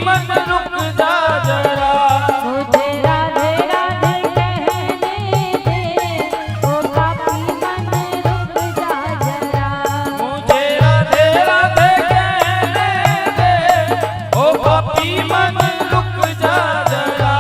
मन रुक जा जरा, मुझे राधे राधे कहने दे, ओ पापी मन रुक जा जरा। मुझे राधे राधे कहने दे, ओ पापी मन रुक जा जरा।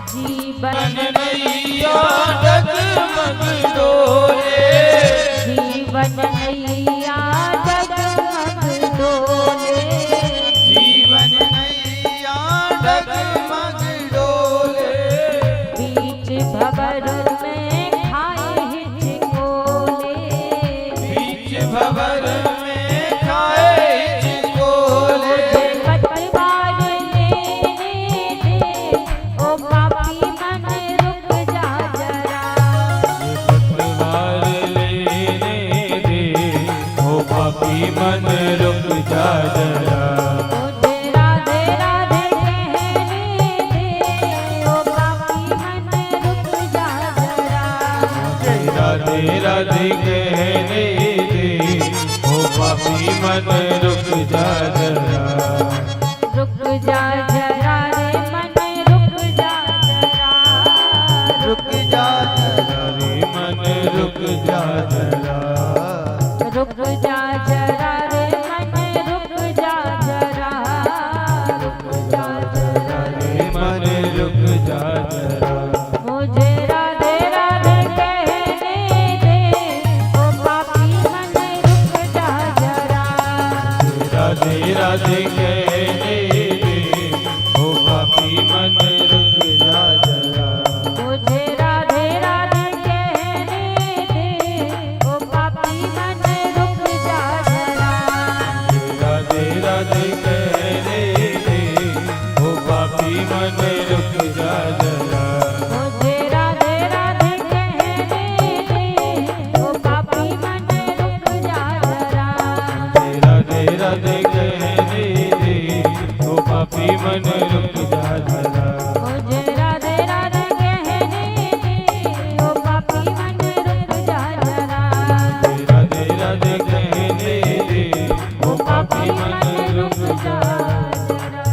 जीवन नैया डगमग डोले, जीवन नैया डगमग डोले, जीवन नैया डगमग डोले, बीच भंवर में खाए हिचकोले, बीच भंवर में खाए हिचकोले। मुझे पतवार लेने दे, ओ पापी मन रुक जा जरा। पतवार लेने दे, ओ पापी मन रुक जा जरा। मुझे राधे राधे कहने दे, ओ पापी मन रुक जा जरा। मुझे राधे राधे कहने दे, ओ पापी मन रुक जा जरा। रुक जा जरा रे मन रुक जा जरा। रुक जा जरा रे मन रुक जा जरा। रुक जा जरा रे मन रुक जा जरा। रुक जा जरा रे मन रुक जा जरा। मुझे राधे राधे कहने दे, ओ पापी मन रुक जा जरा। राधे राधे कहने दे, ओ पापी मन रुक जा जरा। मुझे राधे राधे कहने दे, ओ पापी मन रुक जा जरा। राधे राधे कहने दे, ओ पापी मन रुक जा जरा। मुझे राधे राधे कहने दे, ओ पापी मन रुक जा जरा। राधे राधे कहने दे, ओ पापी मन रुक जा जरा। मुझे राधे राधे कहने दे, ओ पापी मन रुक जा जरा। राधे राधे कहने दे, ओ पापी मन रुक जा जरा।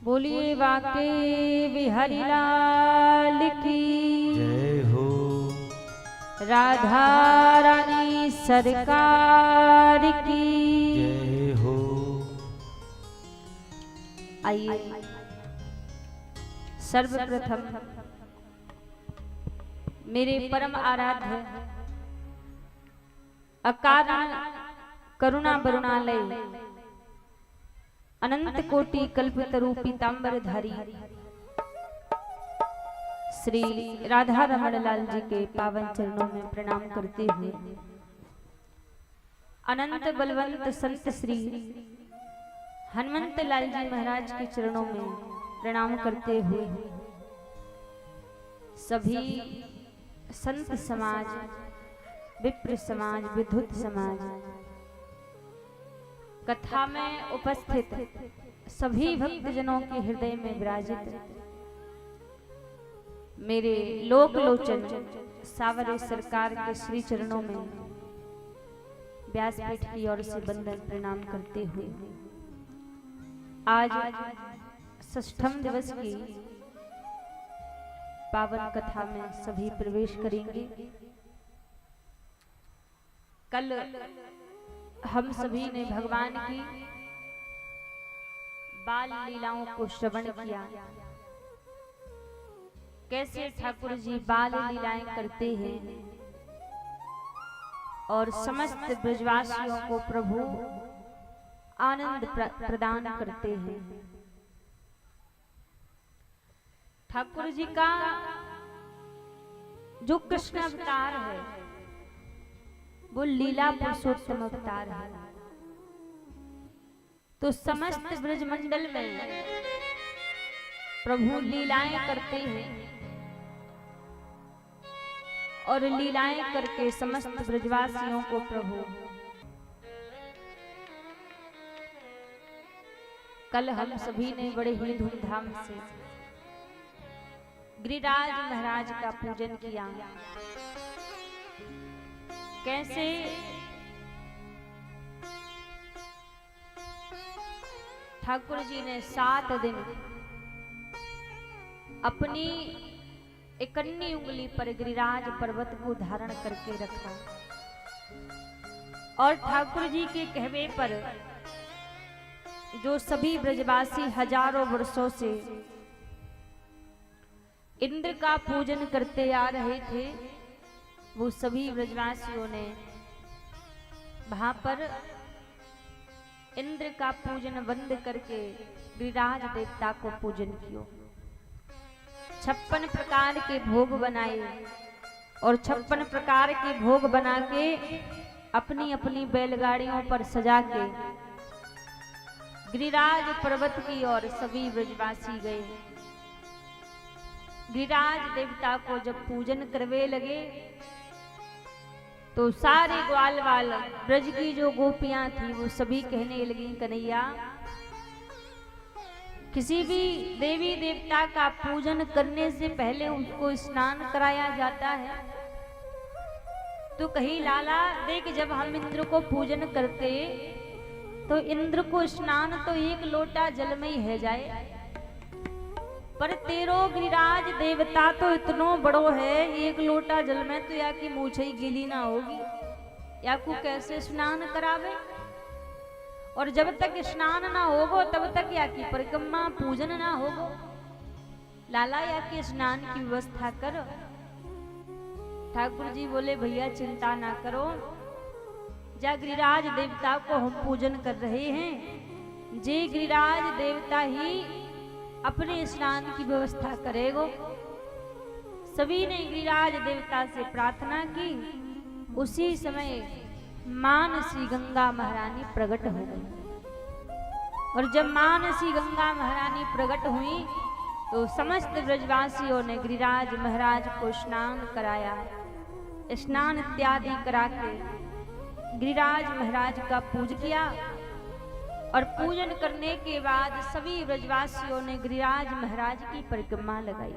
बोलिए वाके बिहारी लाल की जय हो। राधा रानी सरकार की जय हो। आइए सर्वप्रथम मेरे परम आराध्य अकारण करुणा वरुणालय अनंत कोटि कल्पतरु पीतांबरधारी श्री राधा रमण लाल जी के पावन चरणों में प्रणाम करते हुए अनंत बलवंत संत श्री हनुमंत लाल जी महाराज के चरणों में प्रणाम करते हुए सभी संत समाज, विप्र समाज, विद्युत समाज, कथा में उपस्थित सभी भक्तजनों के हृदय में विराजित मेरे लोक लोचन सावरे सरकार के श्री चरणों में व्यासपीठ की ओर से वंदन प्रणाम करते हुए आज षष्ठम दिवस की पावन कथा में सभी प्रवेश करेंगे। कल हम सभी ने भगवान की बाल लीलाओं को श्रवण किया कैसे ठाकुर जी बाल लीलाएं करते हैं और समस्त ब्रजवासियों को प्रभु आनंद प्रदान करते हैं। ठाकुर जी का जो कृष्ण अवतार है वो लीला पुरुषोत्तम अवतार है। तो समस्त ब्रजमंडल में प्रभु लीलाएं करते हैं और लीलाएं करके समस्त ब्रजवासियों को प्रभु कल हम सभी ने बड़े ही धूमधाम से गिरिराज महाराज का पूजन किया। कैसे ठाकुर जी ने 7 दिन अपनी इकन्नी उंगली पर गिरिराज पर्वत को धारण करके रखा और ठाकुर जी के कहवे पर जो सभी ब्रजवासी हजारों वर्षों से इंद्र का पूजन करते आ रहे थे, वो सभी ब्रजवासियों ने वहां पर इंद्र का पूजन बंद करके गिरिराज देवता को पूजन किया। 56 प्रकार के भोग बनाए और 56 प्रकार के भोग बना के अपनी अपनी बैलगाड़ियों पर सजा के गिरिराज पर्वत की ओर सभी ब्रजवासी गए। गिरिराज देवता को जब पूजन करवे लगे तो सारे ग्वाल वाल ब्रज की जो गोपियां थी वो सभी कहने लगी, कन्हैया किसी भी देवी देवता का पूजन करने से पहले उसको स्नान कराया जाता है। तो कही लाला देख, जब हम इंद्र को पूजन करते तो इंद्र को स्नान तो 1 लोटा जल में ही है जाए, पर तेरो गिरिराज देवता तो इतनो बड़ो है, 1 लोटा जल में तो या की मूछे ही गीली ना होगी, या को कैसे स्नान करावे। और जब तक स्नान ना होगो तब तक या की परिक्रमा पूजन ना होगो। लाला या के स्नान की व्यवस्था करो। ठाकुर जी बोले, भैया चिंता ना करो, जा गिरिराज देवता को हम पूजन कर रहे हैं, जे गिरिराज देवता ही अपने स्नान की व्यवस्था करेगो। सभी ने गिरिराज देवता से प्रार्थना की। उसी समय मानसी गंगा महारानी प्रकट हो गई और जब मानसी गंगा महारानी प्रकट हुई तो समस्त ब्रजवासियों ने गिरिराज महाराज को स्नान कराया। स्नान इत्यादि करा के गिरिराज महाराज का पूज किया और पूजन करने के बाद सभी ब्रजवासियों ने गिरिराज महाराज की परिक्रमा लगाई।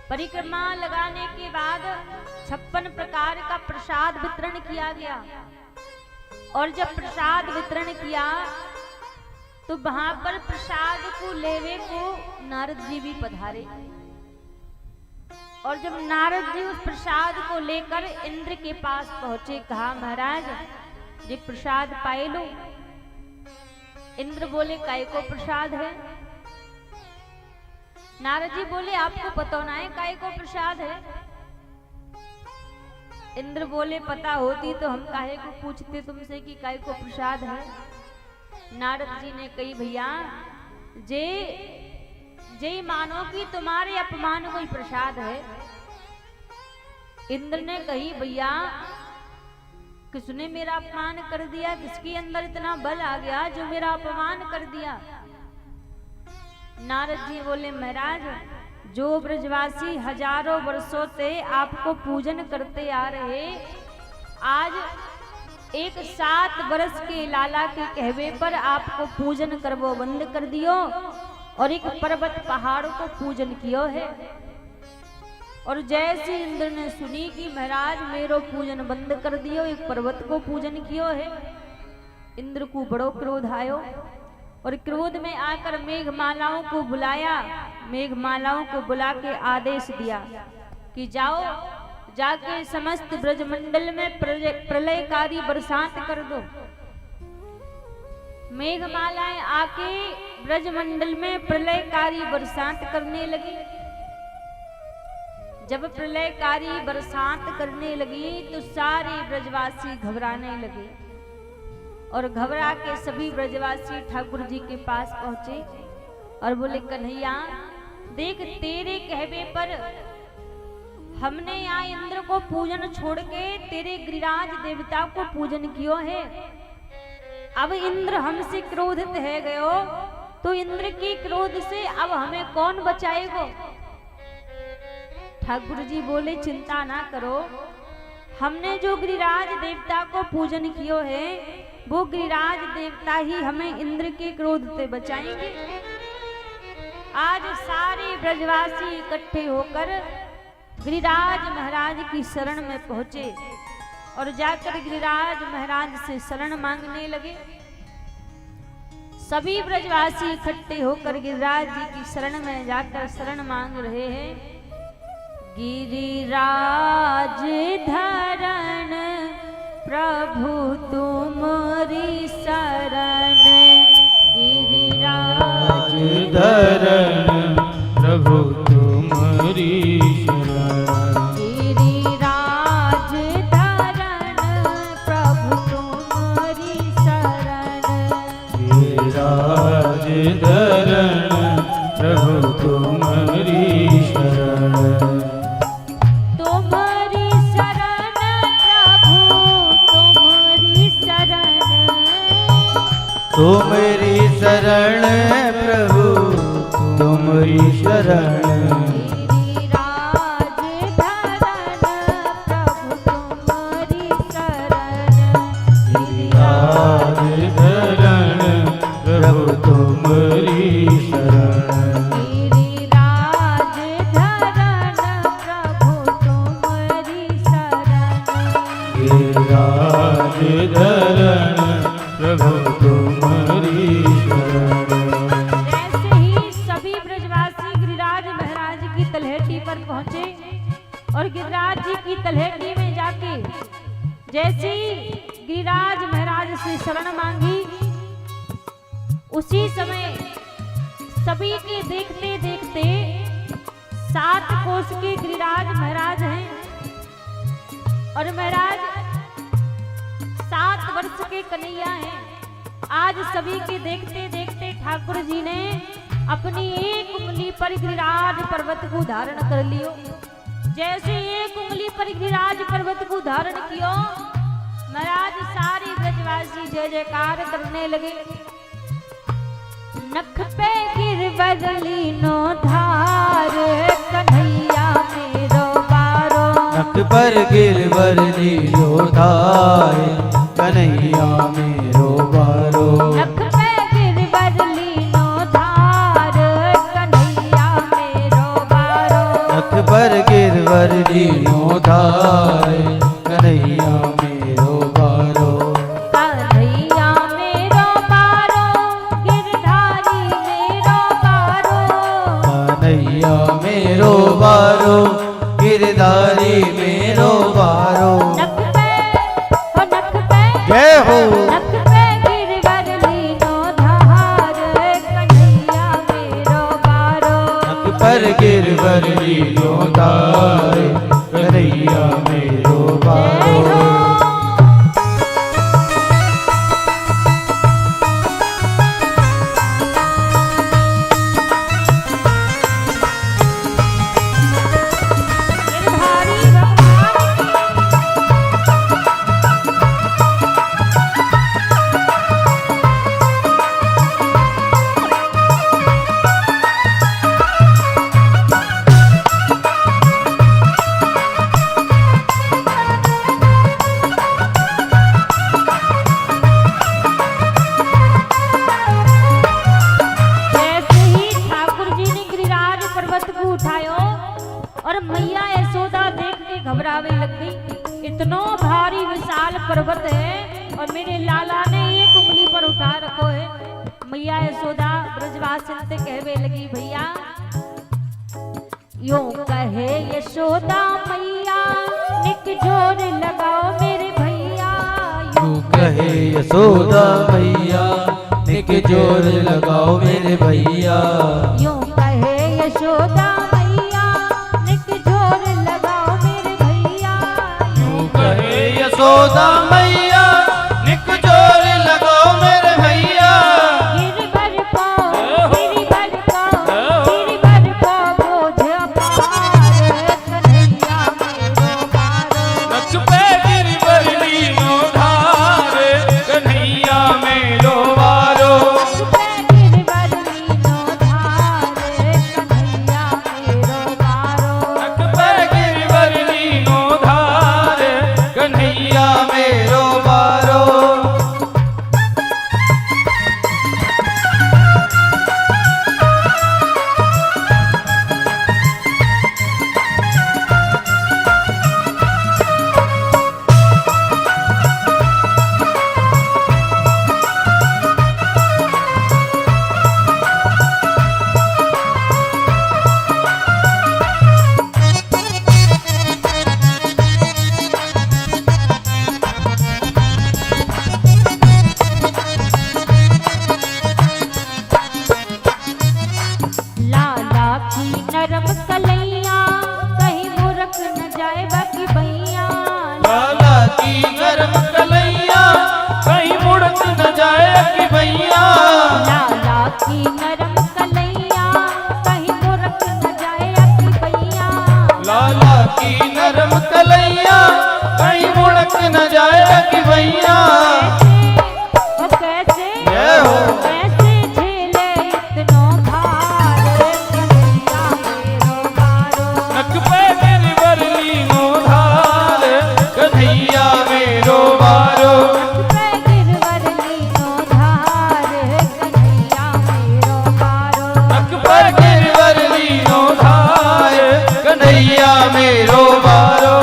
परिक्रमा लगाने के बाद 56 प्रकार का प्रसाद वितरण किया गया और जब प्रसाद वितरण किया तो वहां पर प्रसाद को लेवे को नारद जी भी पधारे। और जब नारद जी उस प्रसाद को लेकर इंद्र के पास पहुंचे, कहा महाराज ये प्रसाद पाए लो। इंद्र बोले, काय को प्रसाद है? नारद जी बोले, आपको पता ना है काय को प्रसाद है? इंद्र बोले, पता होती तो हम काहे को पूछते तुमसे कि काय को प्रसाद है। नारद जी ने कही, भैया जे मानो कि तुम्हारे अपमान कोई प्रसाद है। इंद्र ने कही, भैया किसने मेरा अपमान कर दिया? किसके अंदर इतना बल आ गया जो मेरा अपमान कर दिया? नारद जी बोले, महाराज जो ब्रजवासी हजारों वर्षों से आपको पूजन करते आ रहे, आज एक 7 वर्ष के लाला के कहवे पर आपको पूजन करवो बंद कर दियो और एक पर्वत पहाड़ को पूजन कियो है। और जैसे इंद्र ने सुनी कि महाराज मेरो पूजन बंद कर दियो, एक पर्वत को पूजन कियो है, इंद्र को बड़ो क्रोध आयो और क्रोध में आकर मेघमालाओं को बुलाया। मेघमालाओं को बुला के आदेश दिया कि जाओ जाके समस्त ब्रजमंडल में प्रलयकारी बरसात कर दो। मेघमालाएं आके ब्रजमंडल में प्रलयकारी बरसात करने लगी। जब प्रलयकारी बरसात करने लगी तो सारे ब्रजवासी घबराने लगे और घबरा के सभी ब्रजवासी ठाकुर जी के पास पहुंचे और बोले, कन्हैया देख, तेरे कहवे पर हमने यहाँ इंद्र को पूजन छोड़ के तेरे गिरिराज देवता को पूजन कियो है। अब इंद्र हमसे क्रोधित है गयो, तो इंद्र के क्रोध से अब हमें कौन बचाएगो? ठाकुर जी बोले, चिंता ना करो, हमने जो गिरिराज देवता को पूजन कियो है वो गिरिराज देवता ही हमें इंद्र के क्रोध से बचाएंगे। आज सारे ब्रजवासी इकट्ठे होकर गिरिराज महाराज की शरण में पहुंचे और जाकर गिरिराज महाराज से शरण मांगने लगे। सभी ब्रजवासी इकट्ठे होकर गिरिराज जी की शरण में जाकर शरण मांग रहे हैं। गिरिराज धरण प्रभु तुम्हारी शरण, गिरिराज धरण प्रभु तुम्हारी शरण, गिरिराज धरण प्रभु तुम्हारी शरण, गिरिराज धरण प्रभु तुम्हारी शरण, तुम्हारी शरण प्रभु तुम्हारी शरण, तुम्हारी शरण प्रभु तुम्हारी शरण, गिरिराज धरण प्रभु तुम्हारी शरण, गिरिराज धरण प्रभु तुम्हारी शरण, गिरिराज धरण प्रभु तुम्हारी शरण। गिरिराज धरण प्रभु तुम्हारी शरण। ऐसे ही सभी ब्रजवासी गिरिराज महाराज की तलहटी पर पहुंचे और गिरिराज जी की तलहटी में जाके जैसे ही गिरिराज महाराज से शरण मांगी, उसी समय सभी के देखते देखते 7 कोस के गिरिराज महाराज हैं और महाराज 7 वर्ष के कन्हैया हैं। आज सभी के देखते देखते ठाकुर जी ने अपनी एक उंगली पर गिरिराज पर्वत को धारण कर लियो। जैसे एक उंगली पर गिरिराज पर्वत को धारण कियो, महाराज सारे ब्रजवासी जय जयकार करने लगे। नख पे गिरवर लीनो धार, कन्हैया मेरो बारो, नख पर गिरवर लीलो धार, कन्हैया मेरो बारो, नख पे गिरवर लीनो धार, कन्हैया मेरो बारो, नख पर गिरवर लीलो धार, कन्हैया मेरो बारो, कन्हैया मेरो बारो, गिरधारी मेरो बारो, कन्हैया मेरो बारो, गिरधारी मेरो बारो। नख पे हो नख पे, जय हो। नख पे गिरवर लीनो धार, कन्हैया मेरो बारो, नख पर गिरवर लीलो धार, कन्हैया मेरो जय बारो। हो। गिरधारी भगवान जैसे ही ठाकुर जी ने गिरिराज पर्वत को उठायो और मैया यशोदा देख के घबरावे लग गई। इतना भारी विशाल पर्वत है और मेरे लाला ने एक उंगली पर उठा रखो है। मैया यशोदा ब्रजवासी से कहवे लगी, भैया यूं कहे यशोदा मैया, निक जोर लगाओ मेरे भैया, तू कहे यशोदा मैया, निक जोर लगाओ मेरे भैया। यूं कहे यशोदा मैया, निक जोर गोदा मैया निक जोर लगो मेरे भैया गिरवर को बोझ अपार कन्हैया मेरो बारो नच पे गिरवर लीनो धार कन्हैया मेरो वारो गिरवर लीनो धार कन्हैया मेरो बारो नच पे गिरवर लीनो धार कन्हैया मेरो वारो लाला की नरम कलैया कहीं मुरक न जाए बाकी भैया लाला की गरम कलैया कहीं मुड़क न जाए कि भैया लाला की नरम कलैया कहीं मुरक न जाए बाकी भैया लाला की नरम कलैया कहीं मुड़क न जाए कि भैया कैसे जय हो। कैसे झेले इतनो भार कन्हैया मेरो बारो नक पे गिरवर लीनो धार कन्हैया मेरो वारो गिरवर लीनो धार कन्हैया मेरो बारो नक पे गिरवर लीनो धार कन्हैया मेरो वारो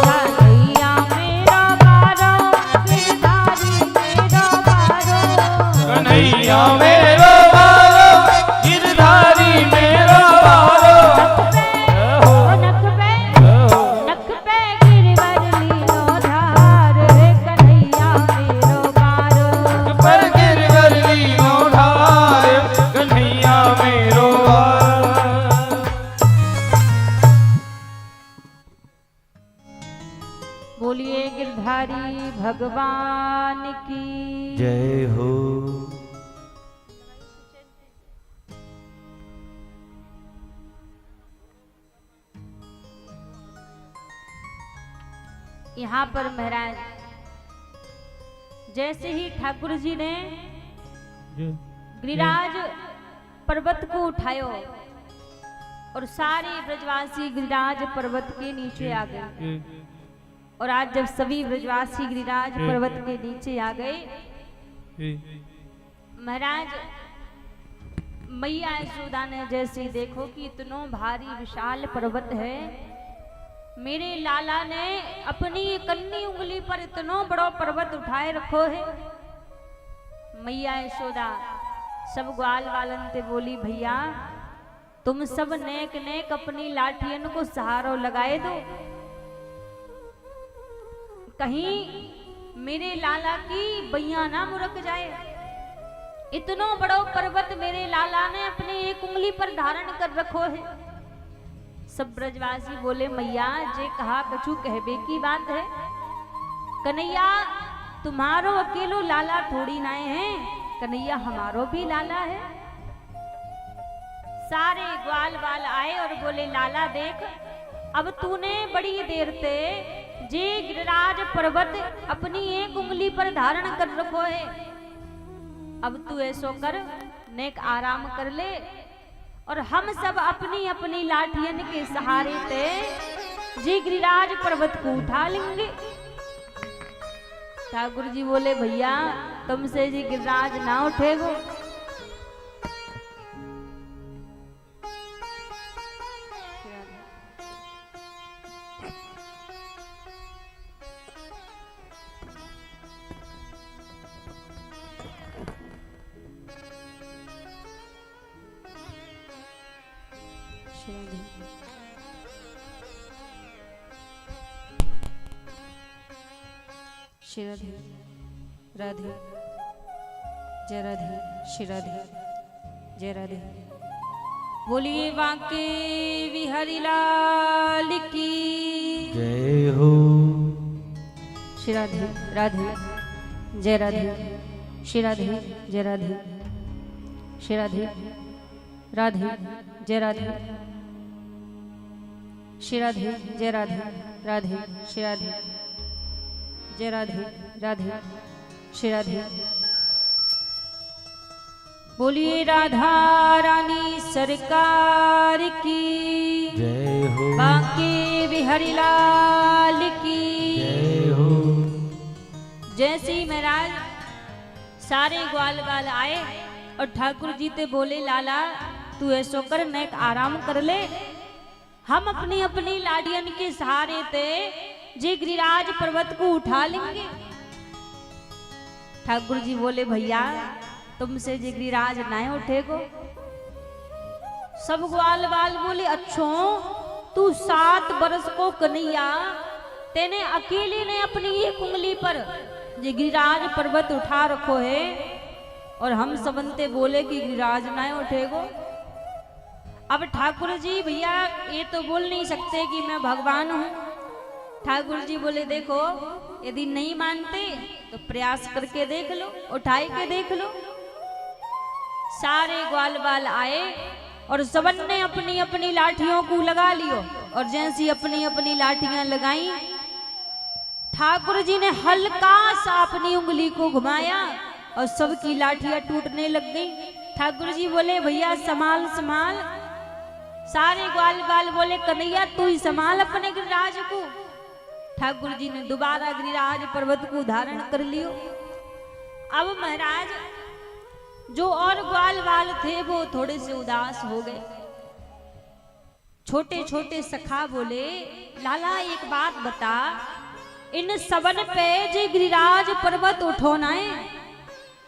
कन्हैया मेरा बारो गिरधारी मेरो बारो कन्हैया मेरो वारो गिरधारी मेरो वारो नक पे गिरवर लीनो धार कन्हैया मेरो बारो पर गिरवर लीनो धार कन्हैया मेरो वारो बोलिए गिरधारी भगवान की जय हो। यहाँ पर महाराज जैसे ही ठाकुर जी ने गिरिराज पर्वत को उठायो और सारे ब्रजवासी गिरिराज पर्वत के नीचे आ गए और आज जब सभी ब्रजवासी गिरिराज पर्वत के नीचे आ गए महाराज मैया यशोदा ने जैसे देखो कि इतनो भारी विशाल पर्वत है मेरे लाला ने अपनी कन्नी उंगली पर इतनो बड़ो पर्वत उठाए रखो है मैया यशोदा सब ग्वाल वालन ते बोली भैया तुम सब नेक नेक अपनी लाठियन को सहारो लगाए दो कहीं मेरे लाला की बैया ना मुरक जाए इतनो बड़ो पर्वत मेरे लाला ने अपनी एक उंगली पर धारण कर रखो है सब ब्रजवासी बोले मैया जे कहा कछु कहबे की बात है कन्हैया तुम्हारो अकेलो लाला थोड़ी नाए हैं कन्हैया हमारो भी लाला है सारे ग्वाल वाल आए और बोले लाला देख अब तूने बड़ी देर से जे गिरिराज पर्वत अपनी एक उंगली पर धारण कर रखो है अब तू ऐसो कर नेक आराम कर ले और हम सब अपनी अपनी लाठियन के सहारे से जी गिरिराज पर्वत को उठा लेंगे ठाकुर जी बोले भैया तुमसे जी गिरिराज ना उठेगो श्री राधे राधे जय राधे श्री राधे जय राधे बोलिए वाके बिहारी लाल की जय हो। श्री राधे राधे जय राधे श्री राधे जय राधे श्री राधे राधे जय राधे श्री राधे जय राधे राधे श्री राधे जय राधे राधे श्री राधे। बोलिए राधा रानी सरकार की जय हो, बांके बिहारी लाल की जय हो। जैसे ही महाराज सारे ग्वाल बाल आए और ठाकुर जी ते बोले लाला तू ऐसो कर नेक आराम कर ले, हम अपनी अपनी लाडियन के सहारे ते जे गिरिराज पर्वत को उठा लेंगे। ठाकुर जी बोले भैया तुमसे जे गिरिराज ना उठेगो। सब ग्वाल बाल बोले अच्छो तू 7 बरस को कन्हैया तेने अकेले ने अपनी एक उंगली पर ये गिरिराज पर्वत उठा रखो है और हम सबनते बोले कि गिरिराज ना उठेगो। अब ठाकुर जी भैया ये तो बोल नहीं सकते कि मैं भगवान हूँ। ठाकुर जी बोले देखो यदि नहीं मानते तो प्रयास करके देख लो, उठाए के देख लो। सारे ग्वाल बाल आए और सबन ने अपनी अपनी लाठियों को लगा लियो और जैसी अपनी अपनी लाठियां लगाई ठाकुर जी ने हल्का सा अपनी उंगली को घुमाया और सबकी लाठियां टूटने लग गई। ठाकुर जी बोले भैया संभाल संभाल। सारे ग्वाल बाल बोले कन्हैया तू ही संभाल अपने गिरिराज को। ठाकुर जी ने दोबारा गिरिराज पर्वत को धारण कर लियो। अब महाराज जो और ग्वाल बाल थे वो थोड़े से उदास हो गए। छोटे छोटे सखा बोले लाला एक बात बता, इन सबन पे जे गिरिराज पर्वत उठोना है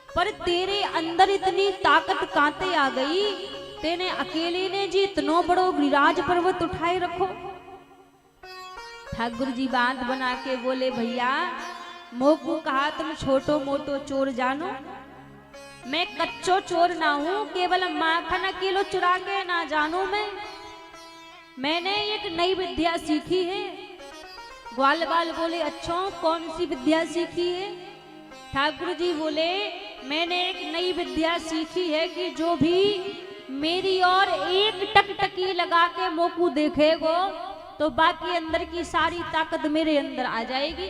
पर तेरे अंदर इतनी ताकत कांते आ गई, तेने अकेले ने जी इतनो बड़ो गिरिराज पर्वत उठाए रखो। ठाकुर जी बात बना के बोले भैया मोको कहा तुम छोटो मोटो चोर जानो, मैं कच्चो चोर ना हूं, केवल माखन किलो चुरा के ना जानू। मैंने एक नई विद्या सीखी है। ग्वाल बाल बोले अच्छा कौन सी विद्या सीखी है? ठाकुर जी बोले मैंने एक नई विद्या सीखी है कि जो भी मेरी और एक टकटकी लगा के मोकू देखेगो तो बाकी अंदर की सारी ताकत मेरे अंदर आ जाएगी।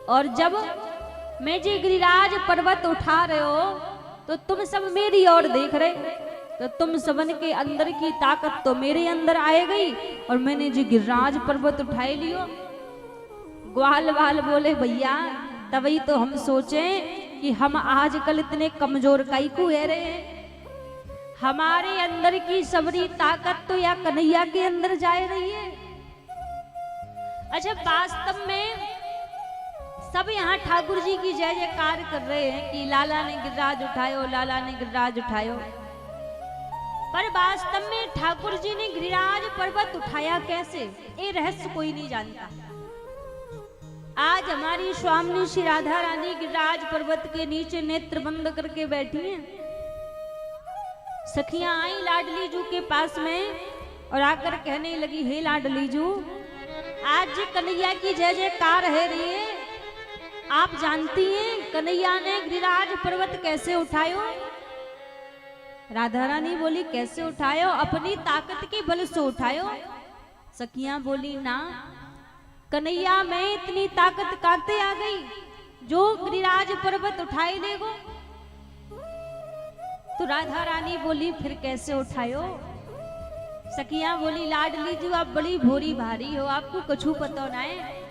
और जब मैं जी गिरिराज पर्वत उठा रहे हो तो तुम सब मेरी ओर देख रहे, तो तुम सबन के अंदर की ताकत तो मेरे अंदर आए गई और मैंने जी गिरिराज पर्वत उठाए लियो। ग्वाल बाल बोले भैया तभी तो हम सोचे कि हम आजकल इतने कमजोर काई को है रहे, हमारे अंदर की सबरी ताकत तो या कन्हैया के अंदर जाए रही है। अच्छा वास्तव में सब यहाँ ठाकुर जी की जय जयकार कर रहे हैं कि लाला ने गिरिराज उठायो, लाला ने गिरिराज उठायो, पर वास्तव में ठाकुर जी ने गिरिराज पर्वत उठाया कैसे ये रहस्य कोई नहीं जानता। आज हमारी स्वामी श्री राधा रानी गिरिराज पर्वत के नीचे नेत्र बंद करके बैठी हैं। सखियां आई लाडली जू के पास में और आकर कहने लगी हे लाडली जू आज जी कन्हैया की जय जयकार है रही है, आप जानती हैं कन्हैया ने गिरिराज पर्वत कैसे उठायो? राधा रानी बोली कैसे उठायो? अपनी ताकत के बल से उठायो। सखियां बोली ना कन्हैया में इतनी ताकत काते आ गई जो गिरिराज पर्वत उठाए लेगो। तो राधा रानी बोली फिर कैसे उठायो? सखियां बोली लाडली जी आप बड़ी भोरी भारी हो, आपको कछु पता ना है।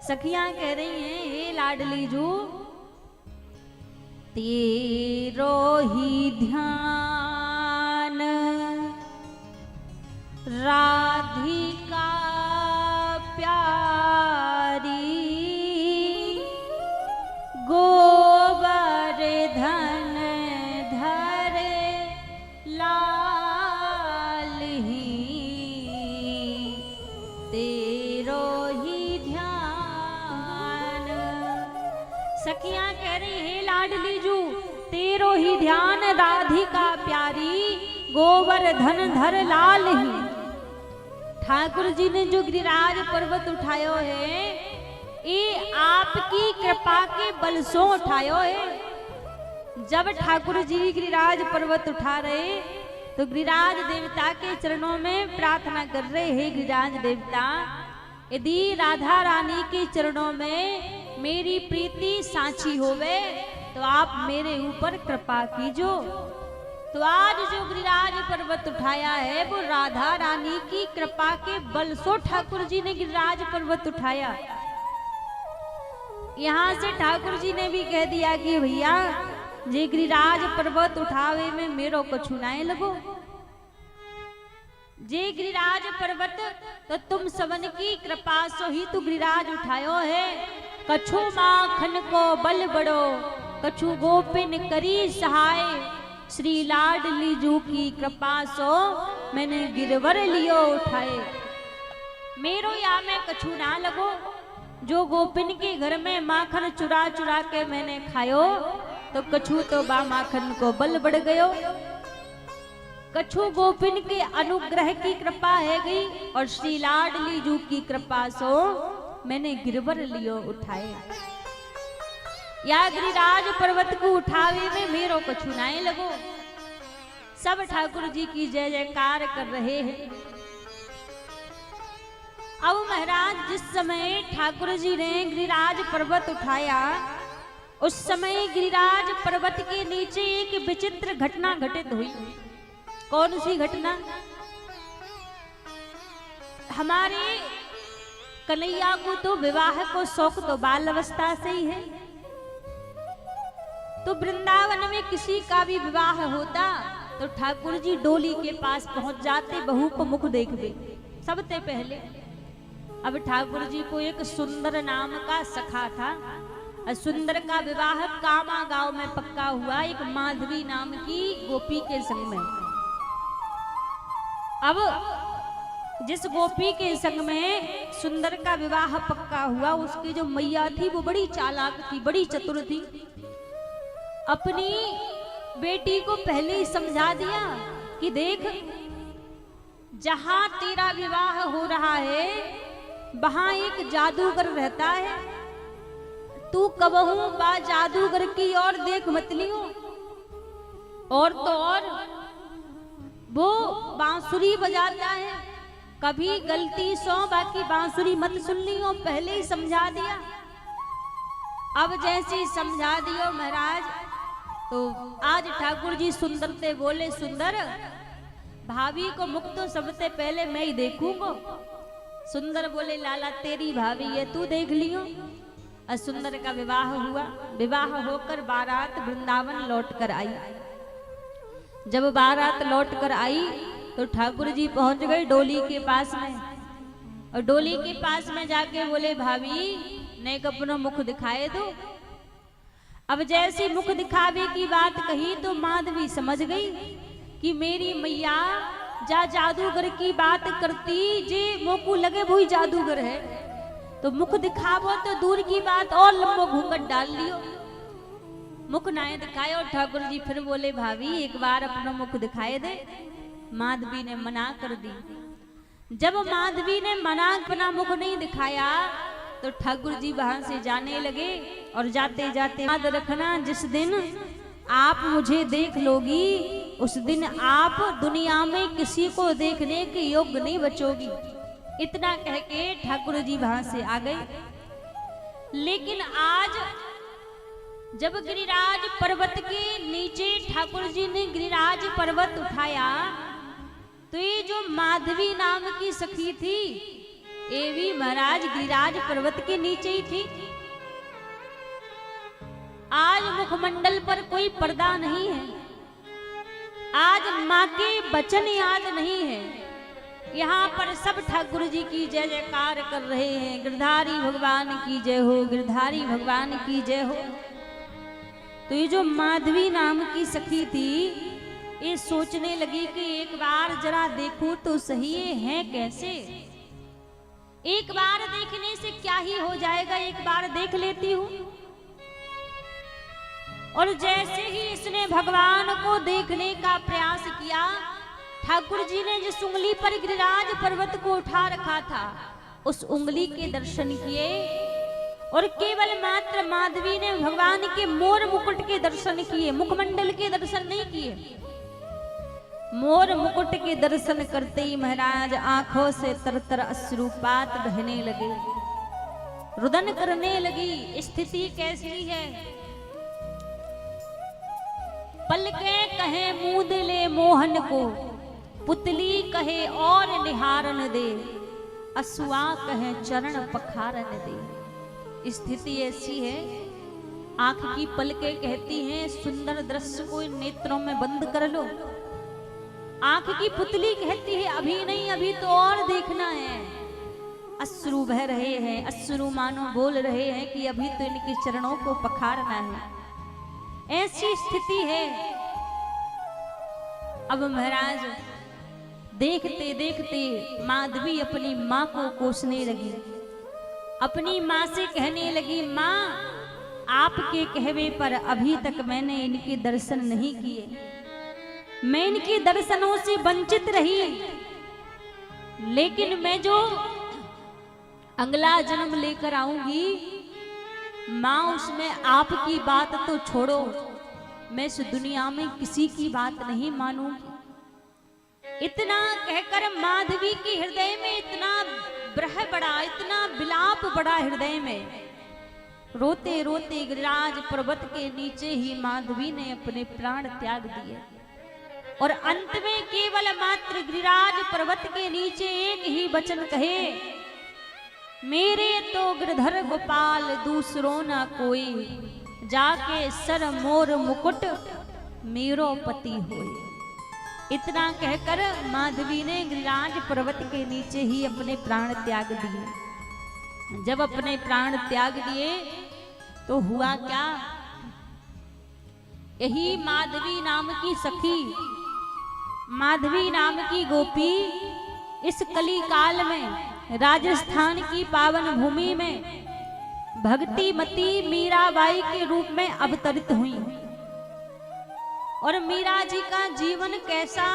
सखियां कह रही हैं हे लाडली जू तेरो ही ध्यान राधिका प्यारी गोबर धन धर लाल ही तेरो ही ध्यान। सखियां कह रही है लाडली जू तेरो ही ध्यान राधिका प्यारी गोबर धन धर लाल ही। ठाकुर जी ने जो गिरिराज पर्वत उठायो है ये आपकी कृपा के बल सो उठायो है। जब ठाकुर जी गिरिराज पर्वत उठा रहे तो गिरिराज देवता के चरणों में प्रार्थना कर रहे हैं, गिरिराज देवता यदि राधा रानी के चरणों में मेरी प्रीति सांची होवे तो आप मेरे ऊपर कृपा कीजो। तो आज जो गिरिराज पर्वत उठाया है वो राधा रानी की कृपा के बल सो ठाकुर जी ने गिरिराज पर्वत उठाया। यहाँ से ठाकुर जी ने भी कह दिया कि भैया जे गिरिराज पर्वत उठावे में मेरो कछु नाए लगो। जे गिरिराज पर्वत तो तुम सबन की कृपा सो ही तू गिरिराज उठायो है। कछु माखन को बल बड़ो कछु गोपिन करी सहाय, श्री लाडली जू की कृपा सो मैंने गिरवर लियो उठाए। मेरो या में कछु ना लगो, जो गोपिन के घर में माखन चुरा चुरा के मैंने खायो तो कछु तो बा माखन को बल बढ़ गयो। कछु गोपिन के अनुग्रह की कृपा है गई और श्री लाडली जू की कृपा सो मैंने गिरवर लियो उठाए। या गिरिराज पर्वत को उठावे में मेरो कछु नाए लगो। सब ठाकुर जी की जय जयकार कर रहे हैं। अब महाराज जिस समय ठाकुर जी ने गिरिराज पर्वत उठाया उस समय गिरिराज पर्वत के नीचे एक विचित्र घटना घटित हुई। कौन सी घटना? हमारे कन्हैया को तो विवाह को शौक तो बाल अवस्था से ही है। तो वृंदावन में किसी का भी विवाह होता तो ठाकुर जी डोली के पास पहुंच जाते, बहू को मुख देखते सबसे पहले। अब ठाकुर जी को एक सुंदर नाम का सखा था। सुंदर का विवाह कामा गांव में पक्का हुआ एक माधवी नाम की गोपी के संग में। अब जिस गोपी के संग में सुंदर का विवाह पक्का हुआ उसकी जो मैया थी वो बड़ी चालाक थी, बड़ी चतुर थी। अपनी बेटी को पहले ही समझा दिया कि देख जहां तेरा विवाह हो रहा है वहां एक जादूगर रहता है, तू कबहू बा जादूगर की और देख मत लियो। और तो और वो बांसुरी बजाता है, कभी गलती सो बाकी बांसुरी मत सुन लियो, पहले ही समझा दिया। अब जैसे समझा दियो महाराज तो आज ठाकुर जी सुंदर से बोले, सुंदर भाभी को मुख तो सबसे पहले मैं ही देखूंगा। सुंदर बोले, लाला तेरी भाभी है तू देख लियो। और सुंदर का विवाह हुआ। विवाह होकर बारात वृंदावन लौट कर आई। जब बारात लौट कर आई तो ठाकुर जी पहुंच गए डोली के पास में। और डोली के पास में जाके बोले, भाभी ने अपना मुख दिखाए दो। अब जैसी मुख दिखावे की बात कही तो माधवी समझ गई कि मेरी मैया जा जादूगर की बात करती, जे मोकू लगे वही जादूगर है। तो मुख दिखावो तो दूर की बात और लंबो घूंघट डाल लियो। मुख नाए दिखाए और ठाकुर जी फिर बोले, भाभी एक बार अपना मुख दिखाए दे। माधवी ने मना कर दी। जब माधवी ने मना अपना मुख नहीं दिखाया तो ठाकुर जी वहां से जाने लगे। और जाते जाते याद रखना, जिस दिन आप मुझे देख लोगी उस दिन आप दुनिया में किसी को देखने के योग्य नहीं बचोगी। इतना कह के ठाकुर जी वहां से आ गए। लेकिन आज जब गिरिराज पर्वत के नीचे ठाकुर जी ने गिरिराज पर्वत उठाया तो ये जो माधवी नाम की सखी थी ये भी महाराज गिरिराज पर्वत के नीचे ही थी। आज मुखमंडल पर कोई पर्दा नहीं है, आज माँ के वचन याद नहीं है। यहाँ पर सब ठाकुर जी की जय जयकार कर रहे हैं। गिरधारी भगवान की जय हो, गिरधारी भगवान की जय हो। तो ये जो माधवी नाम की सखी थी ये सोचने लगी कि एक बार जरा देखूं तो सही है कैसे। एक बार देखने से क्या ही हो जाएगा, एक बार देख लेती हूं। और जैसे ही इसने भगवान को देखने का प्रयास किया, ठाकुर जी ने जिस उंगली पर गिरिराज पर्वत को उठा रखा था उस उंगली के दर्शन किए और केवल मात्र माधवी ने भगवान के मोर मुकुट के दर्शन किए, मुखमंडल के दर्शन नहीं किए। मोर मुकुट के दर्शन करते ही महाराज आंखों से तरतर अश्रुपात बहने लगे, रुदन करने लगी। स्थिति कैसी है? पलके कहे मूंद ले मोहन को, पुतली कहे और निहारन दे, असुआ कहे चरण पखारन दे। स्थिति ऐसी है, आंख की पलके कहती हैं सुंदर दृश्य को नेत्रों में बंद कर लो। आंख की पुतली कहती है अभी नहीं, अभी तो और देखना है। अश्रु बह रहे हैं, अश्रु मानो बोल रहे हैं कि अभी तो इनके चरणों को पखारना है। ऐसी स्थिति है। अब महाराज देखते देखते माधवी अपनी माँ को कोसने लगी, अपनी माँ से कहने लगी, माँ आपके कहवे पर अभी तक मैंने इनके दर्शन नहीं किए, मैं इनके दर्शनों से वंचित रही, लेकिन मैं जो अगला जन्म लेकर आऊंगी माँ, उसमें आपकी बात तो छोड़ो, मैं इस दुनिया में किसी की बात नहीं मानूंगी। इतना कहकर माधवी के हृदय में इतना ब्रह बढ़ा, इतना विलाप बढ़ा हृदय में। रोते रोते गिरिराज पर्वत के नीचे ही माधवी ने अपने प्राण त्याग दिए और अंत में केवल मात्र गिरिराज पर्वत के नीचे एक ही वचन कहे, मेरे तो गिरधर गोपाल दूसरों ना कोई, जाके सर मोर मुकुट मेरो पति होए। इतना कहकर माधवी ने गिरिराज पर्वत के नीचे ही अपने प्राण त्याग दिए। जब अपने प्राण त्याग दिए तो हुआ क्या? यही माधवी नाम की सखी, माधवी नाम की गोपी इस कली काल में राजस्थान की पावन भूमि में भक्तिमती मीराबाई के रूप में अवतरित हुई। और मीरा जी का जीवन कैसा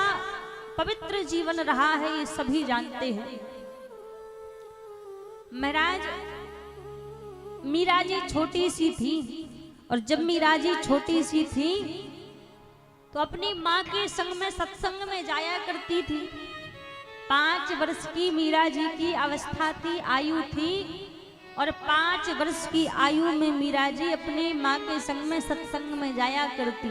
पवित्र जीवन रहा है ये सभी जानते हैं। महाराज मीरा जी छोटी सी थी और जब मीरा जी छोटी सी थी तो अपनी माँ के संग में सत्संग में जाया करती थी। 5 वर्ष की मीरा जी की अवस्था थी, आयु थी, और 5 वर्ष की आयु में मीरा जी अपनी माँ के संग में सत्संग में जाया करती।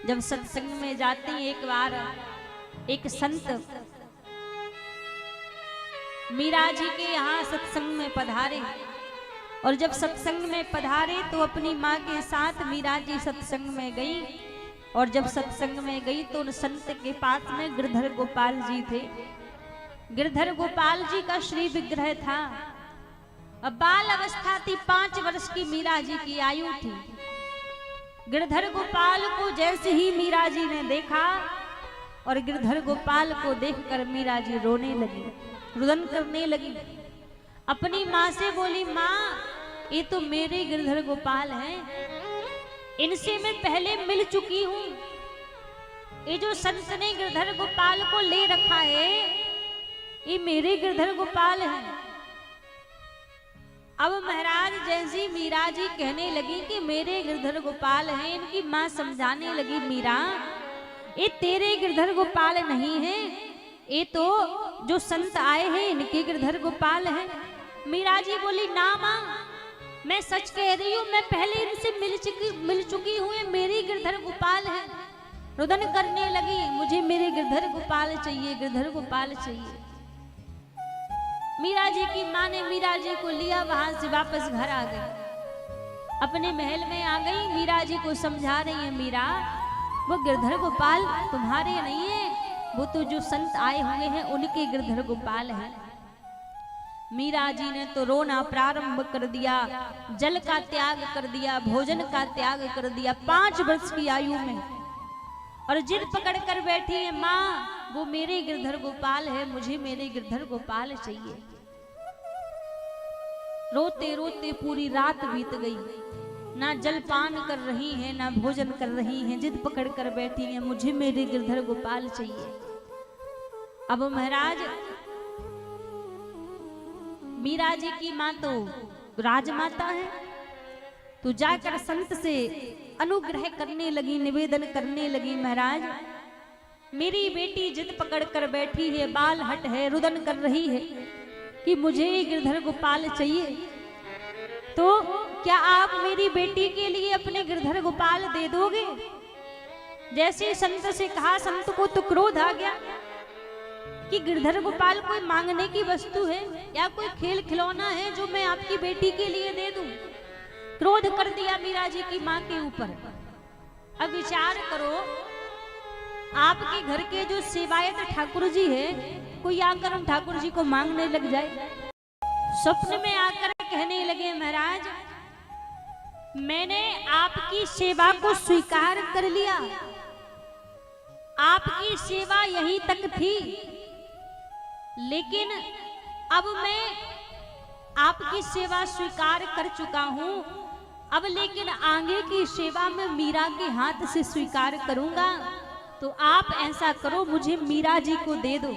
जब सत्संग में जाती एक बार एक संत मीरा जी के यहाँ सत्संग में पधारे, और जब सत्संग में पधारे तो अपनी माँ के साथ मीरा जी सत्संग में गई। और जब सत्संग में गई तो उन संत के पास में गिरधर गोपाल जी थे। गिरधर गोपाल जी का श्री विग्रह था। अब बाल अवस्था थी, 5 वर्ष की मीरा जी की आयु थी। गिरधर गोपाल को जैसे ही मीरा जी ने देखा और गिरधर गोपाल को देखकर मीरा जी रोने लगी, रुदन करने लगी। अपनी माँ से बोली, माँ ये तो मेरे गिरधर गोपाल हैं, इनसे मैं पहले मिल चुकी हूँ। ये जो संत ने गिरधर गोपाल को ले रखा है ये मेरे गिरधर गोपाल हैं। अब महाराज जैसी मीरा जी कहने लगी कि मेरे गिरधर गोपाल हैं, इनकी माँ समझाने लगी, मीरा ये तेरे गिरधर गोपाल नहीं है, ये तो जो संत आए हैं इनके गिरधर गोपाल हैं। मीरा जी बोली, ना माँ मैं सच कह रही हूँ, मैं पहले इनसे मिल चुकी हूँ, ये मेरे गिरधर गोपाल हैं। रुदन करने लगी, मुझे मेरे गिरधर गोपाल चाहिए, गिरधर गोपाल चाहिए। मीरा जी की माँ ने मीरा जी को लिया, वहां से वापस घर आ गई, अपने महल में आ गई। मीरा जी को समझा रही है, मीरा वो गिरधर गोपाल तुम्हारे नहीं है, वो तो जो संत आए हुए हैं उनके गिरधर गोपाल हैं। मीरा जी ने तो रोना प्रारंभ कर दिया, जल का त्याग कर दिया, भोजन का त्याग कर दिया 5 वर्ष की आयु में, और जिद पकड़ कर बैठी है, माँ वो मेरे गिरधर गोपाल है, मुझे मेरे गिरधर गोपाल चाहिए। रोते रोते पूरी रात बीत गई, ना जलपान कर रही है ना भोजन कर रही हैं, जिद पकड़ कर बैठी है, मुझे मेरे गिरधर गोपाल चाहिए। अब महाराज मीरा जी की माँ तो राजमाता है। तो जाकर संत से अनुग्रह करने लगी, निवेदन करने लगी, महाराज मेरी बेटी जिद पकड़ कर बैठी है, बाल हट है, रुदन कर रही है कि मुझे गिरधर गोपाल चाहिए। तो क्या आप मेरी बेटी के लिए अपने गिरधर गोपाल दे दोगे? जैसे संत से कहा, संत को तो क्रोध आ गया कि गिरधर गोपाल कोई मांगने की वस्तु है या कोई खेल खिलौना है जो मैं आपकी बेटी के लिए दे दूं? क्रोध कर दिया मीरा जी की मां के ऊपर। अब विचार करो, आपके घर के जो सेवायत ठाकुर जी है, कोई आकर उन ठाकुर जी को मांगने लग जाए। स्वप्न में आकर कहने लगे, महाराज मैंने आपकी सेवा को स्वीकार कर लिया, आपकी सेवा यहीं तक थी, लेकिन अब मैं आपकी सेवा स्वीकार कर चुका हूं, अब लेकिन आगे की सेवा में मीरा के हाथ से स्वीकार करूंगा। तो आप ऐसा करो, मुझे मीरा जी को दे दो।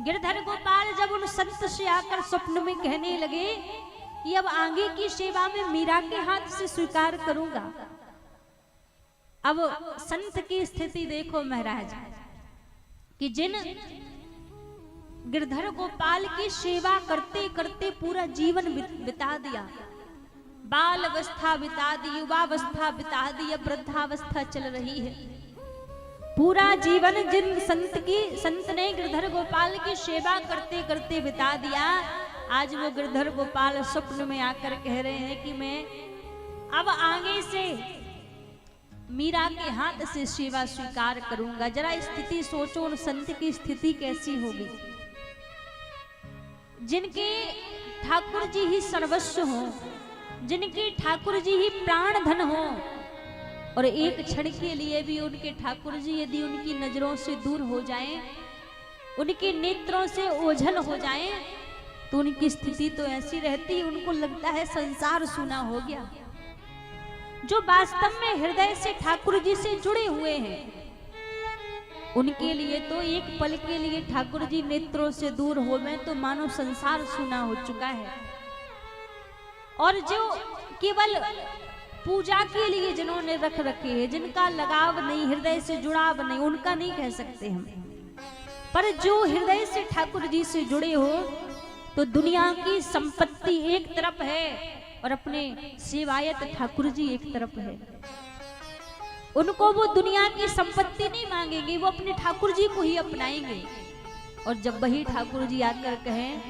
गिरधर गोपाल जब उन संत से आकर स्वप्न में कहने लगे कि अब आगे की सेवा में मीरा के हाथ से स्वीकार करूंगा, अब संत की स्थिति देखो महाराज कि जिन गिरधर गोपाल की सेवा करते करते पूरा जीवन बिता दिया, बाल अवस्था बिता दी, युवावस्था बिता दी, अब वृद्धावस्था चल रही है, पूरा जीवन जिन संत ने गिरधर गोपाल की सेवा करते करते बिता दिया, आज वो गिरधर गोपाल स्वप्न में आकर कह रहे हैं कि मैं अब आगे से मीरा के हाथ से सेवा स्वीकार करूंगा। जरा स्थिति सोचो, उन संत की स्थिति कैसी होगी जिनके ठाकुर जी ही सर्वस्व हो, जिनके ठाकुर जी ही प्राण धन हो, और एक क्षण के लिए भी उनके ठाकुर जी यदि उनकी नजरों से दूर हो जाएं, उनके नेत्रों से ओझल हो जाएं, तो उनकी स्थिति तो ऐसी रहती है, उनको लगता है संसार सूना हो गया। जो वास्तव में हृदय से ठाकुर जी से जुड़े हुए हैं, उनके लिए तो एक पल के लिए ठाकुर जी नेत्रों से दूर हो गए तो मानो संसार सूना हो चुका है। और जो केवल पूजा के लिए जिन्होंने रख रखे हैं, जिनका लगाव नहीं, हृदय से जुड़ाव नहीं, उनका नहीं कह सकते हम, पर जो हृदय से ठाकुर जी से जुड़े हो, तो दुनिया की संपत्ति एक तरफ है और अपने सेवायत ठाकुर जी एक तरफ है। उनको वो दुनिया की संपत्ति नहीं मांगेंगे, वो अपने ठाकुर जी को ही अपनाएंगे। और जब वही ठाकुर जी आकर कहें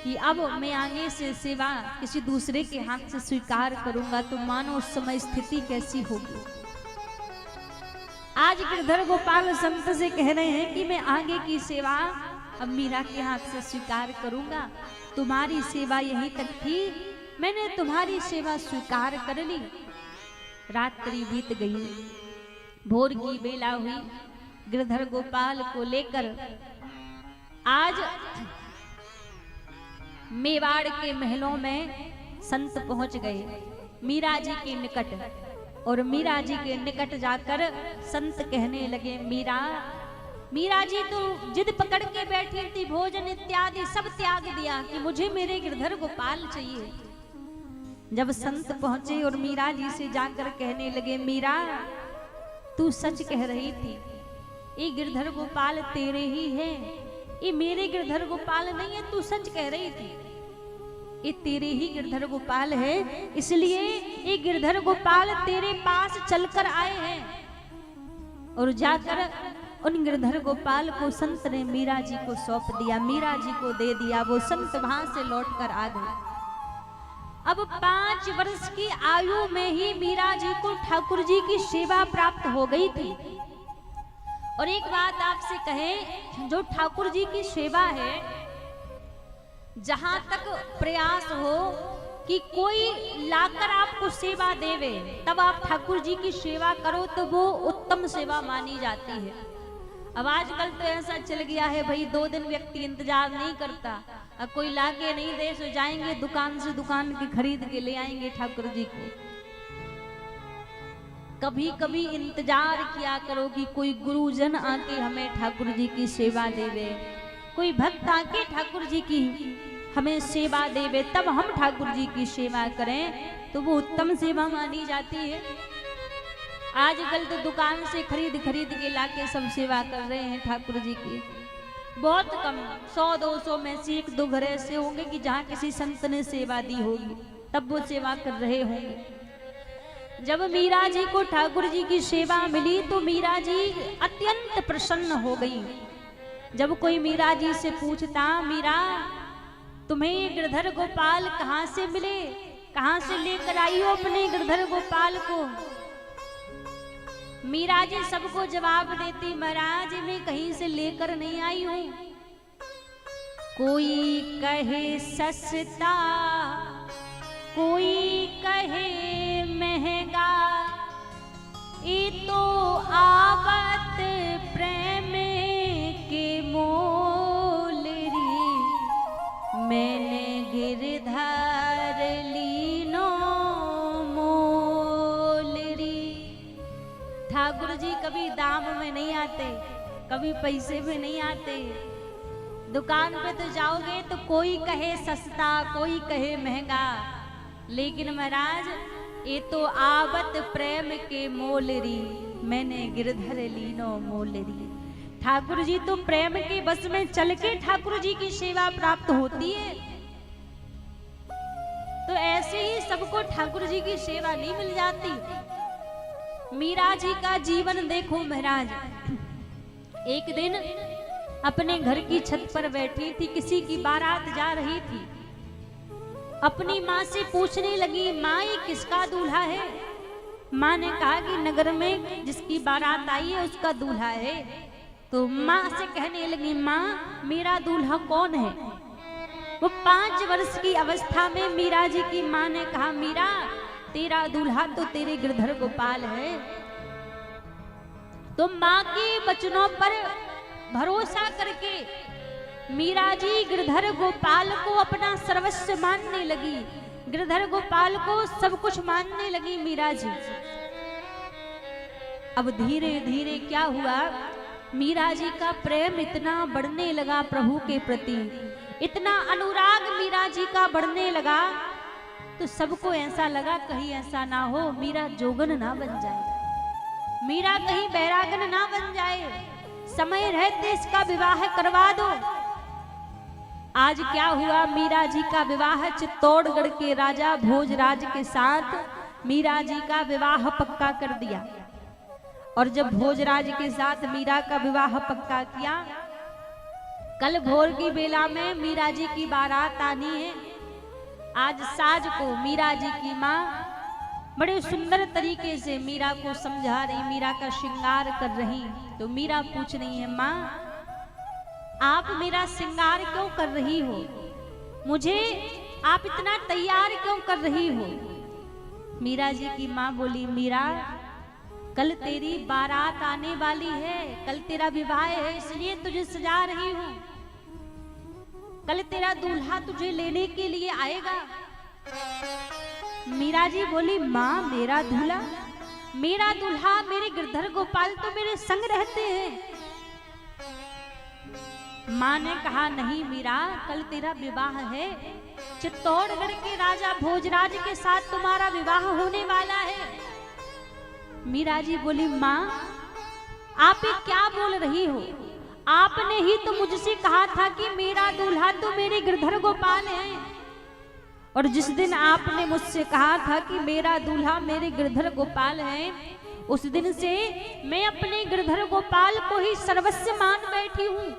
कि अब मैं आगे से सेवा किसी दूसरे के हाथ से स्वीकार करूंगा, तो मानो उस समय स्थिति कैसी होगी। आज गिरधर गोपाल संत से कह रहे हैं कि मैं आगे की सेवा अब मीरा के हाथ से स्वीकार करूंगा, तुम्हारी सेवा यहीं तक थी, मैंने तुम्हारी सेवा स्वीकार कर ली। रात्रि बीत गई, भोर की बेला हुई, गिरधर गोपाल को लेकर आज मेवाड़ के महलों में संत पहुंच गए मीरा जी के निकट। और मीरा जी के निकट जाकर संत कहने लगे, मीरा जी तो जिद पकड़ के बैठी थी, भोजन इत्यादि सब त्याग दिया कि मुझे मेरे गिरधर गोपाल चाहिए। जब संत पहुंचे और मीरा जी से जाकर कहने लगे, मीरा तू सच कह रही थी, ये गिरधर गोपाल तेरे ही है, ये मेरे गिरधर गोपाल नहीं है, तू सच कह रही थी, ये तेरे ही गिरधर गोपाल है, इसलिए ये गिरधर गोपाल तेरे पास चलकर आए हैं। और जाकर उन गिरधर गोपाल को संत ने मीरा जी को सौंप दिया, मीरा जी को दे दिया। वो संत वहां से लौटकर आ गए। अब 5 वर्ष की आयु में ही मीरा जी को ठाकुर जी की सेवा प्राप्त हो गई थी। और एक बात आपसे कहें, जो ठाकुर जी की सेवा है, जहां तक प्रयास हो कि कोई लाकर आपको सेवा देवे, तब आप ठाकुर जी की सेवा करो तो वो उत्तम सेवा मानी जाती है। अब आजकल तो ऐसा चल गया है भाई, 2 दिन व्यक्ति इंतजार नहीं करता, अब कोई लाके नहीं दे सो जाएंगे दुकान से दुकान के खरीद के ले आएंगे ठाकुर जी को। कभी कभी इंतजार किया करो कि कोई गुरुजन आके हमें ठाकुर जी की सेवा दे दे, कोई भक्त आके ठाकुर जी की हमें सेवा देवे, तब हम ठाकुर जी की सेवा करें तो वो उत्तम सेवा मानी जाती है। आजकल तो दुकान से खरीद के लाके सब सेवा कर रहे हैं ठाकुर जी की। बहुत कम 100-200 में से 1-2 घर ऐसे होंगे कि जहाँ किसी संत ने सेवा दी होगी, तब वो सेवा कर रहे होंगे। जब मीरा जी को ठाकुर जी की सेवा मिली तो मीरा जी अत्यंत प्रसन्न हो गई। जब कोई मीरा जी से पूछता, मीरा तुम्हें ये गिरधर गोपाल कहाँ से मिले, कहाँ से लेकर आई हो अपने गिरधर गोपाल को? मीरा जी सबको जवाब देती, महाराज मैं कहीं से लेकर नहीं आई हूं। कोई कहे सस्ता, कोई कहे महंगा, ये तो आवत प्रेम के मोल री, मैंने गिरधर लीनो मोल री। ठाकुर जी कभी दाम में नहीं आते, कभी पैसे में नहीं आते। दुकान पे तो जाओगे तो कोई कहे सस्ता, कोई कहे महंगा, लेकिन महाराज ये तो आवत प्रेम के मोल री, मैंने गिरधर लीनो मोल री। ठाकुर जी तो प्रेम के बस में चल के ठाकुर जी की सेवा प्राप्त होती है। तो ऐसे ही सबको ठाकुर जी की सेवा नहीं मिल जाती। मीरा जी का जीवन देखो महाराज। एक दिन अपने घर की छत पर बैठी थी, किसी की बारात जा रही थी। अपनी माँ से पूछने लगी, माँ ये किसका दूल्हा है? माँ ने कहा कि नगर में जिसकी बारात आई है उसका दूल्हा है। तो माँ से कहने लगी, माँ मेरा दूल्हा कौन है? वो 5 वर्ष की अवस्था में मीरा जी की माँ ने कहा, मीरा तेरा दूल्हा तो तेरे गिरधर गोपाल है। तो माँ के वचनों पर भरोसा करके मीरा जी गिरधर गोपाल को अपना सर्वस्व मानने लगी। गिरधर गोपाल को सब कुछ मानने लगी मीरा जी। अब धीरे धीरे क्या हुआ, मीरा जी का प्रेम इतना बढ़ने लगा प्रभु के प्रति, इतना अनुराग मीरा जी का बढ़ने लगा, तो सबको ऐसा लगा कहीं ऐसा ना हो मीरा जोगन ना बन जाए, मीरा कहीं बैरागन ना बन जाए, समय रहते इसका विवाह करवा दो। आज क्या हुआ, मीरा जी का विवाह चित्तौड़गढ़ के राजा भोजराज के साथ मीरा जी का विवाह पक्का कर दिया। और जब भोजराज के साथ मीरा का विवाह पक्का किया, कल भोर की बेला में मीरा जी की बारात आनी है। आज साज को मीरा जी की माँ बड़े सुंदर तरीके से मीरा को समझा रही, मीरा का श्रृंगार कर रही। तो मीरा पूछ रही है, माँ आप मेरा श्रृंगार क्यों कर रही हो? मुझे आप इतना तैयार क्यों कर रही हो? मीरा जी की माँ बोली, मीरा कल तेरी बारात आने वाली है, कल तेरा विवाह है, इसलिए तुझे सजा रही हूँ। कल तेरा दूल्हा तुझे लेने के लिए आएगा। मीरा जी बोली, माँ मेरा दूल्हा? मेरा दूल्हा मेरे गिरधर गोपाल तो मेरे संग रहते हैं। माँ ने कहा, नहीं मीरा, कल तेरा विवाह है, चित्तौड़गढ़ के राजा भोजराज के साथ तुम्हारा विवाह होने वाला है। मीरा जी बोली, माँ आप ये क्या बोल रही हो? आपने ही तो मुझसे कहा था कि मेरा दूल्हा तो मेरे गिरधर गोपाल है। और जिस दिन आपने मुझसे कहा था कि मेरा दूल्हा मेरे गिरधर गोपाल है, उस दिन से मैं अपने गिरधर गोपाल को ही सर्वस्व मान बैठी हूँ।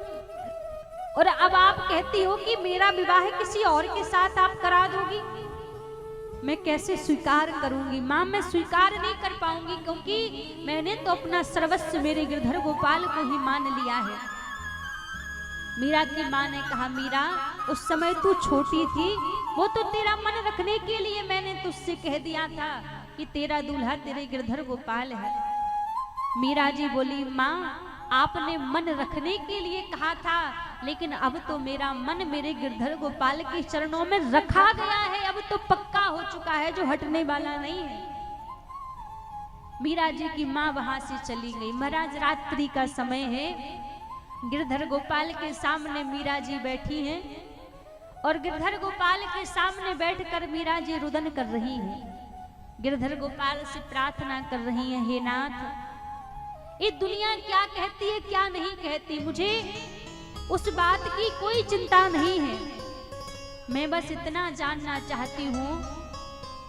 और अब आप कहती हो कि मेरा विवाह किसी और के साथ आप करा दोगी। मैं कैसे स्वीकार करूंगी माँ, मैं स्वीकार नहीं कर पाऊंगी, क्योंकि मैंने तो अपना सर्वस्व मेरे गिरधर गोपाल को ही मान लिया है। मीरा की माँ ने कहा, मीरा उस समय तू छोटी थी, वो तो तेरा मन रखने के लिए मैंने तुझसे कह दिया था कि तेरा दूल्हा तेरे गिरधर गोपाल है। मीरा जी बोली, माँ आपने मन रखने के लिए कहा था, लेकिन अब तो मेरा मन मेरे गिरधर गोपाल के चरणों में रखा गया है, अब तो पक्का हो चुका है, जो हटने वाला नहीं है। मीरा जी की माँ वहां से चली गई। महाराज रात्रि का समय है, गिरधर गोपाल के सामने मीरा जी बैठी हैं और गिरधर गोपाल के सामने बैठकर मीरा जी रुदन कर रही हैं। गिरधर गोपाल से प्रार्थना कर रही हैं, हे नाथ, ये दुनिया क्या कहती है क्या नहीं कहती, मुझे उस बात की कोई चिंता नहीं है। मैं बस इतना जानना चाहती हूँ,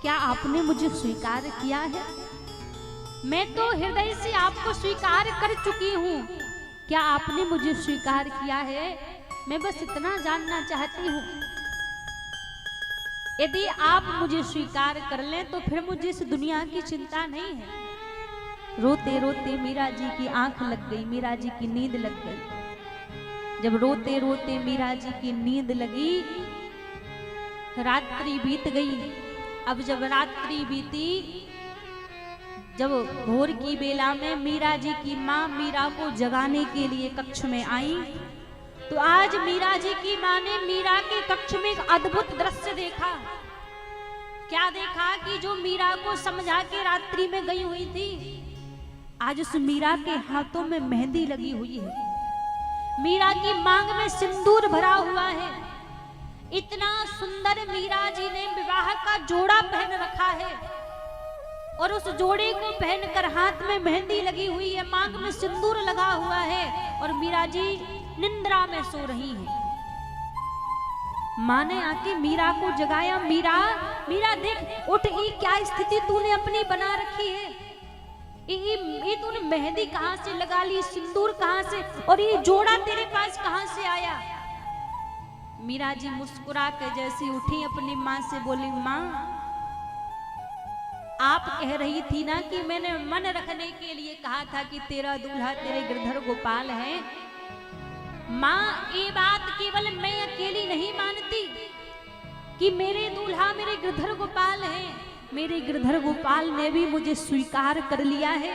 क्या आपने मुझे स्वीकार किया है? मैं तो हृदय से आपको स्वीकार कर चुकी हूँ, क्या आपने मुझे स्वीकार किया है? मैं बस इतना जानना चाहती हूँ। यदि आप मुझे स्वीकार कर लें तो फिर मुझे इस दुनिया की चिंता नहीं है। रोते रोते मीरा जी की आंख लग गई, मीरा जी की नींद लग गई। जब रोते रोते मीरा जी की नींद लगी, रात्रि बीत गई। अब जब रात्रि बीती, जब भोर की बेला में मीरा जी की माँ मीरा को जगाने के लिए कक्ष में आई, तो आज मीरा जी की माँ ने मीरा के कक्ष में एक अद्भुत दृश्य देखा। क्या देखा कि जो मीरा को समझा के रात्रि में गई हुई थी, आज उस मीरा के हाथों में मेहंदी लगी हुई है। मीरा की मांग में सिंदूर भरा हुआ है। इतना सुंदर मीरा जी ने विवाह का जोड़ा पहन रखा है और उस जोड़े को पहनकर हाथ में मेहंदी लगी हुई है, मांग में सिंदूर लगा हुआ है और मीरा जी निंद्रा में सो रही है। माँ ने आके मीरा को जगाया, मीरा मीरा देख उठ, ये क्या स्थिति तूने अपनी बना रखी है? ये तूने मेहंदी कहाँ से लगा ली, सिंदूर कहाँ से, और ये जोड़ा तेरे पास कहाँ से आया? मीरा जी मुस्कुरा के जैसी उठी, अपनी माँ से बोली, माँ आप कह रही थी ना कि मैंने मन रखने के लिए कहा था कि तेरा दूल्हा तेरे गिरधर गोपाल है। माँ ये बात केवल मैं अकेली नहीं मानती कि मेरे दूल्हा मेरे गिरधर गोपाल है। मेरे गिरधर गोपाल ने भी मुझे स्वीकार कर लिया है।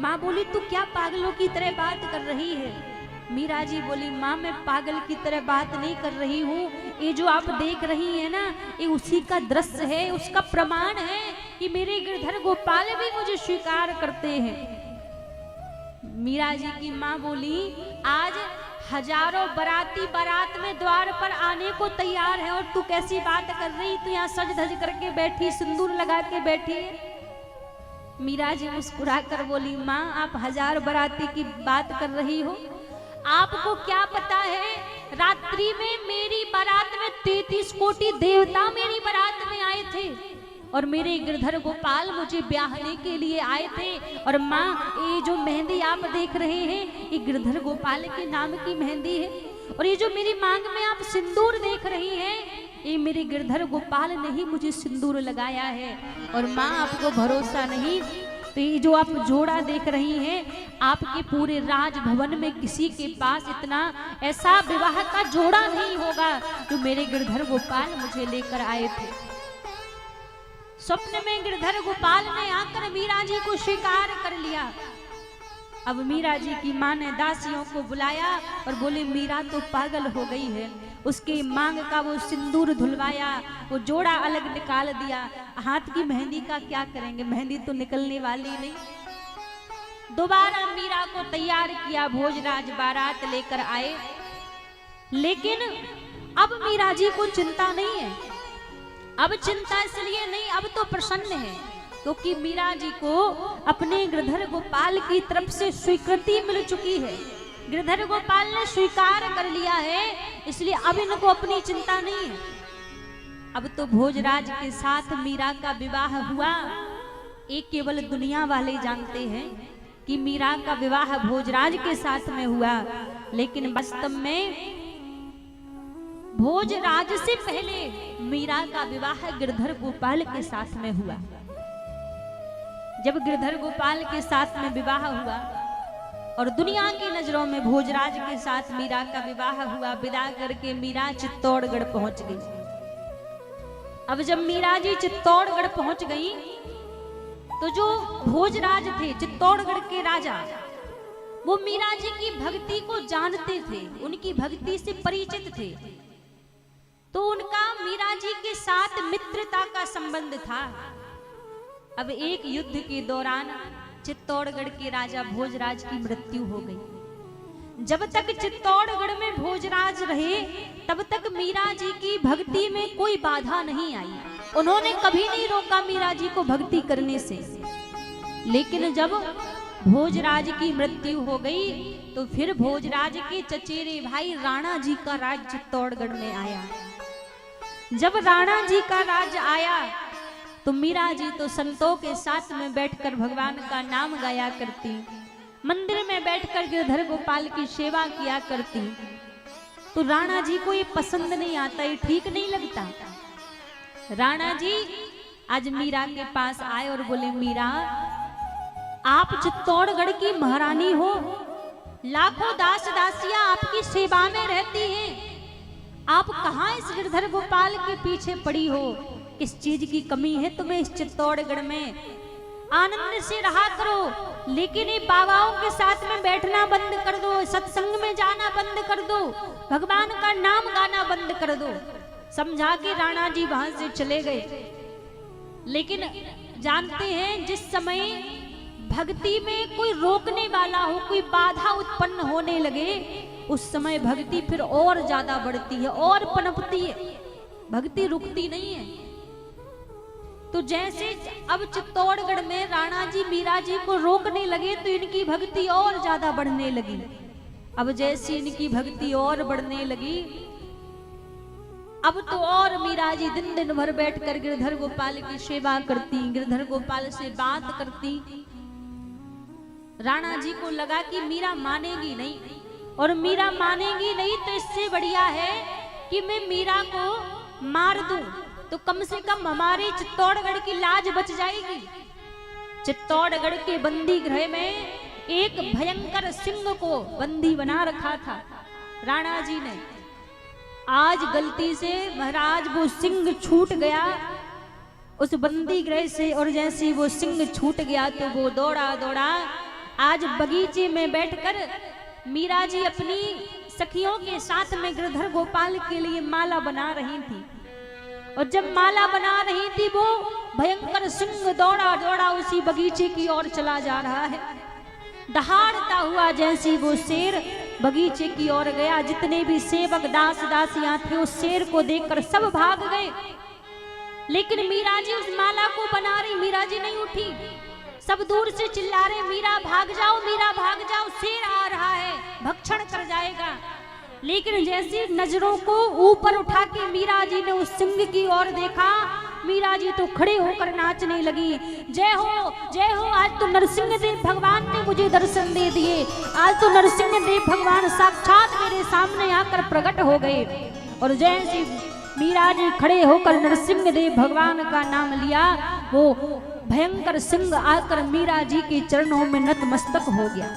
माँ बोली, तू क्या पागलों की तरह बात कर रही है? मीरा जी बोली, माँ मैं पागल की तरह बात नहीं कर रही हूँ, ये जो आप देख रही है ना, ये उसी का दृश्य है, उसका प्रमाण है कि मेरे गिरधर गोपाल भी मुझे स्वीकार करते हैं। मीरा जी की माँ बोली, आज हजारों बाराती बारात में द्वार पर आने को तैयार है और तू कैसी बात कर रही? तू यहाँ सज धज करके बैठी, सिंदूर लगा के बैठी। मीरा जी मुस्कुरा कर बोली, माँ आप हजार बाराती की बात कर रही हो, आपको क्या पता है रात्रि में मेरी बारात में 33 कोटि देवता मेरी बारात में आए थे और मेरे गिरधर गोपाल मुझे ब्याहने के लिए आए थे। और माँ ये जो मेहंदी आप देख रहे हैं, ये गिरधर गोपाल के नाम की मेहंदी है, और ये जो मेरी मांग में आप सिंदूर देख रही हैं, ये मेरे गिरधर गोपाल ने ही मुझे सिंदूर लगाया है। और माँ आपको भरोसा नहीं तो ये जो आप जोड़ा देख रही हैं, आपके पूरे राजभवन में किसी के पास इतना ऐसा विवाह का जोड़ा नहीं होगा जो मेरे गिरधर गोपाल मुझे लेकर आए थे। स्वप्न में गिरधर गोपाल ने आकर मीरा जी को स्वीकार कर लिया। अब मीरा जी की माँ ने दासियों को बुलाया और बोले, मीरा तो पागल हो गई है, उसके मांग का वो सिंदूर धुलवाया, वो जोड़ा अलग निकाल दिया, हाथ की मेहंदी का क्या करेंगे? मेहंदी तो निकलने वाली नहीं। दोबारा मीरा को तैयार किया, भोजराज बारात लेकर आए, लेकिन अब मीरा जी को चिंता नहीं है। अब चिंता इसलिए नहीं, अब तो प्रसन्न है, क्योंकि मीरा जी को अपने गिरधर गोपाल की तरफ से स्वीकृति मिल चुकी है। गिरधर गोपाल ने स्वीकार कर लिया है, इसलिए अब इनको अपनी चिंता नहीं है। अब तो भोजराज के साथ मीरा का विवाह हुआ। एक केवल दुनिया वाले जानते हैं कि मीरा का विवाह भोजराज के साथ में हुआ, लेकिन वास्तव में भोजराज से पहले मीरा का विवाह गिरधर गोपाल के साथ में हुआ। जब गिरधर गोपाल के साथ में विवाह हुआ और दुनिया की नजरों में भोजराज के साथ मीरा का विवाह हुआ, विदा करके मीरा चित्तौड़गढ़ पहुंच गई। अब जब मीरा जी चित्तौड़गढ़ पहुंच गई तो जो भोजराज थे, चित्तौड़गढ़ के राजा, वो मीरा जी की भक्ति को जानते थे, उनकी भक्ति से परिचित थे, तो उनका मीरा जी के साथ मित्रता का संबंध था। अब एक युद्ध के दौरान चित्तौड़गढ़ के राजा भोजराज की मृत्यु हो गई। जब तक चित्तौड़गढ़ में भोजराज रहे तब तक मीरा जी की भक्ति में कोई बाधा नहीं आई। उन्होंने कभी नहीं रोका मीरा जी को भक्ति करने से। लेकिन जब भोजराज की मृत्यु हो गई तो फिर भोजराज के चचेरे भाई राणा जी का राज चित्तौड़गढ़ में आया। जब राणा जी का राज आया तो मीरा जी तो संतों के साथ में बैठकर भगवान का नाम गाया करती, मंदिर में बैठकर गिरधर गोपाल की सेवा किया करती। तो राणा जी को ये पसंद नहीं आता, ये ठीक नहीं लगता। राणा जी आज मीरा के पास आए और बोले, मीरा आप चित्तौड़गढ़ की महारानी हो, लाखों दास दासियां आपकी सेवा में रहती हैं, आप कहां इस गिरधर गोपाल के पीछे पड़ी हो? किस चीज की कमी है तुम्हें इस चित्तौड़गढ़ में? आनंद से रहा करो, लेकिन ये बाबाओं के साथ में बैठना बंद कर दो, सत्संग में जाना बंद कर दो, भगवान का नाम गाना बंद कर दो। समझा के राणा जी वहां से चले गए। लेकिन जानते हैं जिस समय भक्ति में कोई रोकने वाला हो, कोई बाधा उत्पन्न होने लगे, उस समय भक्ति फिर और ज्यादा बढ़ती है और पनपती है, भक्ति रुकती नहीं है। तो जैसे अब चित्तौड़गढ़ में राणा जी मीरा जी को रोकने लगे तो इनकी भक्ति और ज्यादा बढ़ने लगी। अब जैसे इनकी भक्ति और बढ़ने लगी, अब तो और मीरा जी दिन दिन भर बैठकर गिरधर गोपाल की सेवा करती, गिरधर गोपाल से बात करती। राणा जी को लगा कि मीरा मानेगी नहीं, और मीरा मानेगी नहीं तो इससे बढ़िया है कि मैं मीरा को मार दूं, तो कम से कम हमारे चित्तौड़गढ़ की लाज बच जाएगी। चित्तौड़गढ़ के बंदी गृह में एक भयंकर सिंह को बंदी बना रखा था राणा जी ने। आज गलती से महाराज वो सिंह छूट गया उस बंदी गृह से, और जैसे वो सिंह छूट गया तो वो दौड़ा दौड़ा आज बगीचे में बैठकर मीरा जी अपनी सखियों के साथ में गिरधर गोपाल के लिए माला बना रही थी। और जब माला बना रही थी वो भयंकर सिंह दौड़ा दौड़ा उसी बगीचे की ओर चला जा रहा है। दहाड़ता हुआ जैसे वो शेर बगीचे की ओर गया, जितने भी सेवक दास दासियां थे उस शेर को देखकर सब भाग गए। लेकिन मीरा जी उस माला को बना रही, मीरा जी नहीं उठी। सब दूर से चिल्ला रहे, मीरा भाग जाओ, मीरा भाग जाओ, शेर आ रहा है, भक्षण कर जाएगा। लेकिन जैसी नजरों को ऊपर उठा के मीरा जी ने उस सिंह की ओर देखा, मीरा जी तो खड़े होकर नाचने लगी, जय हो, आज तो नरसिंह देव भगवान ने मुझे दर्शन दे दिए, आज तो नरसिंह देव भगवान साक्षात मेरे सामने आकर प्रकट हो गए। और जैसे मीरा जी खड़े होकर नरसिंह देव भगवान का नाम लिया, वो भयंकर सिंह आकर मीरा जी के चरणों में नतमस्तक हो गया।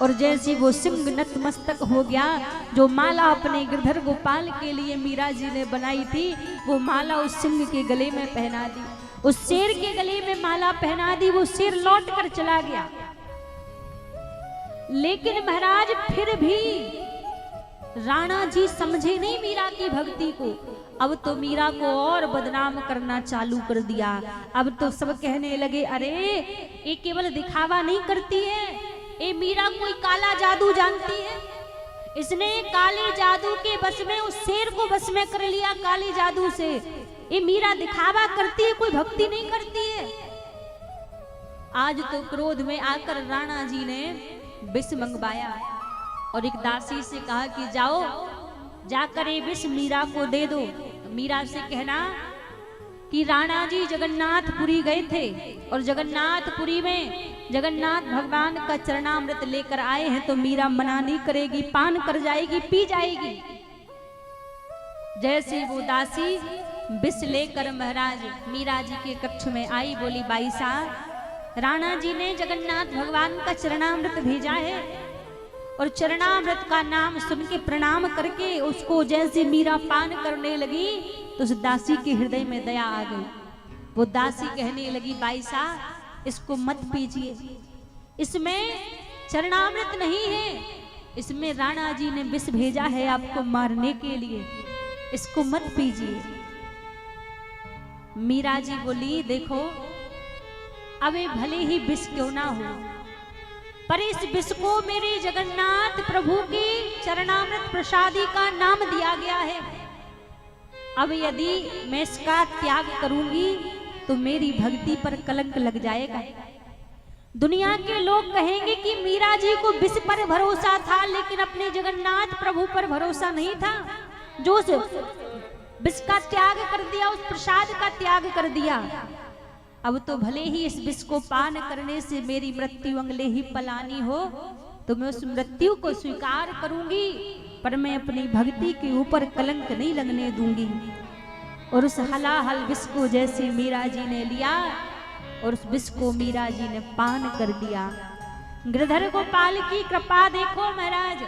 और जैसे वो सिंह नतमस्तक हो गया, जो माला अपने गिरधर गोपाल के लिए मीरा जी ने बनाई थी वो माला उस सिंह के गले में पहना दी, उस शेर के गले में माला पहना दी। वो शेर लौट कर चला गया। लेकिन महाराज फिर भी राणा जी समझे नहीं मीरा की भक्ति को। अब तो मीरा को और बदनाम करना चालू कर दिया। अब तो सब कहने लगे, अरे ये केवल दिखावा नहीं करती है, ये मीरा कोई काला जादू जानती है, इसने काले जादू के बस में उस शेर को बस में कर लिया काले जादू से। ये मीरा दिखावा करती है, कोई भक्ति नहीं करती है। आज तो क्रोध में आकर राणा जी ने विष मंगवाया और एक दासी से कहा कि जाओ जाकर ये विष मीरा को दे दो। तो मीरा से कहना कि राणा जी जगन्नाथपुरी गए थे और जगन्नाथपुरी में जगन्नाथ भगवान का चरणामृत लेकर आए हैं, तो मीरा मना नहीं करेगी, पान कर जाएगी, पी जाएगी। जैसे वो दासी विष लेकर महाराज मीरा जी के कक्ष में आई, बोली, बाई साहब, राणा जी ने जगन्नाथ भगवान का चरणामृत भेजा है, और चरणामृत का नाम सुन के प्रणाम करके उसको जैसे मीरा पान करने लगी तो उस दासी के हृदय में दया आ गई। वो दासी कहने लगी, बाई साहब, इसको मत पीजिए, इसमें चरणामृत नहीं है, इसमें राणा जी ने विष भेजा है आपको मारने के लिए, इसको मत पीजिए। मीरा जी बोली, देखो, अब भले ही विष क्यों ना हो, पर इस विष को मेरे जगन्नाथ प्रभु की चरणामृत प्रसादी का नाम दिया गया है। अब यदि मैं इसका त्याग करूंगी तो मेरी भक्ति पर कलंक लग जाएगा। दुनिया के लोग कहेंगे कि मीरा जी को विष पर भरोसा था, लेकिन अपने जगन्नाथ प्रभु पर भरोसा नहीं था, जो उस विष का त्याग कर दिया, उस प्रसाद का त्याग कर दिया। अब तो भले ही इस विष को पान करने से मेरी मृत्यु अंगले ही पलानी हो, तो मैं उस मृत्यु को स्वीकार करूंगी, पर मैं अपनी भक्ति के ऊपर कलंक नहीं लगने दूंगी। और उस हलाहल विष को जैसे मीरा जी ने लिया और उस विष को मीरा जी ने पान कर दिया। गिरधर गोपाल की कृपा देखो महाराज,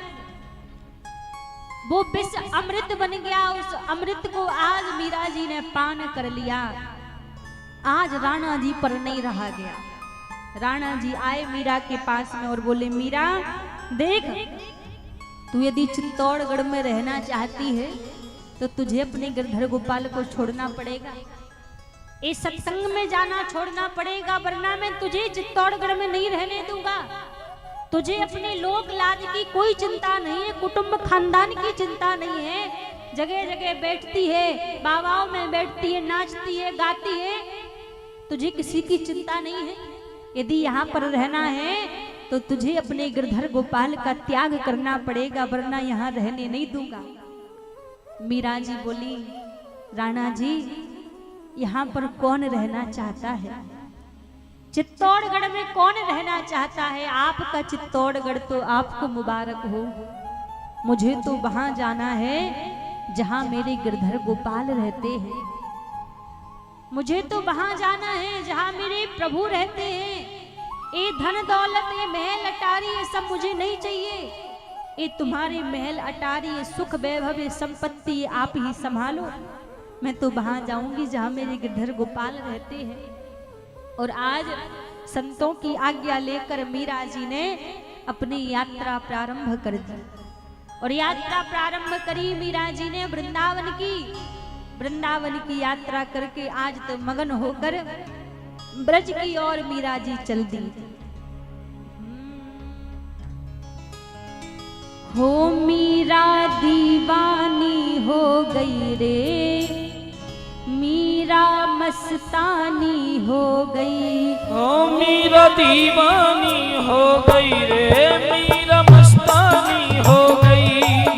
वो विष अमृत बन गया। उस अमृत को आज मीरा जी ने पान कर लिया। आज राणा जी पर नहीं रहा गया। राणा जी आए मीरा के पास में और बोले, मीरा देख, तू यदि चित्तौड़गढ़ में रहना चाहती है तो तुझे अपने गिरधर गोपाल को छोड़ना पड़ेगा, इस सत्संग में जाना छोड़ना पड़ेगा, वरना मैं तुझे चित्तौड़गढ़ में नहीं रहने दूंगा। तुझे अपने लोक लाज की कोई चिंता नहीं है, कुटुंब खानदान की चिंता नहीं है। जगह जगह बैठती है, बाबाओं में बैठती है, नाचती है, गाती है, तुझे किसी की चिंता नहीं है। यदि यहाँ पर रहना है तो तुझे अपने गिरधर गोपाल का त्याग करना पड़ेगा, वरना यहाँ रहने नहीं दूंगा। मीरा जी बोली, राणा जी यहाँ पर कौन रहना चाहता है? चित्तौड़गढ़ में कौन रहना चाहता है? आपका चित्तौड़गढ़ तो आपको मुबारक हो, मुझे तो वहां जाना है जहां मेरे गिरधर गोपाल रहते हैं। मुझे तो वहां जाना है जहां मेरे प्रभु रहते हैं। ये धन दौलत, ये महल अटारी, ये सब मुझे नहीं चाहिए। ये तुम्हारे महल अटारी, ये सुख वैभव, ये संपत्ति, ये आप ही संभालो। मैं तो वहां जाऊंगी जहां मेरे गिरधर गोपाल रहते हैं। और आज संतों की आज्ञा लेकर मीरा जी ने अपनी यात्रा प्रारंभ कर दी। और यात्रा प्रारंभ करी मीरा जी ने वृंदावन की। वृंदावन की यात्रा करके आज तो मगन होकर ब्रज की ओर मीरा जी चल दी। हो मीरा दीवानी हो गई रे, मीरा मस्तानी हो गई। ओ मीरा दीवानी हो गई रे, मीरा मस्तानी हो गई।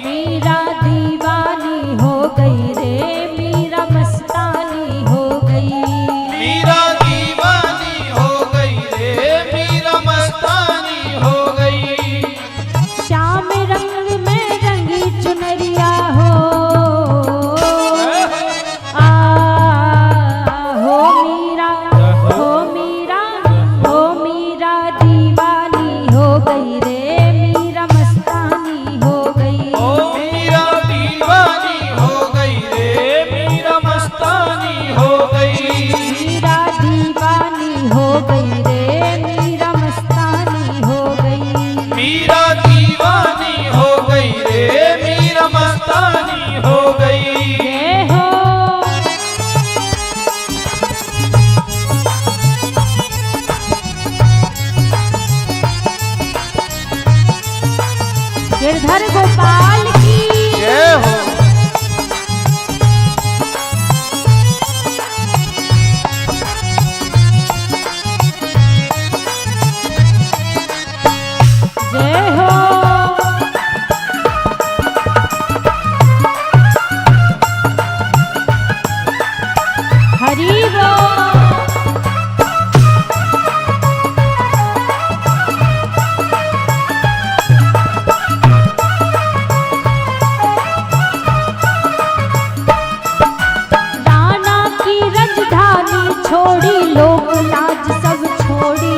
मीरा दीवानी हो गई रे, मीरा मस्तानी हो गई। मीरा दीवानी हो गई रे, मीरा मस्तानी हो गई। श्याम रंग में रंगी चुनरिया हो, गिरधर गोपाल की जय हो। जय हो। हरि बोल। छोड़ी लोक लाज सब छोड़ी,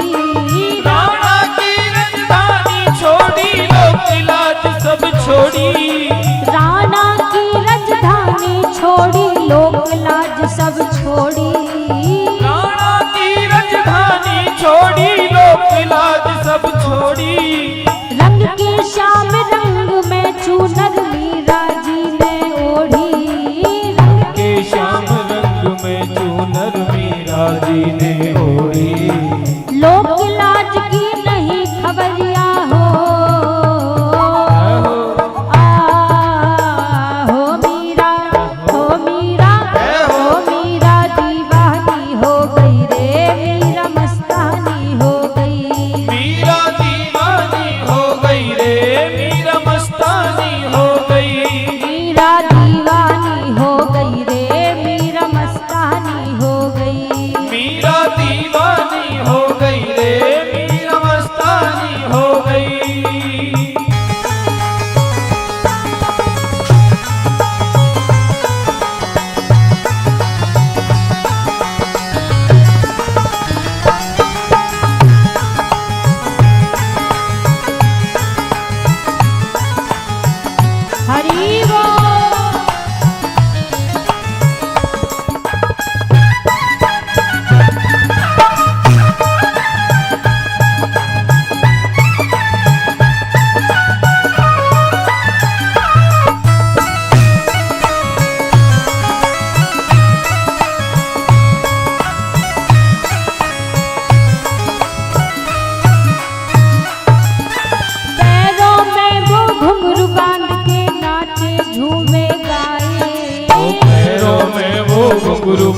राणा की राजधानी छोड़ी, लोक लाज सब छोड़ी। राणा की राजधानी छोड़ी, लोक लाज सब छोड़ी। राणा की राजधानी छोड़ी, लोक लाज सब छोड़ी। रंग के श्याम रंग में चूनर मीरा जी ने ओढ़ी। रंग के श्याम रंग में चूनर मीरा जी ने ओढ़ी। लोक लाज की नहीं खबरिया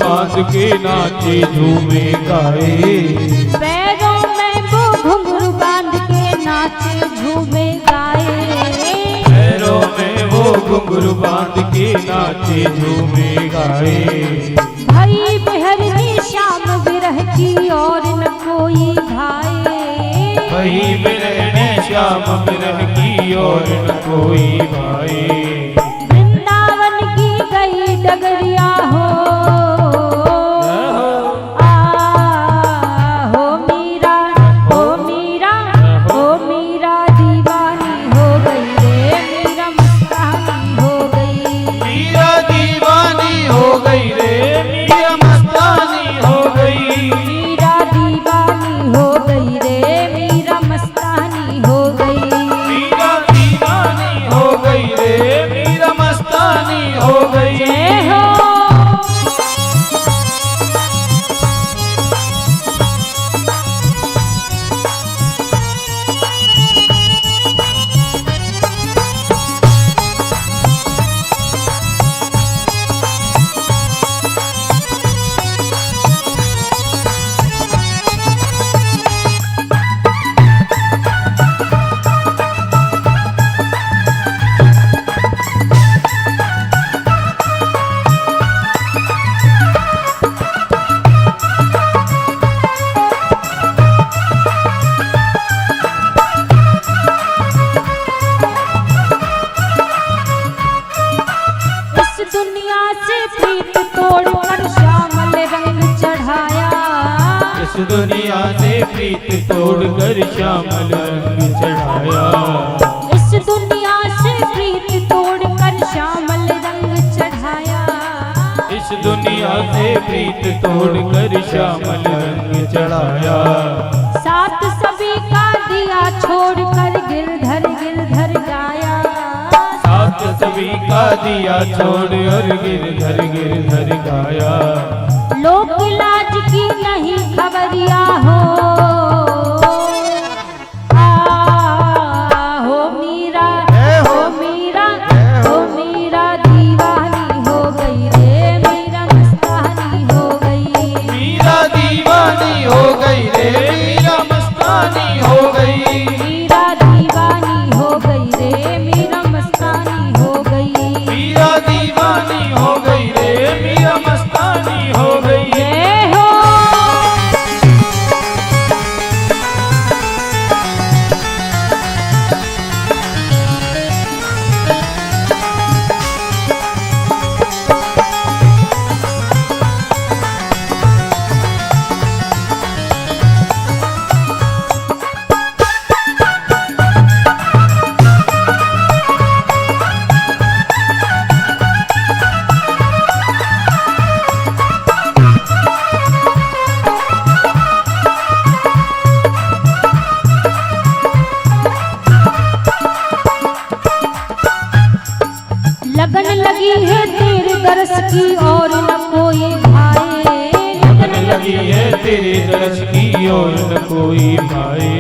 बांध के नाचे झूमे गाए। पैरों में वो घुंघरू बांध के नाचे झूमे गाए। पैरों में वो घुंघरू बांध के नाचे झूमे गाए। भई बिहरनी शाम बिरह की और न कोई भाए। वही बिरहने श्याम बिरह की और न कोई भाए। वृंदावन की गई डगरिया हो दुनिया से प्रीत तोड़कर श्यामल रंग चढ़ाया। इस दुनिया से प्रीत तोड़कर श्यामल रंग चढ़ाया। इस दुनिया से प्रीत तोड़कर श्यामल रंग चढ़ाया। साथ सभी का दिया छोड़कर गिरधर गाया। साथ सभी का दिया छोड़कर गिरधर गाया। लोक लाज की नहीं खबरिया हो मीरा दीवानी हो गई रे मीरा मस्तानी हो गई। मीरा दीवानी हो गई रे मीरा मस्तानी हो गई। मीरा दीवानी हो गई रे मीरा मस्तानी हो गई। मीरा दीवानी हो गई रे मीरा मस्तानी हो गई। लगन लगी है तेरे दरस की और न कोई भाए। लगन लगी है तेरे दरस की और न कोई भाए।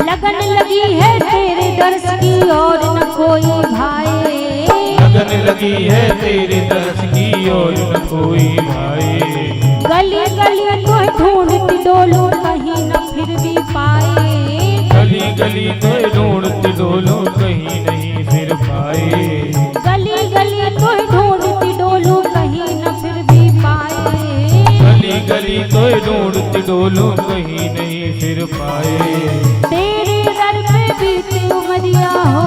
लगन लगी है तेरे दरस की और न कोई भाए। लगन लगी है तेरे दरस की और न कोई भाए। गली गली तो ढूंढती डोलूं कहीं न फिर भी पाए। गली गली तो ढूंढती डोलूं कहीं नहीं फिर पाए। गली गली तो ढूंढती डोलूं कहीं न फिर भी पाए। गली गली तो ढूंढती डोलूं कहीं नहीं फिर पाए। तेरे दर पे बीती उमरिया हो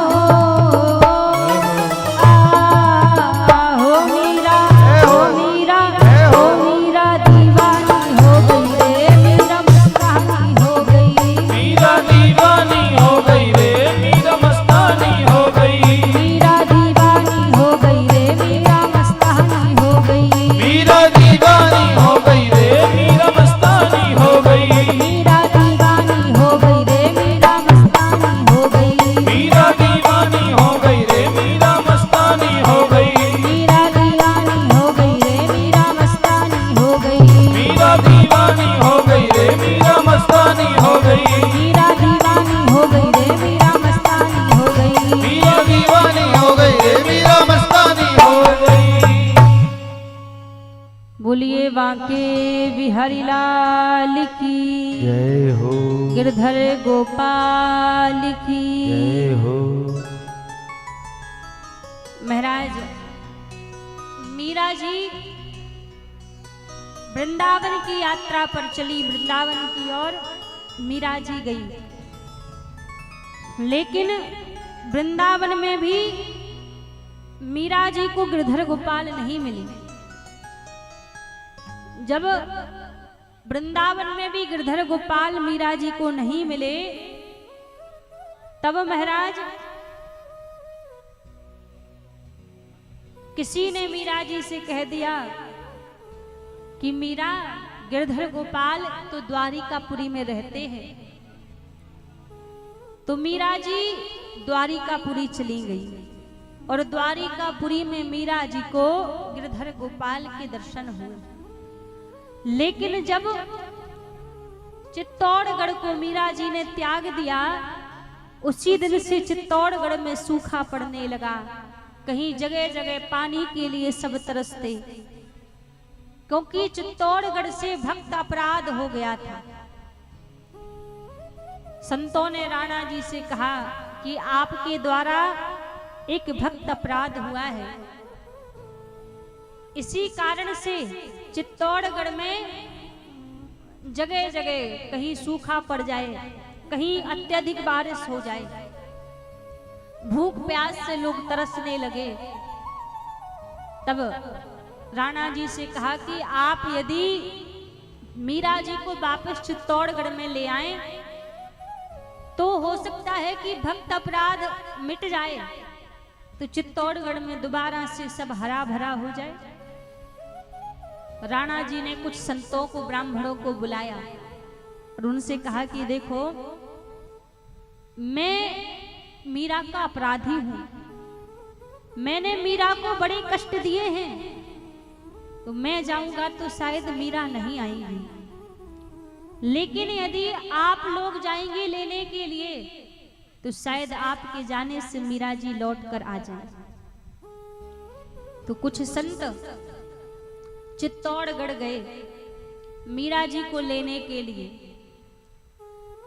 दीवानी बोलिए बांके बिहारी लाल की जय हो, गिरधर गोपाल की जय हो। महाराज मीरा जी वृंदावन की यात्रा पर चली, वृंदावन की ओर मीरा जी गई। लेकिन वृंदावन में भी मीरा जी को गिरधर गोपाल नहीं मिले। जब वृंदावन में भी गिरधर गोपाल मीरा जी को नहीं मिले, तब महाराज किसी ने मीरा जी से कह दिया कि मीरा, गिरधर गोपाल तो द्वारिकापुरी में रहते हैं। तो मीरा जी द्वारिकापुरी चली गई और द्वारिकापुरी में मीरा जी को गिरधर गोपाल के दर्शन हुए। लेकिन जब चित्तौड़गढ़ को मीरा जी ने त्याग दिया, उसी दिन से चित्तौड़गढ़ में सूखा पड़ने लगा। कहीं जगह जगह पानी के लिए सब तरसते, क्योंकि चित्तौड़गढ़ से भक्त अपराध हो गया था। संतों ने राणा जी से कहा कि आपके द्वारा एक भक्त अपराध हुआ है, इसी कारण से चित्तौड़गढ़ में जगह जगह कहीं सूखा पड़ जाए, कहीं अत्यधिक बारिश हो जाए, भूख प्यास से लोग तरसने लगे। तब राणा जी से कहा कि आप यदि मीरा जी को वापस चित्तौड़गढ़ में ले आए तो हो सकता है कि भक्त अपराध मिट जाए, तो चित्तौड़गढ़ में दोबारा से सब हरा भरा हो जाए। राणा जी ने कुछ संतों को, ब्राह्मणों को बुलाया और उनसे कहा कि देखो, मैं मीरा का अपराधी हूं, मैंने मीरा को बड़े कष्ट दिए हैं, तो मैं जाऊंगा तो शायद मीरा नहीं आएगी। लेकिन यदि आप लोग जाएंगे लेने के लिए तो शायद आपके जाने से मीरा जी लौट कर आ जाए। तो कुछ संत चित्तौड़गढ़ गए मीरा जी को लेने के लिए।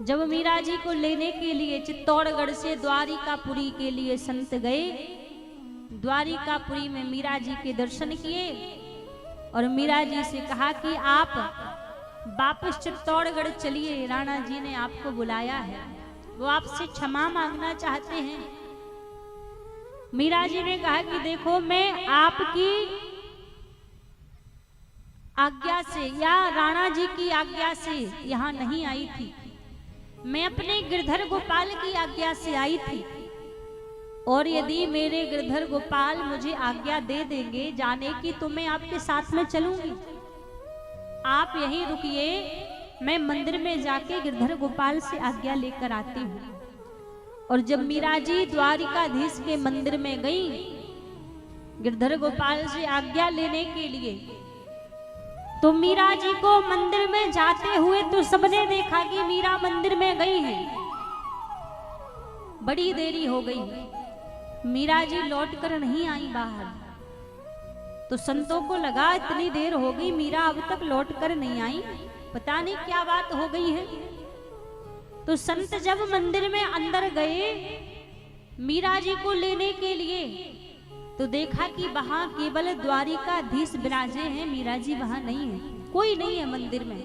जब मीरा जी को लेने के लिए चित्तौड़गढ़ से द्वारिकापुरी के लिए संत गए, द्वारिकापुरी में मीरा जी के दर्शन किए और मीरा जी से कहा कि आप वापस चित्तौड़गढ़ चलिए, राणा जी ने आपको बुलाया है, वो आपसे क्षमा मांगना चाहते हैं। मीरा जी ने कहा कि देखो, मैं आपकी आज्ञा से या राणा जी की आज्ञा से यहाँ नहीं आई थी, मैं अपने गिरधर गोपाल की आज्ञा से आई थी। और यदि मेरे गिरधर गोपाल मुझे आज्ञा दे देंगे जाने की तो मैं आपके साथ में चलूंगी। आप यहीं रुकिए, मैं मंदिर में जाके गिरधर गोपाल से आज्ञा लेकर आती हूँ। और जब मीरा जी द्वारिकाधीश के मंदिर में गई गिरधर गोपाल से आज्ञा लेने के लिए, तो मीरा जी को मंदिर में जाते हुए तो सबने देखा कि मीरा मंदिर में गई है। बड़ी देरी हो गई, मीरा जी लौट कर नहीं आई बाहर। तो संतों को लगा इतनी देर हो गई, मीरा अब तक लौट कर नहीं आई, पता नहीं क्या बात हो गई है। तो संत जब मंदिर में अंदर गए मीरा जी को लेने के लिए, तो देखा कि वहां केवल द्वारिकाधीश विराजे हैं, मीरा जी वहां नहीं है, कोई नहीं है मंदिर में।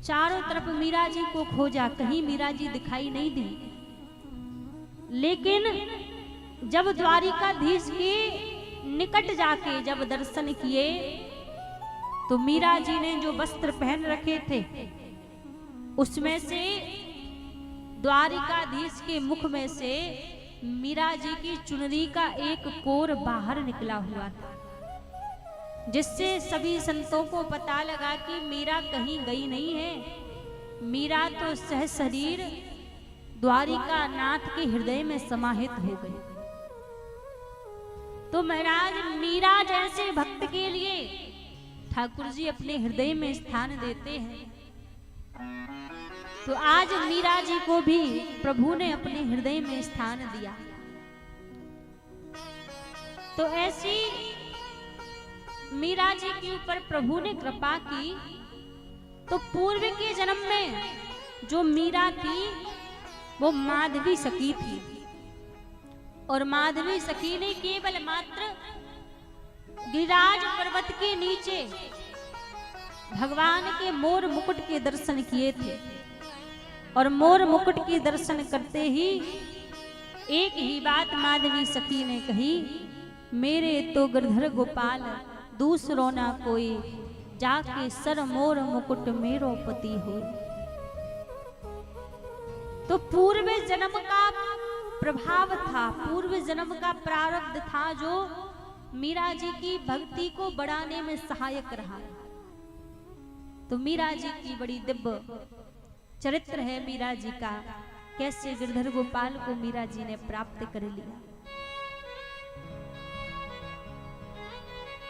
चारों तरफ मीरा जी को खोजा, कहीं मीरा जी दिखाई नहीं दी। लेकिन जब द्वारिकाधीश के निकट जाके जब दर्शन किए, तो मीरा जी ने जो वस्त्र पहन रखे थे उसमें से द्वारिकाधीश के मुख में से मीरा जी की चुनरी का एक कोर बाहर निकला हुआ था, जिससे सभी संतों को पता लगा कि मीरा कहीं गई नहीं है, मीरा तो सह शरीर द्वारिका नाथ के हृदय में समाहित हो गई। तो महाराज मीरा जैसे भक्त के लिए ठाकुर जी अपने हृदय में स्थान देते हैं, तो आज मीरा जी को भी प्रभु ने अपने हृदय में स्थान दिया। तो ऐसी मीरा जी के ऊपर प्रभु ने कृपा की तो पूर्व के जन्म में जो मीरा थी वो माधवी सखी थी, और माधवी सखी ने केवल मात्र गिरिराज पर्वत के नीचे भगवान के मोर मुकुट के दर्शन किए थे, और मोर मुकुट के दर्शन करते ही एक ही बात माधवी सखी ने कही, मेरे तो गिरधर गोपाल दूसरो ना कोई, जाके सर मोर मुकुट मेरो पति हो। तो पूर्व जन्म का प्रभाव था, पूर्व जन्म का प्रारब्ध था जो मीरा जी की भक्ति को बढ़ाने में सहायक रहा। तो मीरा जी की बड़ी दिव्य चरित्र है मीरा जी का, कैसे गिरधर गोपाल को मीरा जी ने प्राप्त कर लिया।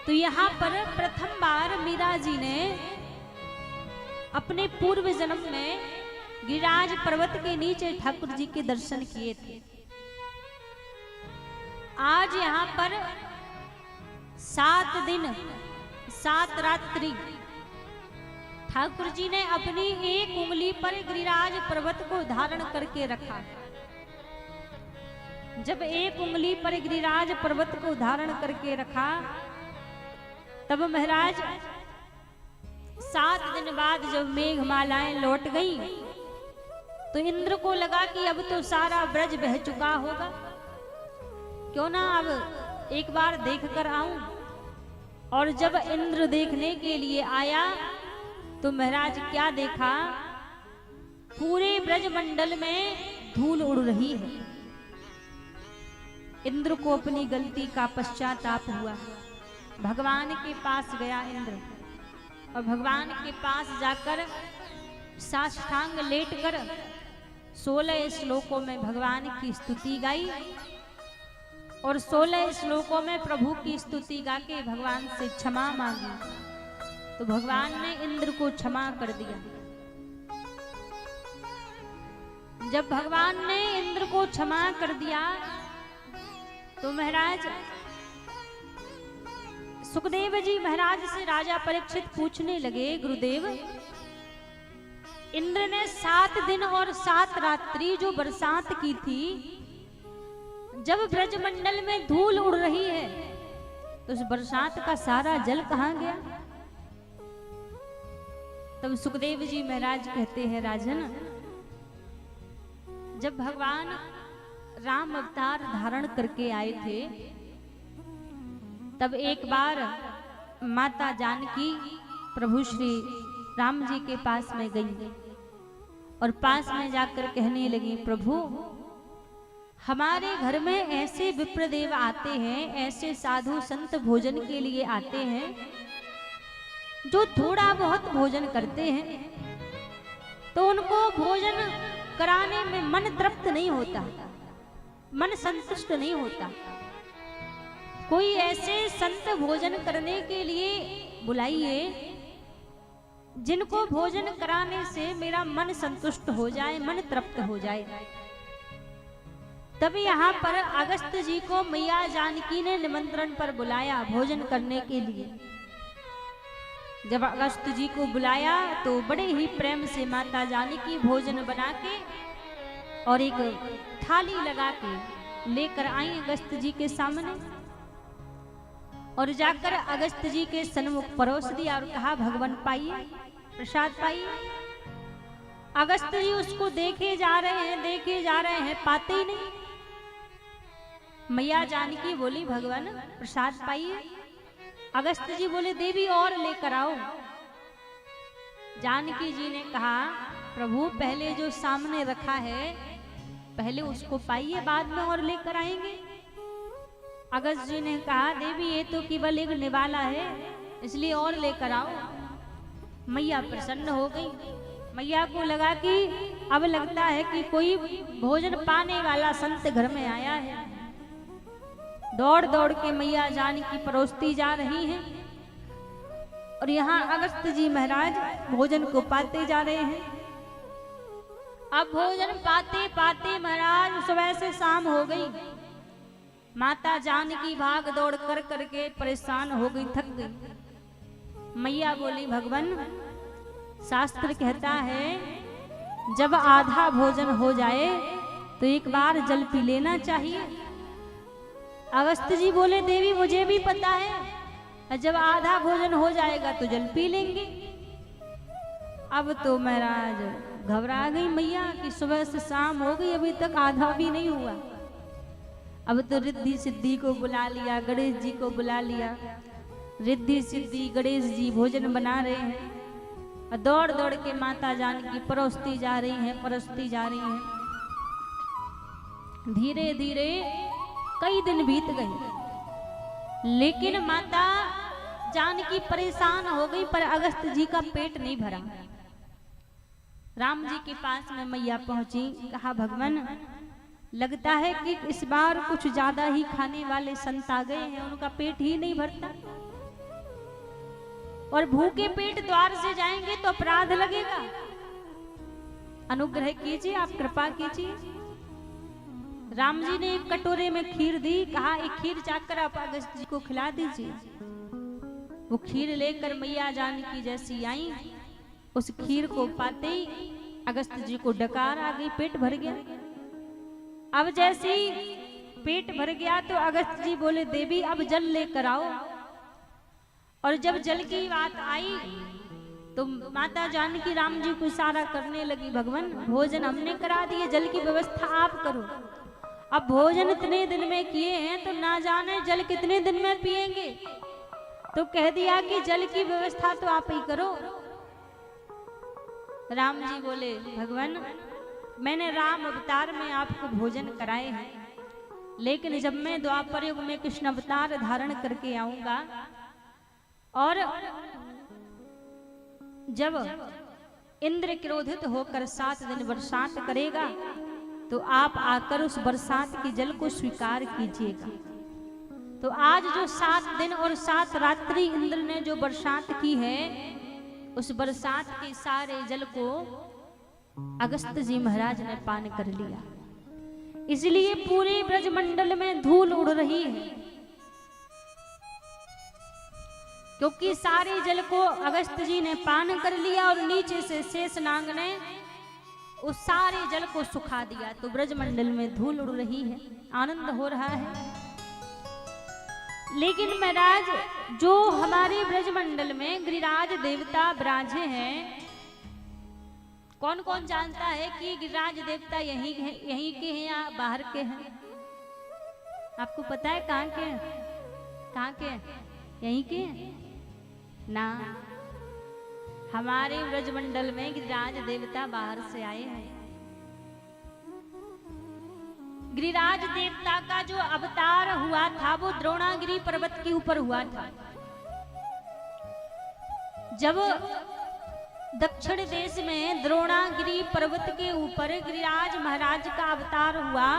तो यहाँ पर प्रथम बार मीरा जी ने अपने पूर्व जन्म में गिरिराज पर्वत के नीचे ठाकुर जी के दर्शन किए थे। आज यहाँ पर 7 दिन 7 रात्रि ठाकुर जी ने अपनी एक उंगली पर गिरिराज पर्वत को धारण करके रखा। जब एक उंगली पर गिरिराज पर्वत को धारण करके रखा, तब महाराज 7 दिन बाद जब मेघमालाएं लौट गई तो इंद्र को लगा कि अब तो सारा ब्रज बह चुका होगा, क्यों ना अब एक बार देख कर आऊं। और जब इंद्र देखने के लिए आया तो महाराज क्या देखा, पूरे ब्रजमंडल में धूल उड़ रही है। इंद्र को अपनी गलती का पश्चाताप हुआ, भगवान के पास गया इंद्र, और भगवान के पास जाकर साष्टांग लेटकर 16 श्लोकों में भगवान की स्तुति गाई, और 16 श्लोकों में प्रभु की स्तुति गा के भगवान से क्षमा मांगी। तो भगवान ने इंद्र को क्षमा कर दिया। जब भगवान ने इंद्र को क्षमा कर दिया तो महाराज सुखदेव जी महाराज से राजा परीक्षित पूछने लगे, गुरुदेव इंद्र ने 7 दिन और 7 रात्रि जो बरसात की थी, जब ब्रजमंडल में धूल उड़ रही है तो उस बरसात का सारा जल कहां गया? तब सुखदेव जी महाराज कहते हैं, राजन जब भगवान राम अवतार धारण करके आए थे तब एक बार माता जानकी प्रभु श्री राम जी के पास में गई और पास में जाकर कहने लगी, प्रभु हमारे घर में ऐसे विप्रदेव आते हैं, ऐसे साधु संत भोजन के लिए आते हैं जो थोड़ा बहुत भोजन करते हैं, तो उनको भोजन कराने में मन तृप्त नहीं होता, मन संतुष्ट नहीं होता। कोई ऐसे संत भोजन करने के लिए बुलाइए जिनको भोजन कराने से मेरा मन संतुष्ट हो जाए, मन तृप्त हो जाए। तब यहाँ पर अगस्त जी को मैया जानकी ने निमंत्रण पर बुलाया भोजन करने के लिए। जब अगस्त जी को बुलाया तो बड़े ही प्रेम से माता जानकी भोजन बना के और एक थाली लगा के लेकर आई अगस्त जी के सामने, और जाकर अगस्त जी के सन्मुख परोस दिया और कहा, भगवान पाइए, प्रसाद पाइए। अगस्त जी उसको देखे जा रहे हैं, पाते ही नहीं। मैया जानकी बोली, भगवान प्रसाद पाइए। अगस्त जी बोले, देवी और लेकर आओ। जानकी जी ने कहा, प्रभु पहले जो सामने रखा है पहले उसको पाइए, बाद में और लेकर आएंगे। अगस्त जी ने कहा, देवी ये तो केवल एक निवाला है, इसलिए और लेकर आओ। मैया प्रसन्न हो गई। मैया को लगा कि अब लगता है कि कोई भोजन पाने वाला संत घर में आया है। दौड़ दौड़ के मैया जानकी परोसती जा रही हैं और यहाँ अगस्त जी महाराज भोजन को पाते जा रहे हैं। अब भोजन पाते पाते महाराज सुबह से शाम हो गई। माता जानकी भाग दौड़ कर करके परेशान हो गई, थक गई। मैया बोली, भगवान शास्त्र कहता है जब आधा भोजन हो जाए तो एक बार जल पी लेना चाहिए। अगस्त जी बोले, देवी मुझे भी पता है, जब आधा भोजन हो जाएगा तो जल पी लेंगे। अब तो महाराज घबरा गई मैया कि सुबह से शाम हो गई, अभी तक आधा भी नहीं हुआ। अब तो रिद्धि सिद्धि को बुला लिया, गणेश जी को बुला लिया। रिद्धि सिद्धि गणेश जी भोजन बना रहे हैं, और दौड़ दौड़ के माता जानकी परोसती जा रही हैं, परोसती जा रही हैं। धीरे धीरे कई दिन बीत गए, लेकिन माता जानकी परेशान हो गई, पर अगस्त जी का पेट नहीं भरा। राम जी के पास में मैया पहुंची, कहा भगवान लगता है कि इस बार कुछ ज्यादा ही खाने वाले संत आ गए हैं, उनका पेट ही नहीं भरता, और भूखे पेट द्वार से जाएंगे तो अपराध लगेगा। अनुग्रह कीजिए, आप कृपा कीजिए। राम जी ने एक कटोरे में खीर दी, कहा एक खीर चाकर आप अगस्त जी को खिला दीजिए। वो खीर लेकर मैया जानकी जैसी आई, उस खीर को पाते ही अगस्त जी को डकार आ गई, पेट भर गया। अब जैसे ही पेट भर गया तो अगस्त जी बोले, देवी अब जल लेकर आओ। और जब जल की बात आई तो माता जानकी राम जी को इशारा करने लगी, भगवान भोजन हमने करा दिए, जल की व्यवस्था आप करो। अब भोजन इतने दिन में किए हैं तो ना जाने जल कितने दिन में पिएंगे, तो कह दिया कि जल की व्यवस्था तो आप ही करो। राम जी बोले, भगवान मैंने राम अवतार में आपको भोजन कराए हैं, लेकिन जब मैं द्वापर युग में कृष्ण अवतार धारण करके आऊंगा और जब इंद्र क्रोधित होकर 7 दिन बरसात करेगा तो आप आकर उस बरसात के जल को स्वीकार कीजिएगा। तो आज जो 7 दिन और 7 रात्रि इंद्र ने जो बरसात की है, उस बरसात के सारे जल को अगस्त जी महाराज ने पान कर लिया। इसलिए पूरे ब्रजमंडल में धूल उड़ रही है, क्योंकि सारे जल को अगस्त जी ने पान कर लिया और नीचे से शेषनाग ने उस सारे जल को सुखा दिया। तो ब्रजमंडल में धूल उड़ रही है, आनंद हो रहा है। लेकिन महाराज जो हमारे ब्रजमंडल में गिरिराज देवता विराजे हैं, कौन कौन जानता है कि गिरिराज देवता यहीं के हैं या बाहर के हैं? आपको पता है कहाँ के हैं? कहाँ के हैं? यहीं के हैं ना। हमारे ब्रजमंडल में गिरिराज देवता बाहर से आए हैं। गिरिराज देवता का जो अवतार हुआ था वो द्रोणागिरी पर्वत के ऊपर हुआ था। जब दक्षिण देश में द्रोणागिरी पर्वत के ऊपर गिरिराज महाराज का अवतार हुआ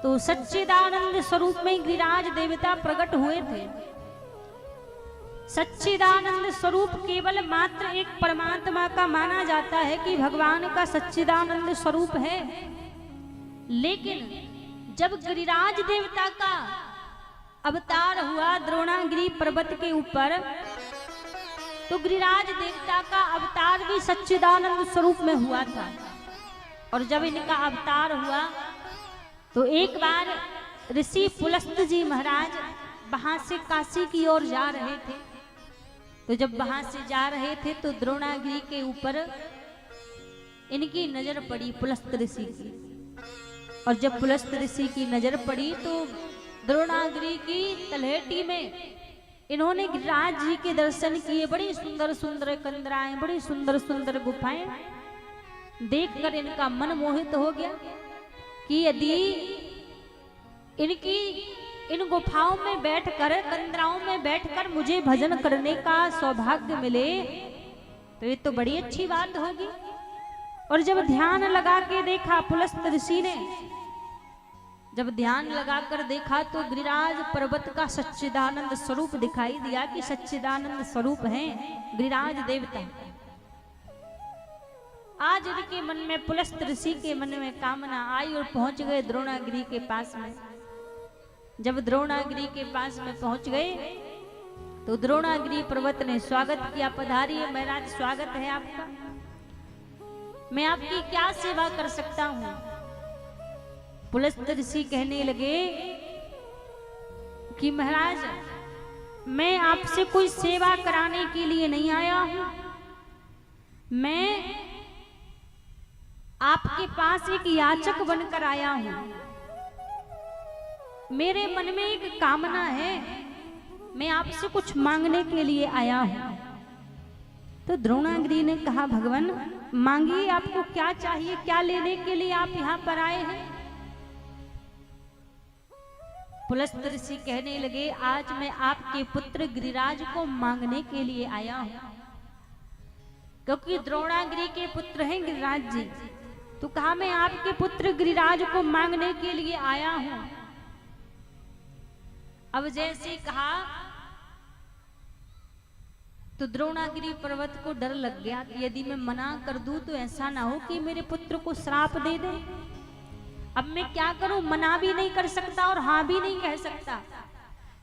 तो सच्चिदानंद स्वरूप में गिरिराज देवता प्रकट हुए थे। सच्चिदानंद स्वरूप केवल मात्र एक परमात्मा का माना जाता है कि भगवान का सच्चिदानंद स्वरूप है। लेकिन जब गिरिराज देवता का अवतार हुआ द्रोणागिरी पर्वत के ऊपर, तो गिरिराज देवता का अवतार भी सच्चिदानंद स्वरूप में हुआ था। और जब इनका अवतार हुआ तो एक बार ऋषि पुलस्त जी महाराज वहां से काशी की ओर जा रहे थे। तो जब वहां से जा रहे थे तो द्रोणागिरी के ऊपर इनकी नजर पड़ी, पुलस्त ऋषि की। और जब पुलस्त ऋषि की नजर पड़ी तो द्रोणागिरी की तलहटी में इन्होंने गिरिराज जी के दर्शन किए। बड़ी सुंदर सुंदर कंदराएं, बड़ी सुंदर सुंदर गुफाएं देखकर इनका मन मोहित हो गया कि यदि इनकी इन गुफाओं में बैठकर, कंदराओं में बैठकर मुझे भजन करने का सौभाग्य मिले तो ये तो बड़ी अच्छी बात होगी। और जब ध्यान लगा के देखा पुलस्त ऋषि ने, जब ध्यान लगाकर देखा तो गिरिराज पर्वत का सच्चिदानंद स्वरूप दिखाई दिया कि सच्चिदानंद स्वरूप हैं गिरिराज देवता। आज इनके मन में, पुलस्त ऋषि के मन में कामना आई और पहुंच गए द्रोणागिरी के पास में। जब द्रोणागिरी के पास में पहुंच गए तो द्रोणागिरी पर्वत ने स्वागत किया, पधारिए महाराज, स्वागत है आपका, मैं आपकी क्या सेवा कर सकता हूं। पुलस्त्य ऋषि कहने लगे कि महाराज मैं आपसे कोई सेवा कराने के लिए नहीं आया हूं, मैं आपके पास एक याचक बनकर आया हूं। मेरे मन में एक कामना है, मैं आपसे कुछ मांगने के लिए आया हूं। तो द्रोणागिरी ने कहा, भगवान मांगिए, आपको क्या चाहिए, क्या लेने के लिए आप यहां पर आए हैं। पुलस्त्य ऋषि कहने लगे, आज मैं आपके पुत्र गिरिराज को मांगने के लिए आया हूं, क्योंकि द्रोणागिरी के पुत्र हैं गिरिराज जी। तो कहा मैं आपके पुत्र गिरिराज को मांगने के लिए आया हूं। अब जैसे कहा तो द्रोणागिरी पर्वत को डर लग गया कि यदि मैं मना कर दूं तो ऐसा ना हो कि मेरे पुत्र को श्राप दे दे। अब मैं क्या करूं, मना भी नहीं कर सकता और हाँ भी नहीं कह सकता,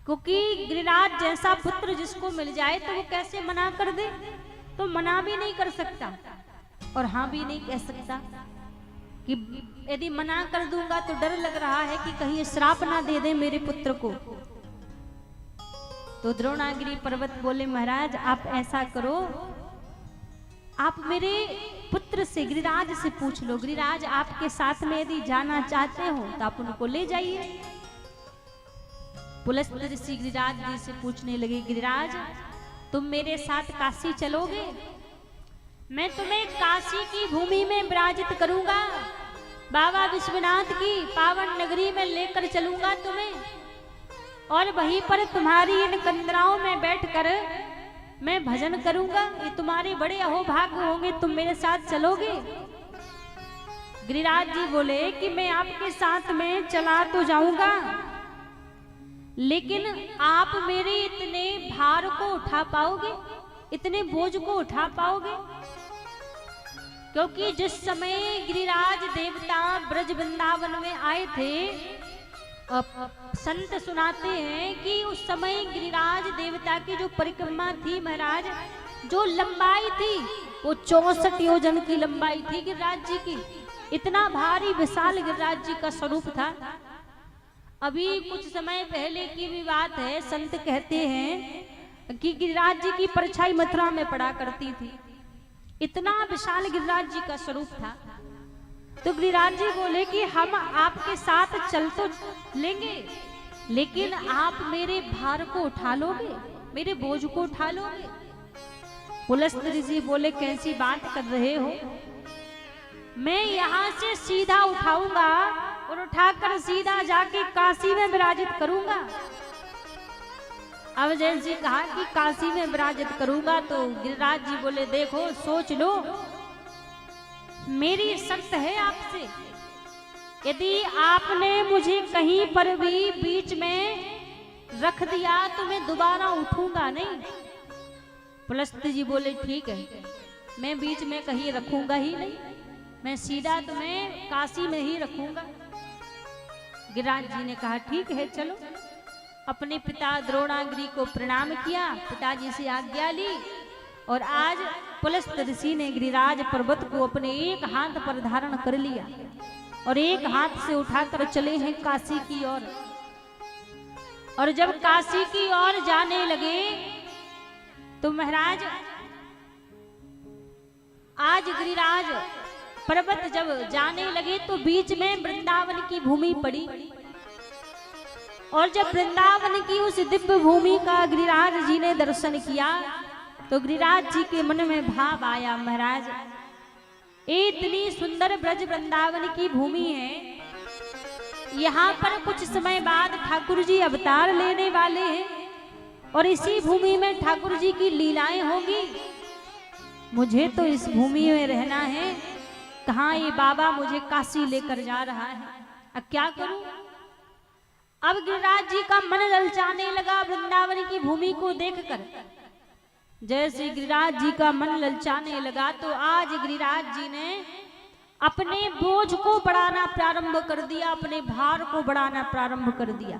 क्योंकि गिरिराज जैसा पुत्र जिसको मिल जाए तो वो कैसे मना कर दे। तो मना भी नहीं कर सकता और हाँ भी नहीं कह सकता कि यदि मना कर दूंगा तो डर लग रहा है कि कहीं श्राप ना दे दे मेरे पुत्र को। तो द्रोणागिरी पर्वत बोले, महाराज आप ऐसा करो, आप मेरे पुत्र से गिरिराज से पूछ लो, गिरिराज आपके साथ में यदि जाना चाहते हो तो आप उनको ले जाइए। पुलस्त्य ऋषि गिरिराज जी से पूछने लगे, गिरिराज तुम मेरे साथ काशी चलोगे? मैं तुम्हें काशी की भूमि में विराजित करूंगा, बाबा विश्वनाथ की पावन नगरी में लेकर चलूंगा तुम्हें, और वहीं पर तुम्हारी इन कंदराओं में बैठकर मैं भजन करूंगा। ये तुम्हारे बड़े अहोभाग्य होंगे, तुम मेरे साथ चलोगे? गिरिराज जी बोले कि मैं आपके साथ में चला तो जाऊंगा, लेकिन आप मेरे इतने भार को उठा पाओगे, इतने बोझ को उठा पाओगे? क्योंकि जिस समय गिरिराज देवता ब्रज वृंदावन में आए थे, संत सुनाते हैं कि उस समय गिरिराज देवता की जो परिक्रमा थी महाराज, जो लंबाई थी वो 64 योजन की लंबाई थी गिरिराज जी की। इतना भारी विशाल गिरिराज जी का स्वरूप था। अभी कुछ समय पहले की भी बात है, संत कहते हैं कि गिरिराज जी की परछाई मथुरा में पड़ा करती थी, इतना विशाल गिरिराज जी का स्वरूप था। तो गिरिराज जी बोले कि हम आपके साथ चल तो लेंगे, लेकिन आप मेरे भार को उठा लोगे, मेरे बोझ को उठा लोगे? पुलस्त्य ऋषि बोले, कैसी बात कर रहे हो, मैं यहाँ से सीधा उठाऊंगा और उठाकर सीधा जाके काशी में विराजित करूंगा। अब जैसे कहा कि काशी में विराजित करूंगा, तो गिरिराज जी बोले, देखो सोच लो, मेरी शर्त है आपसे, यदि आपने मुझे कहीं पर भी बीच में रख दिया तो मैं दोबारा उठूंगा नहीं। पुलस्त्य जी बोले, ठीक है, मैं बीच में कहीं रखूंगा ही नहीं, मैं सीधा तुम्हें काशी में ही रखूंगा। गिरिराज जी ने कहा, ठीक है चलो। अपने पिता द्रोणागिरी को प्रणाम किया, पिताजी से आज्ञा ली, और आज पुलस्त्य ऋषि ने गिरिराज पर्वत को अपने एक हाथ पर धारण कर लिया और एक हाथ से उठाकर चले हैं काशी की ओर। और जब काशी की ओर जाने लगे तो महाराज आज गिरिराज पर्वत जब जाने लगे तो बीच में वृंदावन की भूमि पड़ी, और जब वृंदावन की उस दिव्य भूमि का गिरिराज जी ने दर्शन किया तो गिरिराज जी के मन में भाव आया, महाराज इतनी सुंदर ब्रज वृंदावन की भूमि है, यहाँ पर कुछ समय बाद ठाकुर जी अवतार लेने वाले हैं और इसी भूमि में ठाकुर जी की लीलाएं होगी। मुझे तो इस भूमि में रहना है, कहाँ ये बाबा मुझे काशी लेकर जा रहा है, अब क्या करूं? अब गिरिराज जी का मन ललचाने लगा वृंदावन की भूमि को देखकर। जैसे गिरिराज जी का मन ललचाने लगा तो आज गिरिराज जी ने अपने बोझ को बढ़ाना प्रारंभ कर दिया, अपने भार को बढ़ाना प्रारंभ कर दिया।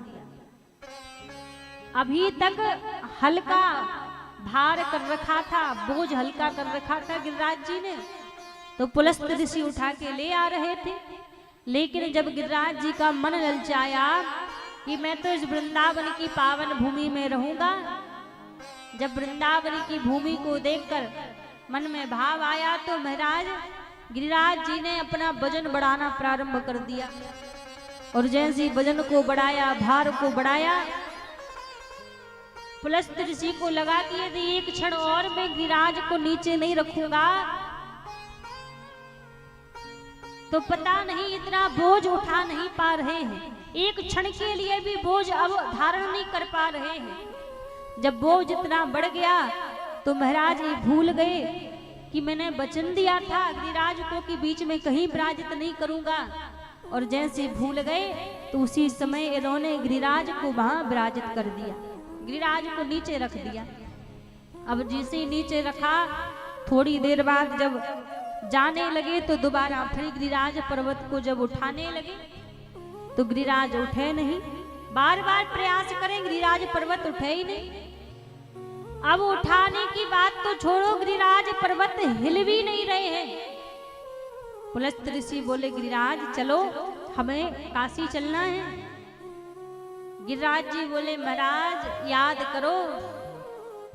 अभी तक हल्का भार कर रखा था, बोझ हल्का कर रखा था गिरिराज जी ने, तो पुलस्त ऋषि उठा के ले आ रहे थे। लेकिन जब गिरिराज जी का मन ललचाया कि मैं तो इस वृंदावन की पावन भूमि में रहूंगा, जब वृंदावन की भूमि को देखकर मन में भाव आया, तो महाराज गिरिराज जी ने अपना वजन बढ़ाना प्रारंभ कर दिया। और जैसे वजन को बढ़ाया, भार को बढ़ाया, पुलस्त ऋषि को लगा कि यदि एक क्षण और मैं गिरिराज को नीचे नहीं रखूंगा तो पता नहीं इतना बोझ उठा नहीं पा रहे हैं, एक क्षण के लिए भी बोझ अब धारण नहीं कर पा रहे हैं। जब बोझ इतना बढ़ गया तो महाराज ये भूल गए कि मैंने वचन दिया था गिरिराज को कि बीच में कहीं विराजित नहीं करूंगा, और जैसे भूल गए तो उसी समय इन्होंने गिरिराज को वहां विराजित कर दिया, गिरिराज को नीचे रख दिया। अब जिसे नीचे रखा, थोड़ी देर बाद जब जाने लगे तो दोबारा फिर गिरिराज पर्वत को जब उठाने लगे तो गिरिराज उठे नहीं, बार बार प्रयास करें गिरिराज पर्वत उठे ही नहीं। अब उठाने की बात तो छोड़ो, गिरिराज पर्वत हिल भी नहीं रहे हैं। पुलस्त ऋषि बोले गिरिराज चलो, हमें काशी चलना है। गिरिराज जी बोले महाराज याद करो,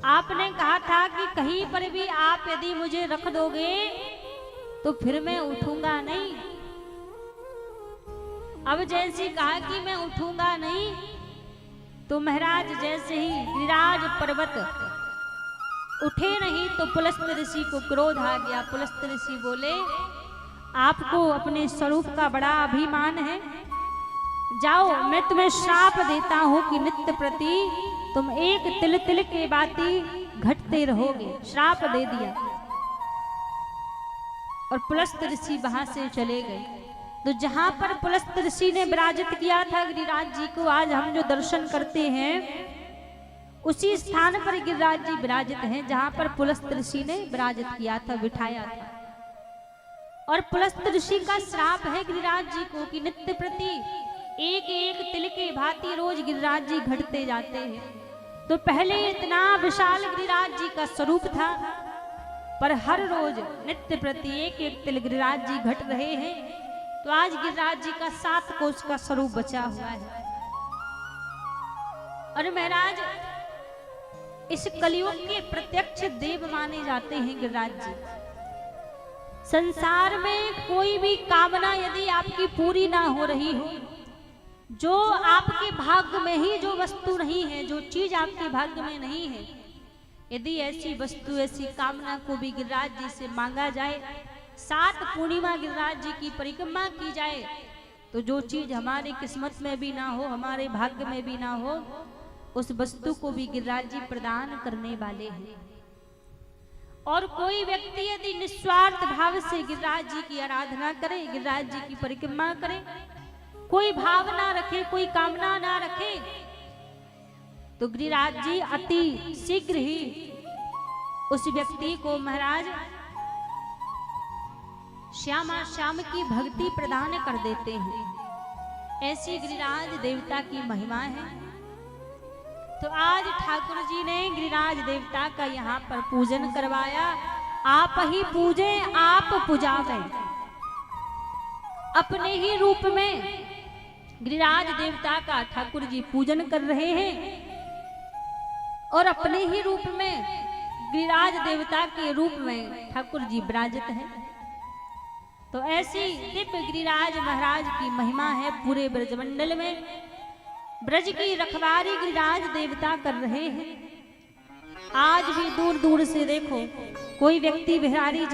आपने कहा था कि कहीं पर भी आप यदि मुझे रख दोगे तो फिर मैं उठूंगा नहीं। अब जैसे कहा कि मैं उठूंगा नहीं, तो महाराज जैसे ही गिरिराज पर्वत उठे नहीं तो पुलस्त ऋषि को क्रोध आ गया। पुलस्त ऋषि बोले आपको अपने स्वरूप का बड़ा अभिमान है, जाओ मैं तुम्हें श्राप देता हूं कि नित्य प्रति तुम एक तिल तिल के बाती घटते रहोगे। श्राप दे दिया और पुलस्त ऋषि वहां से चले गए। तो जहां पर पुलस्त ऋषि ने विराजित किया था गिरिराज जी को, आज हम जो दर्शन करते हैं उसी स्थान पर गिरिराज जी विराजित हैं जहां पर पुलस्त ऋषि ने विराजित किया था, बिठाया था। और पुलस्त ऋषि का श्राप है गिरिराज जी को कि नित्य प्रति एक एक तिल के भांति रोज गिरिराज जी घटते जाते हैं। तो पहले इतना विशाल गिरिराज जी का स्वरूप था, पर हर रोज नित्य प्रति एक एक तिल गिरिराज जी घट रहे हैं। तो आज गिरिराज जी का 7 कोस का स्वरूप बचा हुआ है। और महाराज इस कलयुग के प्रत्यक्ष देव माने जाते हैं गिरिराज जी। संसार में कोई भी कामना यदि आपकी पूरी ना हो रही हो, जो आपके भाग्य में ही जो वस्तु नहीं है, जो चीज आपके भाग्य में नहीं है, यदि ऐसी वस्तु ऐसी कामना को भी गिरिराज जी से मांगा जाए, 7 पूर्णिमा गिरिराज जी की परिक्रमा की जाए, तो जो चीज हमारी किस्मत में भी ना हो, हमारे भाग्य में भी ना हो, उस वस्तु को भी गिरिराज जी प्रदान करने वाले हैं। और कोई व्यक्ति यदि निस्वार्थ भाव से गिरिराज जी की आराधना करे, गिरिराज जी की परिक्रमा करे, कोई भावना रखे, कोई कामना ना रखे, तो गिरिराज जी अति शीघ्र ही उस व्यक्ति को महाराज श्यामा श्याम की भक्ति प्रदान कर देते हैं। ऐसी गिरिराज देवता की महिमा है। तो आज ठाकुर जी ने गिरिराज देवता का यहाँ पर पूजन करवाया। आप ही पूजे आप पुजावे, अपने ही रूप में गिरिराज देवता का ठाकुर जी पूजन कर रहे हैं और अपने ही रूप में गिरिराज देवता के रूप में ठाकुर जी विराजित हैं। तो ऐसी दिव्य गिरिराज महाराज की महिमा है पूरे ब्रजमंडल में। ब्रज की रखवारी गिरिराज देवता कर रहे हैं। आज भी दूर दूर से देखो, कोई व्यक्ति बिहारी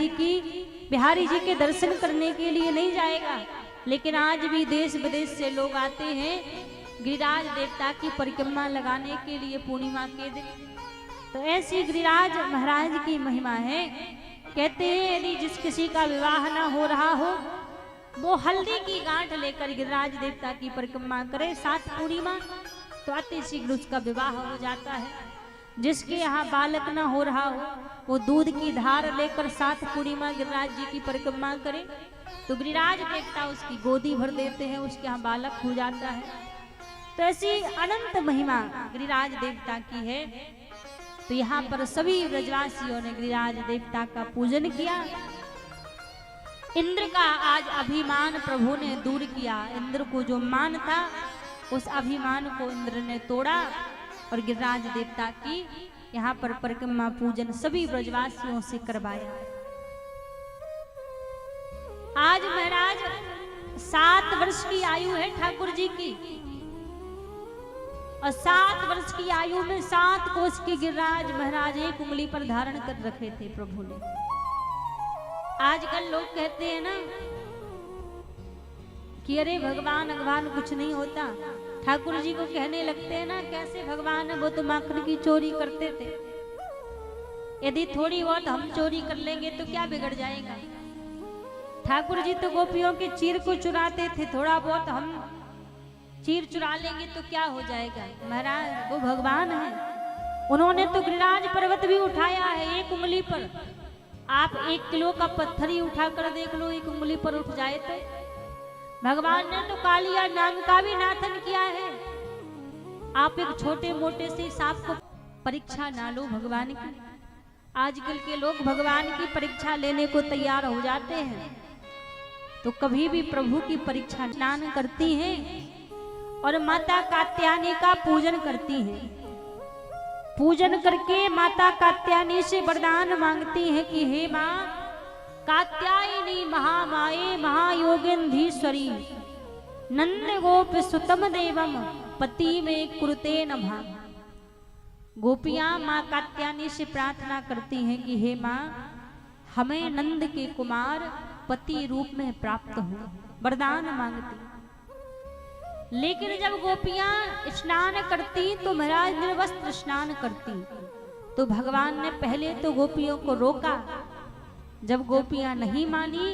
जी के दर्शन करने के लिए नहीं जाएगा, लेकिन आज भी देश विदेश से लोग आते हैं गिरिराज देवता की परिक्रमा लगाने के लिए पूर्णिमा के दिन। तो ऐसी गिरिराज महाराज की महिमा है। कहते हैं यदि जिस किसी का विवाह ना हो रहा हो, वो हल्दी की गांठ लेकर गिरिराज देवता की परिक्रमा करे 7 पूर्णिमा, तो अति शीघ्र उसका विवाह हो जाता है। जिसके यहाँ बालक ना हो रहा हो, वो दूध की धार लेकर 7 पूर्णिमा गिरिराज जी की परिक्रमा करे, तो गिरिराज देवता उसकी गोदी भर देते हैं, उसके यहाँ बालक हो जाता है। तो ऐसी अनंत महिमा गिरिराज देवता की है। तो यहाँ पर सभी ब्रजवासियों ने गिरिराज देवता का पूजन किया। इंद्र का आज अभिमान प्रभु ने दूर किया। इंद्र को जो मान था उस अभिमान को इंद्र ने तोड़ा और गिरिराज देवता की यहाँ पर परिक्रमा पूजन सभी ब्रजवासियों से करवाया। आज महाराज 7 वर्ष की आयु है ठाकुर जी की, और 7 वर्ष की आयु में 7 कोस के गिरिराज महाराज एक उंगली पर धारण कर रखे थे प्रभु ने। आजकल लोग कहते हैं ना कि अरे भगवान भगवान कुछ नहीं होता। ठाकुर जी को कहने लगते हैं ना कैसे भगवान है, वो तो माखन की चोरी करते थे। यदि थोड़ी बहुत हम चोरी कर लेंगे तो क्या बिगड़ जाएगा। ठाकुर जी तो गोपियों के चीर को चुराते थे, थोड़ा बहुत हम चीर चुरा लेंगे तो क्या हो जाएगा। महाराज वो भगवान है, उन्होंने तो गिरिराज पर्वत भी उठाया है एक उंगली पर। आप 1 किलो का पत्थर ही उठा कर देख लो, एक उंगली पर उठ जाए तो। भगवान ने तो कालिया नाग का भी नाथन किया है। आप एक छोटे मोटे से सांप को परीक्षा ना लो भगवान की। आजकल के लोग भगवान की परीक्षा लेने को तैयार हो जाते हैं, तो कभी भी प्रभु की परीक्षा स्नान करती हैं और माता कात्यायनी का पूजन करती हैं। पूजन करके माता कात्यायनी से वरदान मांगती हैं कि हे माँ कात्यायनी महामाये महायोगेंधीश्वरी नंद गोप सुतम देवम पति में कुरुते नभा। गोपियां माँ कात्यायनी से प्रार्थना करती हैं कि हे माँ हमें नंद के कुमार पति रूप में प्राप्त हो, वरदान मांगती। लेकिन जब गोपियां स्नान करती तो महाराज निर्वस्त्र स्नान करती। तो भगवान ने पहले तो गोपियों को रोका। जब गोपियां नहीं मानी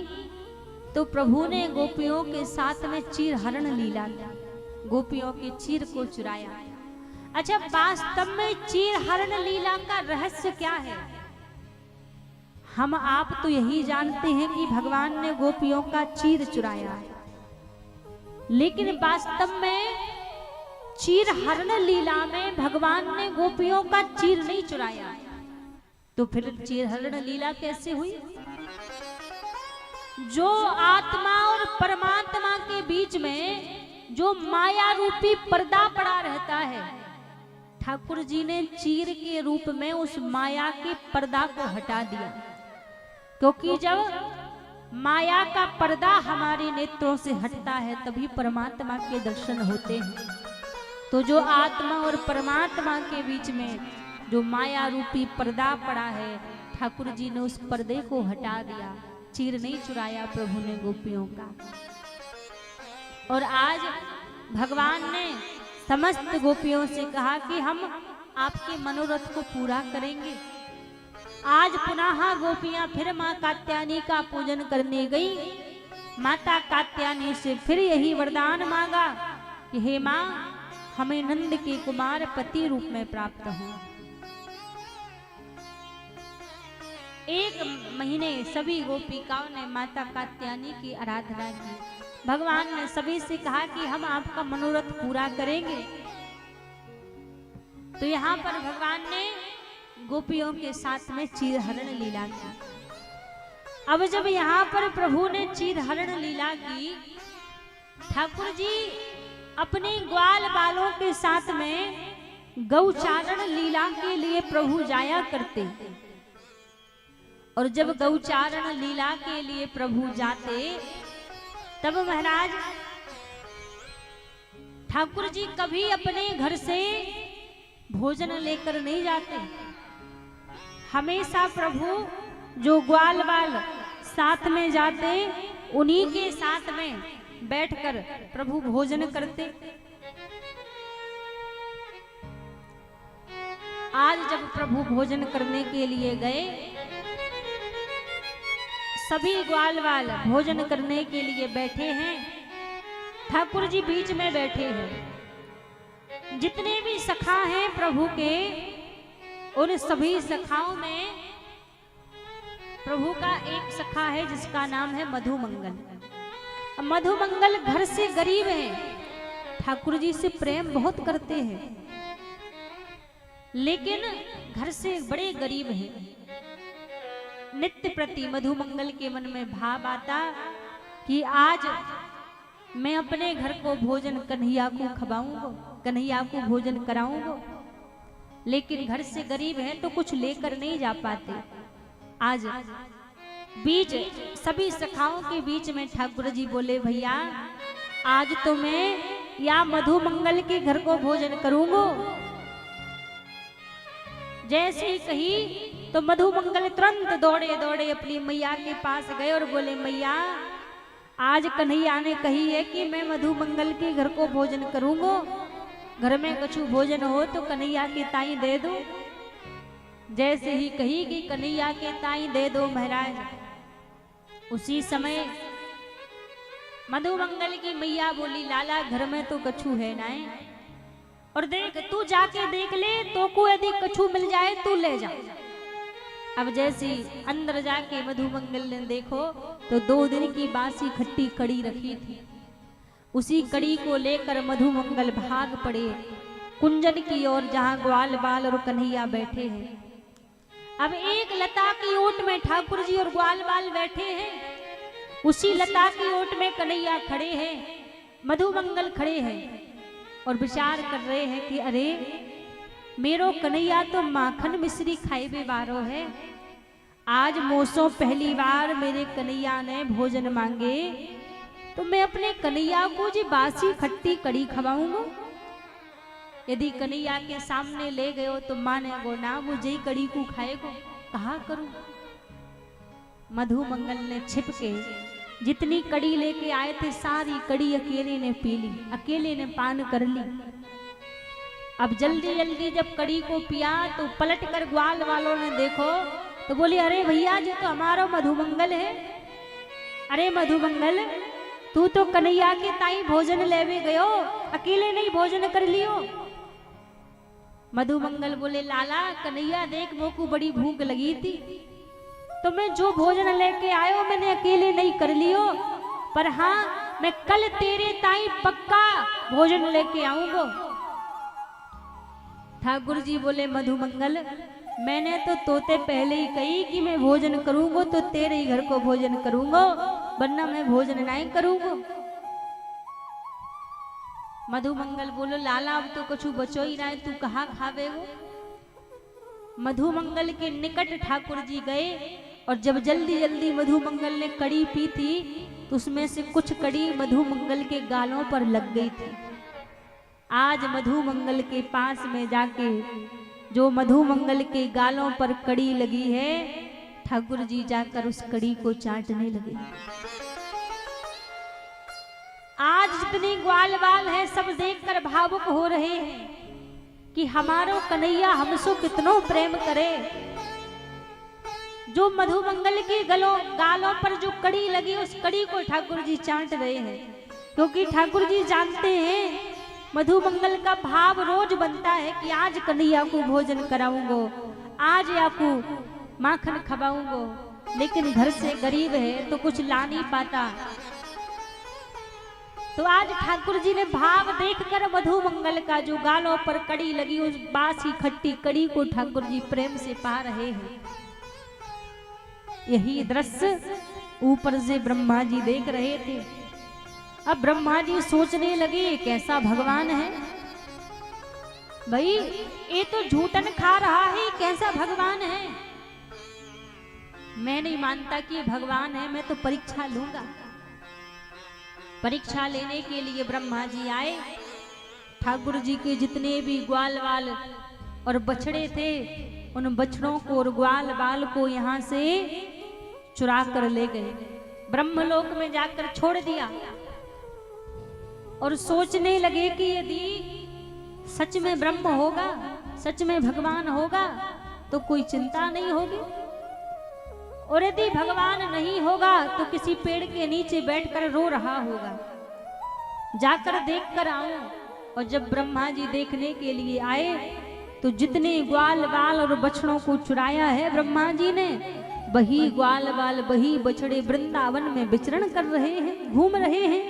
तो प्रभु ने गोपियों के साथ में चीर हरण लीला की, गोपियों के चीर को चुराया। अच्छा, वास्तव में चीर हरण लीला का रहस्य क्या है? हम आप तो यही जानते हैं कि भगवान ने गोपियों का चीर चुराया है, लेकिन वास्तव में चीर हरण लीला में भगवान ने गोपियों का चीर नहीं चुराया। तो फिर चीर हरण लीला कैसे हुई? जो आत्मा और परमात्मा के बीच में जो माया रूपी पर्दा पड़ा रहता है, ठाकुर जी ने चीर के रूप में उस माया के पर्दा को हटा दिया। क्योंकि जब माया का पर्दा हमारे नेत्रों से हटता है तभी परमात्मा के दर्शन होते हैं। तो जो आत्मा और परमात्मा के बीच में जो माया रूपी पर्दा पड़ा है, ठाकुर जी ने उस पर्दे को हटा दिया। चीर नहीं चुराया प्रभु ने गोपियों का। और आज भगवान ने समस्त गोपियों से कहा कि हम आपके मनोरथ को पूरा करेंगे। आज पुनः गोपियां फिर माँ कात्यायनी का पूजन करने गई। माता कात्यायनी से फिर यही वरदान मांगा कि हे माँ हमें नंद के कुमार पति रूप में प्राप्त हो। 1 महीने सभी गोपिकाओं ने माता कात्यायनी की आराधना की। भगवान ने सभी से कहा कि हम आपका मनोरथ पूरा करेंगे। तो यहाँ पर भगवान ने गोपियों के साथ में चीर हरण लीला की। अब जब यहाँ पर प्रभु ने चीर हरण लीला की, ठाकुर जी अपने ग्वाल बालों के साथ में गौचारण लीला के लिए प्रभु जाया करते। और जब गौचारण लीला के लिए प्रभु जाते तब महाराज ठाकुर जी कभी अपने घर से भोजन लेकर नहीं जाते। हमेशा प्रभु जो ग्वाल बाल साथ में जाते उन्हीं के साथ में बैठकर प्रभु भोजन करते। आज जब प्रभु भोजन करने के लिए गए, सभी ग्वाल बाल भोजन करने के लिए बैठे हैं, ठाकुर जी बीच में बैठे हैं। जितने भी सखा हैं प्रभु के, उन सभी सखाओं में प्रभु का एक सखा है जिसका नाम है मधुमंगल। मधुमंगल घर से गरीब है। ठाकुर जी से प्रेम बहुत करते हैं, लेकिन घर से बड़े गरीब हैं। नित्य प्रति मधुमंगल के मन में भाव आता कि आज मैं अपने घर को भोजन कन्हैया को खवाऊंगा, कन्हैया को भोजन कराऊंगा, लेकिन घर से गरीब है तो कुछ लेकर नहीं जा पाते। आज बीच सभी सखाओं के बीच में ठाकुर जी बोले, भैया आज तो मैं या मधुमंगल के घर को भोजन करूंगा। जैसे ही कही तो मधुमंगल तुरंत दौड़े दौड़े अपनी मैया के पास गए और बोले, मैया आज कन्हैया ने कही है कि मैं मधुमंगल के घर को भोजन करूंगा, घर में कछु भोजन हो तो कन्हैया के ताई दे दो। जैसे ही कही कि कन्हैया के ताई दे दो महाराज, उसी समय मधुमंगल की मैया बोली, लाला घर में तो कछु है ना, और देख तू जाके देख ले, तो को यदि कछु मिल जाए तू ले जा। अब जैसे अंदर जाके मधुमंगल ने देखो तो 2 दिन की बासी खट्टी कड़ी रखी थी। उसी कड़ी को लेकर मधुमंगल भाग पड़े कुंजन की ओर, जहां ग्वाल बाल और कन्हैया बैठे हैं। अब एक लता की ओट में ठाकुर जी और ग्वाल बाल बैठे हैं, उसी लता की ओट में कन्हैया खड़े हैं, मधुमंगल खड़े हैं और विचार कर रहे हैं कि अरे मेरो कन्हैया तो माखन मिश्री खाए बारो है, आज मोसों पहली बार मेरे कन्हैया ने भोजन मांगे तो मैं अपने कन्हैया को जी बासी खट्टी कड़ी खवाऊंगा। यदि कन्हैया के सामने ले गए तो मानेगो ना, वो जई कड़ी को खाएगो, कहा करूं। मधुमंगल ने छिप के जितनी कड़ी लेके आए थे सारी कड़ी अकेले ने पी ली, अकेले ने पान कर ली। अब जल्दी जल्दी जब कड़ी को पिया तो पलट कर ग्वाल वालों ने देखो तो बोले, अरे भैया जी तो हमारा मधुमंगल है। अरे मधुमंगल तू तो कन्हैया के ताई भोजन लेवे गयो, अकेले नहीं भोजन कर लियो। मधुमंगल बोले, लाला कन्हैया देख मोको बड़ी भूख लगी थी तो मैं जो भोजन लेके आयो मैंने अकेले नहीं कर लियो, पर हाँ मैं कल तेरे ताई पक्का भोजन लेके आऊंगा। ठाकुर जी बोले, मधुमंगल मैंने तो तोते पहले ही कही कि मैं भोजन करूंगा तो तेरे ही घर को भोजन करूंगा, वरना मैं भोजन नहीं करूंगा। मधुमंगल बोलो, लाला अब तो कुछ बचो ही ना है, तू कहाँ खावे हो। मधुमंगल के निकट ठाकुर जी गए और जब जल्दी जल्दी मधुमंगल ने कड़ी पी थी तो उसमें से कुछ कड़ी मधुमंगल के गालों पर लग गई थी। आज मधुमंगल के पास में जाके जो मधुमंगल के गालों पर कड़ी लगी है, ठाकुर जी जाकर उस कड़ी को चाटने लगे। आज जितने ग्वाल बाल है सब देखकर भावुक हो रहे हैं कि हमारो कन्हैया हमसे कितनो प्रेम करे। जो मधुमंगल के गालों पर जो कड़ी लगी उस कड़ी को ठाकुर जी चाट रहे हैं, क्योंकि ठाकुर जी जानते हैं मधुमंगल का भाव रोज बनता है कि आज कन्हैया को भोजन कराऊंगो, आज याकू माखन खवाऊंगो, लेकिन घर से गरीब है तो कुछ ला नहीं पाता। तो आज ठाकुर जी ने भाव देखकर मधुमंगल का जो गालों पर कड़ी लगी उस बासी खट्टी कड़ी को ठाकुर जी प्रेम से पा रहे हैं। यही दृश्य ऊपर से ब्रह्मा जी देख रहे थे। अब ब्रह्मा जी सोचने लगे कैसा भगवान है भाई, ये तो झूठन खा रहा है, कैसा भगवान है। मैं नहीं मानता कि ये भगवान है, मैं तो परीक्षा लूंगा। परीक्षा लेने के लिए ब्रह्मा जी आए। ठाकुर जी के जितने भी ग्वाल बाल और बछड़े थे उन बछड़ों को और ग्वाल बाल को यहाँ से चुरा कर ले गए, ब्रह्मलोक में जाकर छोड़ दिया और सोचने लगे कि यदि सच में ब्रह्म होगा, सच में भगवान होगा तो कोई चिंता नहीं होगी, और यदि भगवान नहीं होगा तो किसी पेड़ के नीचे बैठकर रो रहा होगा, जाकर देखकर आऊं। और जब ब्रह्मा जी देखने के लिए आए तो जितने ग्वाल बाल और बछड़ों को चुराया है ब्रह्मा जी ने, वही ग्वाल बाल वही बछड़े वृंदावन में विचरण कर रहे हैं, घूम रहे हैं।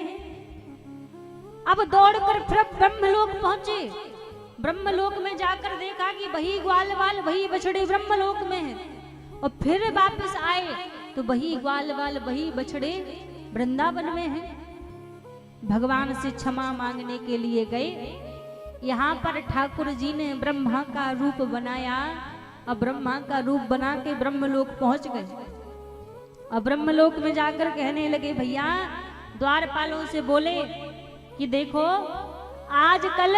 अब दौड़कर फिर ब्रह्मलोक पहुंचे। ब्रह्मलोक में जाकर देखा कि वही ग्वाल बाल वही बछड़े ब्रह्मलोक में हैं। और फिर वापस आए तो वही ग्वाल बाल वही बछड़े वृंदावन में हैं। भगवान से क्षमा मांगने के लिए गए। यहाँ पर ठाकुर जी ने ब्रह्मा का रूप बनाया। अब ब्रह्मा का रूप बना के ब्रह्मलोक पहुंच गए। अब ब्रह्मलोक में जाकर कहने लगे, भैया द्वारपालों से बोले कि देखो आजकल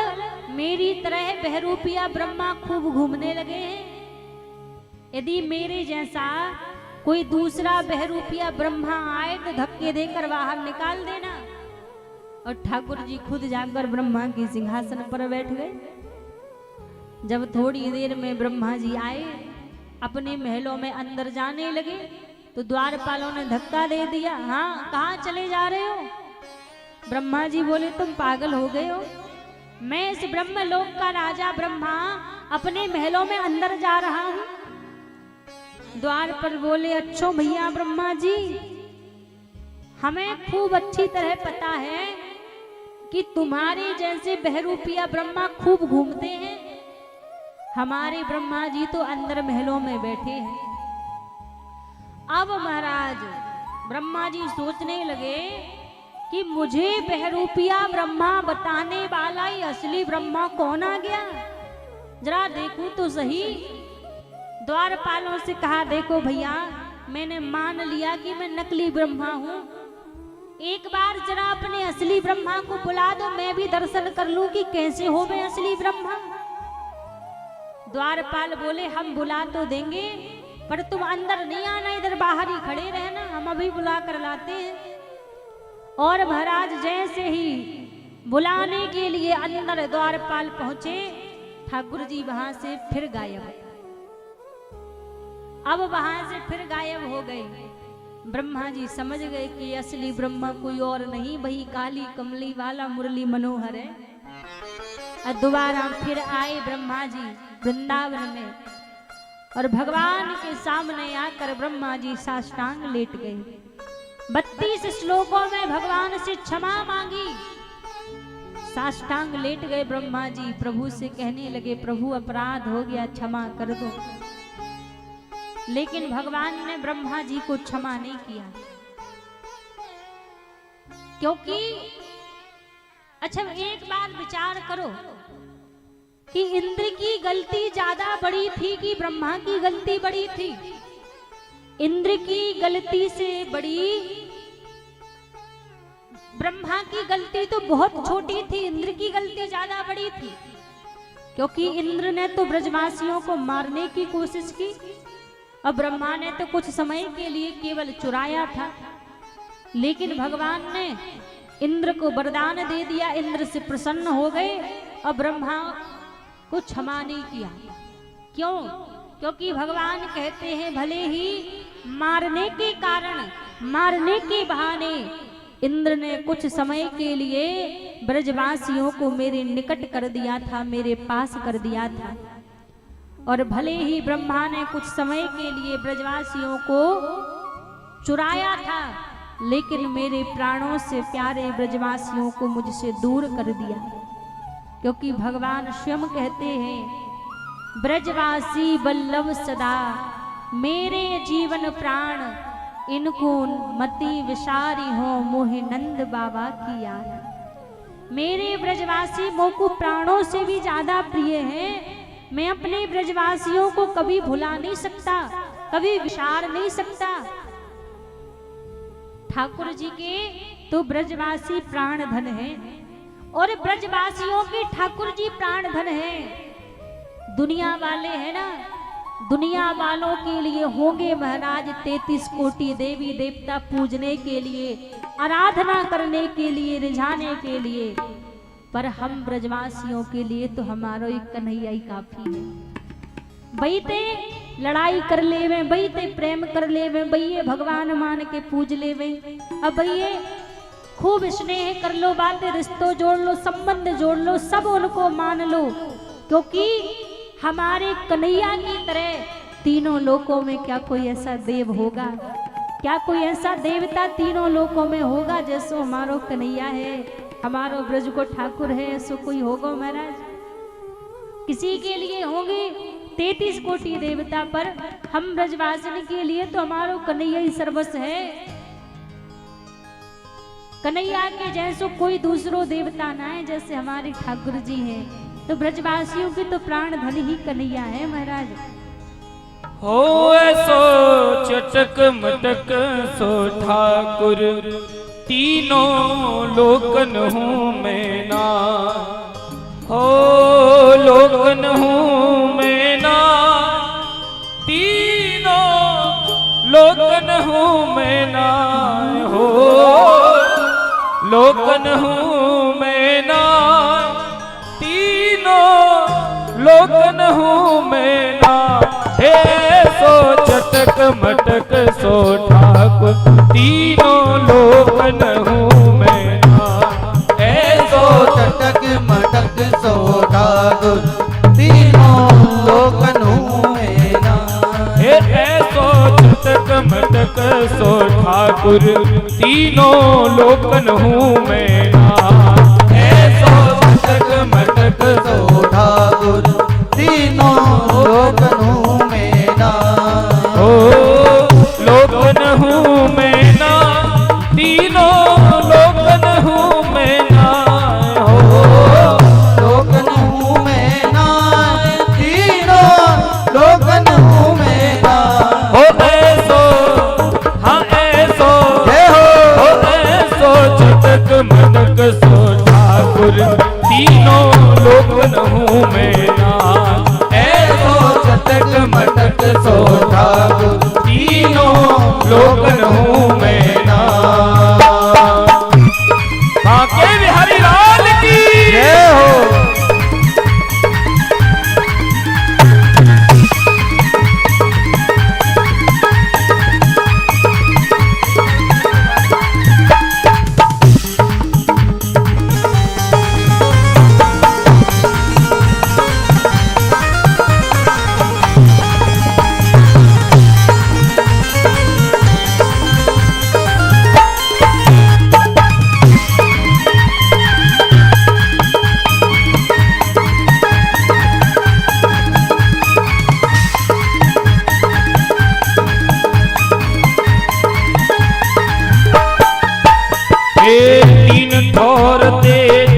मेरी तरह बहरूपिया ब्रह्मा खूब घूमने लगे हैं। यदि मेरे जैसा कोई दूसरा बहरूपिया ब्रह्मा आए तो धक्के देकर बाहर निकाल देना। और ठाकुर जी खुद जाकर ब्रह्मा के सिंहासन पर बैठ गए। जब थोड़ी देर में ब्रह्मा जी आए, अपने महलों में अंदर जाने लगे तो द्वारपालों ने धक्का दे दिया। हाँ, कहाँ चले जा रहे हो? ब्रह्मा जी बोले, तुम पागल हो गए हो? मैं इस ब्रह्मलोक का राजा ब्रह्मा अपने महलों में अंदर जा रहा हूं। द्वार पर बोले, अच्छो भैया ब्रह्मा जी, हमें खूब अच्छी तरह पता है कि तुम्हारे जैसे बहरूपिया ब्रह्मा खूब घूमते हैं। हमारे ब्रह्मा जी तो अंदर महलों में बैठे हैं। अब महाराज ब्रह्मा जी सोचने लगे कि मुझे बहरूपिया ब्रह्मा बताने वाला ही असली ब्रह्मा कौन आ गया, जरा देखूं तो सही। द्वारपालों से कहा, देखो भैया, मैंने मान लिया कि मैं नकली ब्रह्मा हूं। एक बार जरा अपने असली ब्रह्मा को बुला दो, मैं भी दर्शन कर लूं कि कैसे हो मैं असली ब्रह्मा। द्वारपाल बोले, हम बुला तो देंगे पर तुम अंदर नहीं आना, इधर बाहर ही खड़े रहना, हम अभी बुला कर लाते हैं। और महाराज जैसे ही बुलाने के लिए अंदर द्वारपाल पहुंचे, ठाकुर जी वहां से फिर गायब। अब वहां से फिर गायब हो गए। ब्रह्मा जी समझ गए कि असली ब्रह्मा कोई और नहीं, वही काली कमली वाला मुरली मनोहर है। और दोबारा फिर आए ब्रह्मा जी वृंदावन में, और भगवान के सामने आकर ब्रह्मा जी साष्टांग लेट गए। 32 श्लोकों में भगवान से क्षमा मांगी। साष्टांग लेट गए ब्रह्मा जी, प्रभु से कहने लगे, प्रभु अपराध हो गया, क्षमा कर दो। लेकिन भगवान ने ब्रह्मा जी को क्षमा नहीं किया, क्योंकि अच्छा एक बात विचार करो कि इंद्र की गलती ज्यादा बड़ी थी कि ब्रह्मा की गलती बड़ी थी? इंद्र की गलती से बड़ी ब्रह्मा की गलती तो बहुत छोटी थी, इंद्र की गलती ज्यादा बड़ी थी। क्योंकि इंद्र ने तो ब्रजवासियों को मारने की कोशिश की, और ब्रह्मा ने तो कुछ समय के लिए केवल चुराया था। लेकिन भगवान ने इंद्र को वरदान दे दिया, इंद्र से प्रसन्न हो गए और ब्रह्मा को क्षमा नहीं किया। क्यों? क्योंकि भगवान कहते हैं, भले ही मारने के कारण, मारने के बहाने इंद्र ने कुछ समय के लिए ब्रजवासियों को मेरे निकट कर दिया था, मेरे पास कर दिया था। और भले ही ब्रह्मा ने कुछ समय के लिए ब्रजवासियों को चुराया था, लेकिन मेरे प्राणों से प्यारे ब्रजवासियों को मुझसे दूर कर दिया। क्योंकि भगवान स्वयं कहते हैं, ब्रजवासी बल्लभ सदा मेरे जीवन प्राण, इनको मति विसारी हो मोहे नंद बाबा की याद। मेरे ब्रजवासी मोकु प्राणों से भी ज्यादा प्रिय हैं। मैं अपने ब्रजवासियों को कभी भुला नहीं सकता, कभी विसार नहीं सकता। ठाकुर जी के तो ब्रजवासी प्राण धन है, और ब्रजवासियों के ठाकुर जी प्राण धन है। दुनिया वाले हैं ना, दुनिया वालों के लिए होंगे महाराज 33 कोटि देवी देवता पूजने के लिए, आराधना करने के लिए, रिझाने के लिए, पर हम ब्रजवासियों के लिए तो हमारा एक कन्हैया ही काफी है। बैते लड़ाई कर ले में, बैते प्रेम कर ले में, बैये भगवान मान के पूज ले में, अब बैये खूब स्नेह कर लो, बातें रिश्तों जोड़ लो, संबंध जोड़ लो, सब उनको मान लो। क्योंकि हमारे कन्हैया की तरह तीनों लोकों में क्या कोई ऐसा देव होगा, क्या कोई ऐसा देवता तीनों लोकों में होगा जैसो हमारो कन्हैया है। हमारो ब्रज को ठाकुर है ऐसो कोई होगा महाराज? किसी के लिए होंगे 33 कोटि देवता, पर हम ब्रजवासिनी के लिए तो हमारो कन्हैया ही सर्वस्व है। कन्हैया के जैसो कोई दूसरो देवता ना है जैसे हमारे ठाकुर जी हैं। तो ब्रजवासियों की तो प्राण धन ही कन्हैया है महाराज। हो ऐसो चटक मटक सो ठाकुर, तीनों लोकन हूँ मैं ना। हो लोकन हूँ मैं ना, तीनों लोकन हूँ मैं ना। हो लोकन हूँ मैं ना, तीनों लोकन हूँ मैं ना। हे सो चटक मटक सो ठाकुर, तीनों लोकन हूँ मैं ना। ऐसो चटक मटक सो ठाकुर, तीनों लोकन हूँ मैं ना। हे ऐसो चटक मटक सो ठाकुर, तीनों लोकन हूँ मैं ना। ऐसो चटक मटक सो ठाकुर, तीनों लोकन हूँ मैं ना। हो लोकन हूँ मैं ना, तीनों लोकन हूँ मैं ना। हो लोकन हूँ मैं ना, तीनों लोकन हूँ मैं ना। हो ऐसो, हाँ ऐसो, जय हो। ऐसो चटक मटक सो ठाकुर, तीनों लोकन हूँ मैं ना। ऐसो चटक मटक सो ठाकुर, तीनों लोकन हूँ मैं ना। बांके बिहारी लाल की जय हो। तीन ठोर ते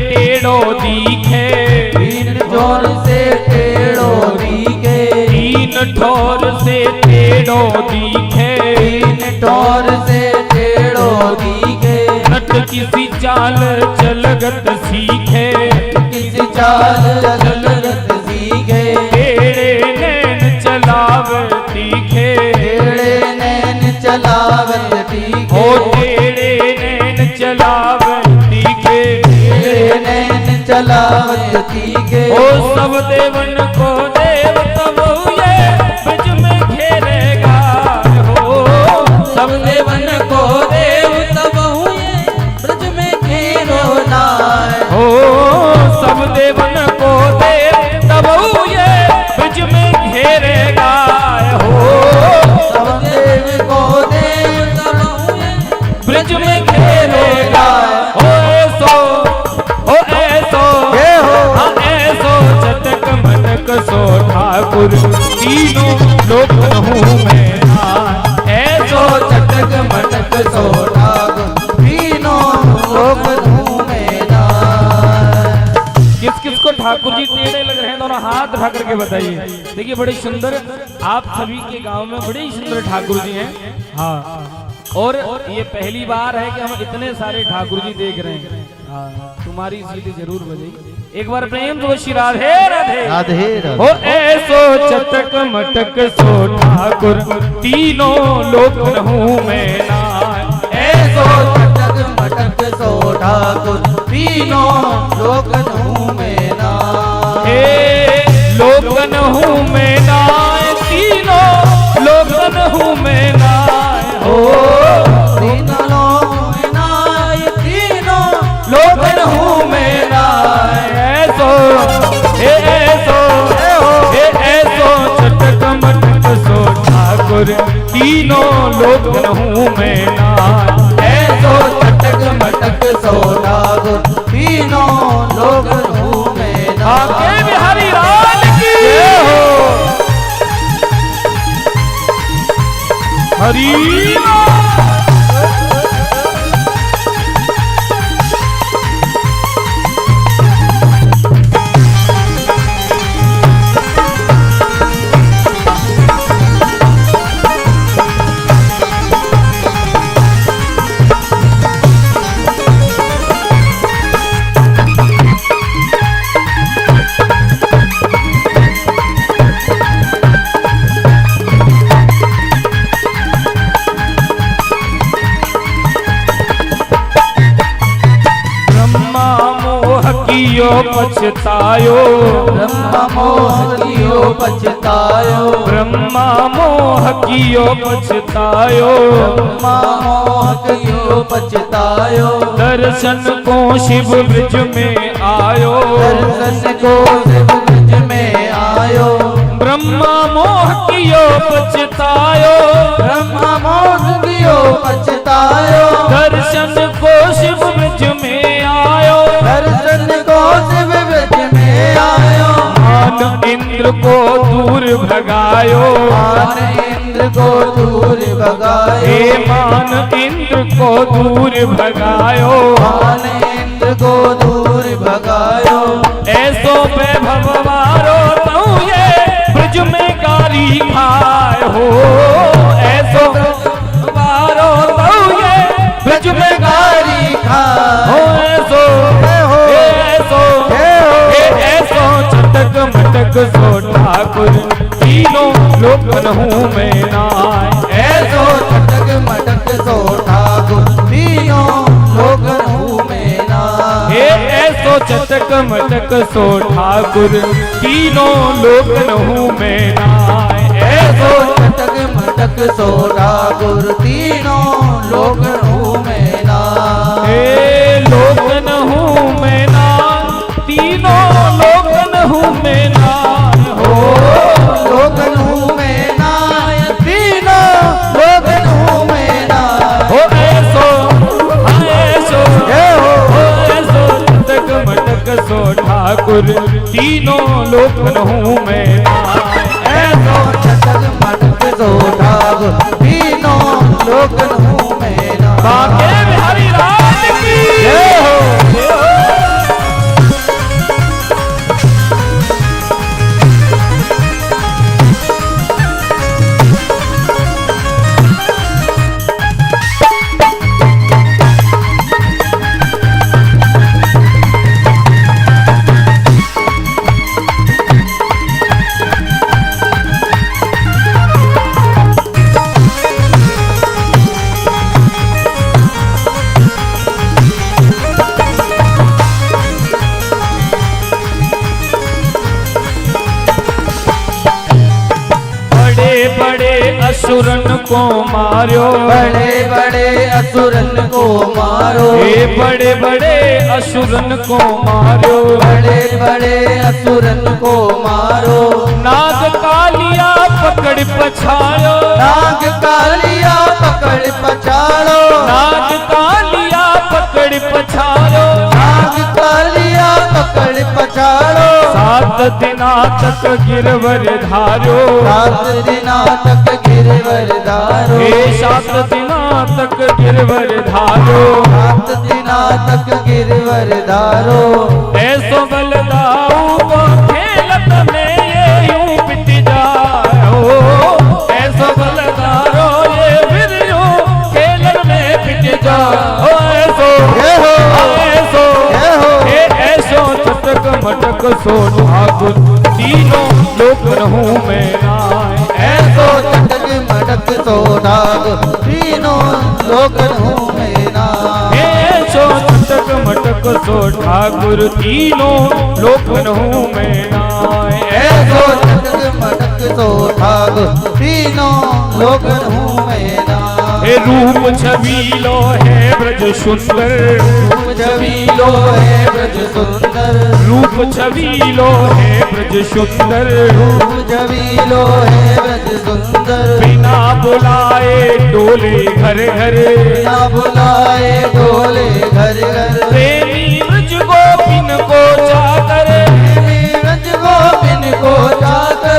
टेढ़ो दिखे, तीन जोर से टेढ़ो दिखे, तीन ठोर से टेढ़ो दिखे। तीन ठोर से टेढ़ो दिखे, नट किसी चाल चलगत सीखे, किसी चाल चलगत सीखे। टेढ़े नैन चलाव तीखे, टेढ़े नैन चलावत हो तीखे, टेढ़े नैन चलाव तीखे। टेढ़े नैन चलावत तीखे। ओ सब देवन को देव तब ये ब्रज में घेरेगा। हो सब देवन को देव तब ये ब्रज में घेरो नाय। हो सब देवन को देव तब ये ब्रज में घेरेगा। हो सब देव को देव तब ये ब्रज में घेरेगा। हो ऐसो, हो ऐसो, जय हो। हाँ ऐसो चटक मटक सो ठाकुर, तीनों लोकन हूँ मैं ना। ऐसो चटक मटक सो ठाकुर, तीनों लोकन हूँ मैं ना। किस किस को ठाकुर जी टेढ़े लग रहे हैं दोनों हाथ उठा करके बताइए। देखिए बड़े सुंदर, आप सभी के गांव में बड़े ही सुंदर ठाकुर जी हैं। हाँ, और ये पहली बार है कि हम इतने सारे ठाकुर जी देख रहे हैं। हाँ, तुम्हारी सीटी जरूर बजेगी। एक बार प्रेम तो श्री राधे राधे राधे हो ऐसो चटक मटक सो ठाकुर, तीनों लोकन हूँ मैं ना। ऐसो चटक मटक सो ठाकुर, तीनों लोकन हूँ मैं ना। हे लोकन हूँ मैं ना, तीनों लोकन हूँ मैं ना। हो तीनों लोकन नाय, तीनों लोकन हूँ मैं ना। ऐसो, हे ऐसो, हे ऐसो चटक मटक सो ठाकुर, तीनों लोकन हूँ मैं ना। ऐसो चटक मटक सो ठाकुर, हरि कियो पछतायो ब्रह्मा मोह कियो पछतायो ब्रह्मा मोह कियो पछतायो ब्रह्मा मोह कियो पछतायो दर्शन को शिव ब्रज में आयो दर्शन को शिव ब्रज में आयो ब्रह्मा मोह कियो पछतायो ब्रह्मा मोह कियो पछतायो दर्शन को शिव ब्रज में आयो दर्शन को शिव ब्रज में आयो मान इंद्र को दूर भगायो मान इंद्र को दूर भगायो हे मान इंद्र को दूर भगायो मान इंद्र को दूर भगायो ऐसो वैभव वारो तू ये ब्रज में गारी खाए हो ऐसो वारो तू ये ब्रज में गारी खाए हो ऐसो ऐसो चटक मटक सो ठाकुर तीनों लोक नहूं में नाय ऐसो चटक मटक सो ठाकुर तीनों लोक नहूं में नाय ऐसो चटक मटक सो ठाकुर तीनों लोक नहूं में नाय ऐसो चटक मटक सो ठाकुर तीनों लोक नहूं में नाय लोक नहूं में नाय तीनों लोक नहूं में नाय हो लोक नहूं में नाय तीनों लोक नहूं में नाय हो ऐसो ऐसो चटक मटक सो ठाकुर तीनों लोक नहूं में नाय ऐसो चटक मटक सो ठाकुर तीनों लोक नहूं में नाय बाके बिहारी राज की जय हो असुरन को मारो बड़े बड़े असुरन को मारो हे बड़े बड़े असुरन को मारो बड़े बड़े असुरन को मारो नाग कालिया पकड़ पछाड़ो नाग कालिया पकड़ पछाड़ो नाग कालिया पकड़ पछाड़ो नाग कालिया पकड़ पछाड़ो 7 दिना तक गिरवर धारो 7 दिना तक गिरवर धारो हे 7 दिना तक गिरवर धारो 7 दिना तक गिरवर धारो ऐसो बलदाऊ को खेलत में ये यूं पिट जाओ ऐसो बलदारो ये फिर यूं खेलत में पिट जाओ ऐसो ऐसो चटक मटक सो ठाकुर तीनों लोक नहूं में नाय ऐसो चटक मटक सो ठाकुर तीनों लोक नहूं में नाय ऐसो चटक मटक सो ठाकुर तीनों लोक नहूं में नाय ऐसो चटक मटक सो ठाकुर तीनों लोक नहूं में नाय हे रूप छबीलो है ब्रज सुंदर रूप छबीलो है ब्रज सुंदर रूप छबीलो है ब्रज सुंदर रूप छबीलो है ब्रज सुंदर बिना बुलाए डोले घर घर बिना बुलाए डोले घर घर प्रेमी ब्रज गोपिन को जाकर प्रेमी ब्रज गोपिन को जाकर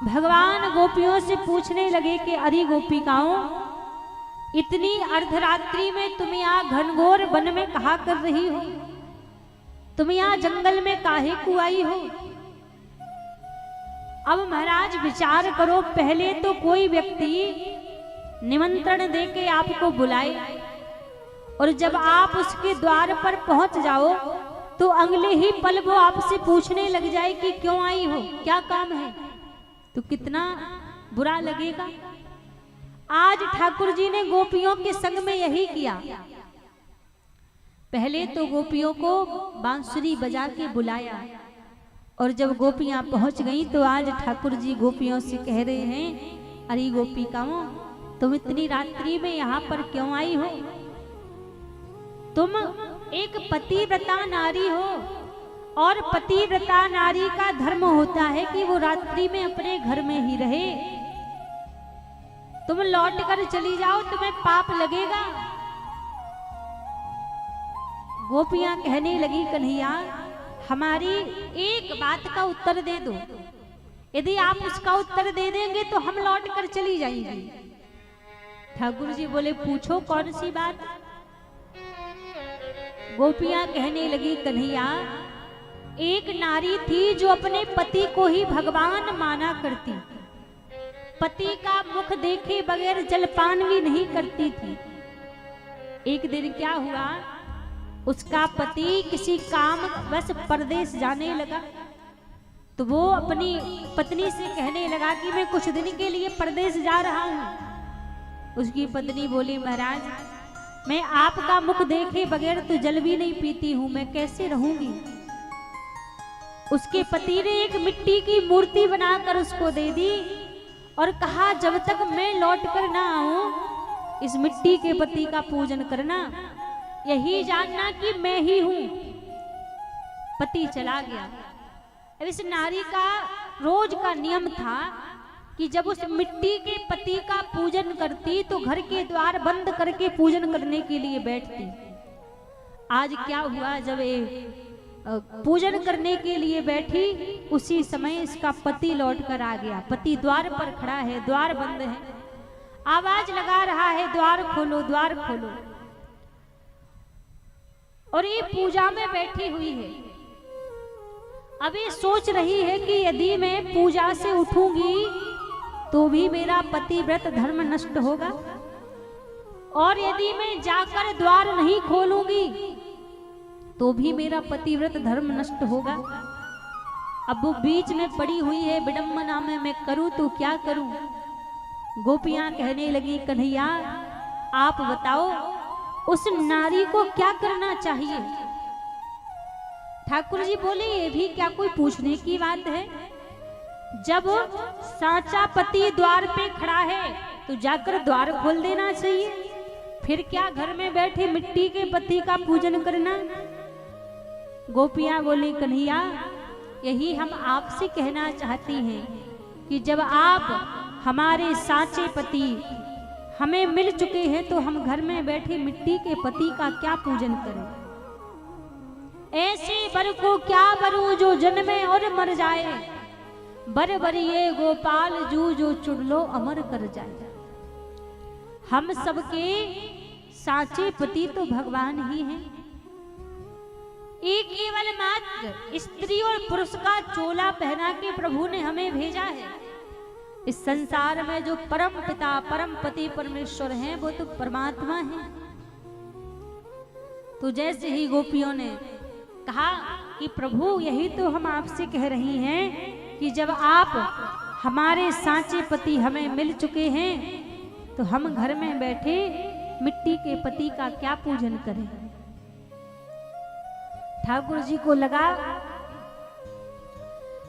भगवान गोपियों से पूछने लगे कि अरे गोपिकाओं, इतनी अर्धरात्रि में तुम यहाँ घनघोर वन में कहा कर रही हो? तुम यहाँ जंगल में काहे को आई हो? अब महाराज विचार करो, पहले तो कोई व्यक्ति निमंत्रण देके आपको बुलाए और जब आप उसके द्वार पर पहुंच जाओ तो अगले ही पल वो आपसे पूछने लग जाए कि क्यों आई हो, क्या काम है, तो कितना बुरा लगेगा। आज ठाकुर जी ने गोपियों के संग में यही किया। पहले तो गोपियों को बांसुरी बजा के बुलाया और जब गोपियां पहुंच गईं तो आज ठाकुर जी गोपियों से कह रहे हैं, अरे गोपिकाओं, तुम इतनी रात्रि में यहाँ पर क्यों आई हो? तुम एक पतिव्रता नारी हो और पतिव्रता नारी का धर्म होता है कि वो रात्रि में अपने घर में ही रहे। तुम लौट कर चली जाओ, तुम्हें पाप लगेगा। गोपियां कहने लगी, कन्हैया हमारी एक बात का उत्तर दे दो, यदि आप उसका उत्तर दे देंगे तो हम लौट कर चली जाएंगी। ठाकुर जी बोले, पूछो कौन सी बात। गोपियां कहने लगी, कन्हैया एक नारी थी जो अपने पति को ही भगवान माना करती, पति का मुख देखे बगैर जलपान भी नहीं करती थी। एक दिन क्या हुआ, उसका पति किसी काम बस परदेश जाने लगा तो वो अपनी पत्नी से कहने लगा कि मैं कुछ दिन के लिए परदेश जा रहा हूं। उसकी पत्नी बोली, महाराज मैं आपका मुख देखे बगैर तो जल भी नहीं पीती हूं, मैं कैसे रहूंगी। उसके पति ने एक मिट्टी की मूर्ति बनाकर उसको दे दी और कहा, जब तक मैं लौट कर ना आऊं इस मिट्टी के पति का पूजन करना, यही जानना कि मैं ही हूं। पति चला गया। अब इस नारी का रोज का नियम था कि जब उस मिट्टी के पति का पूजन करती तो घर के द्वार बंद करके पूजन करने के लिए बैठती। आज क्या हुआ, जब पूजन करने के लिए बैठी उसी समय इसका पति लौट कर आ गया। पति द्वार पर खड़ा है, द्वार बंद है, आवाज लगा रहा है, द्वार खोलो द्वार खोलो। और ये पूजा में बैठी हुई है। अब ये सोच रही है कि यदि मैं पूजा से उठूंगी तो भी मेरा पतिव्रत धर्म नष्ट होगा और यदि मैं जाकर द्वार नहीं खोलूंगी तो भी मेरा पतिव्रत धर्म नष्ट होगा। अब वो बीच में पड़ी हुई है विडंबना में, मैं करूं तो क्या करूं। गोपियां कहने लगी, कन्हैया आप बताओ उस नारी को क्या करना चाहिए। ठाकुर जी बोले, ये भी क्या कोई पूछने की बात है। जब साचा पति द्वार पे खड़ा है तो जाकर द्वार खोल देना चाहिए, फिर क्या घर में बैठे मिट्टी के पति का पूजन करना। गोपियां बोली, कन्हैया यही हम आपसे कहना चाहती हैं कि जब आप हमारे साचे पति हमें मिल चुके हैं तो हम घर में बैठे मिट्टी के पति का क्या पूजन करें। ऐसे बर को क्या बरू जो जन्मे और मर जाए, बर बरिए गोपाल जू जो चुड़लो अमर कर जाए। हम सबके साचे पति तो भगवान ही हैं। एक केवल मात्र स्त्री और पुरुष का चोला पहना के प्रभु ने हमें भेजा है। इस संसार में जो परम पिता परम पति परमेश्वर हैं वो तो परमात्मा हैं। तो जैसे ही गोपियों ने कहा कि प्रभु यही तो हम आपसे कह रही हैं कि जब आप हमारे साचे पति हमें मिल चुके हैं तो हम घर में बैठे मिट्टी के पति का क्या पूजन करें। ठाकुर जी को लगा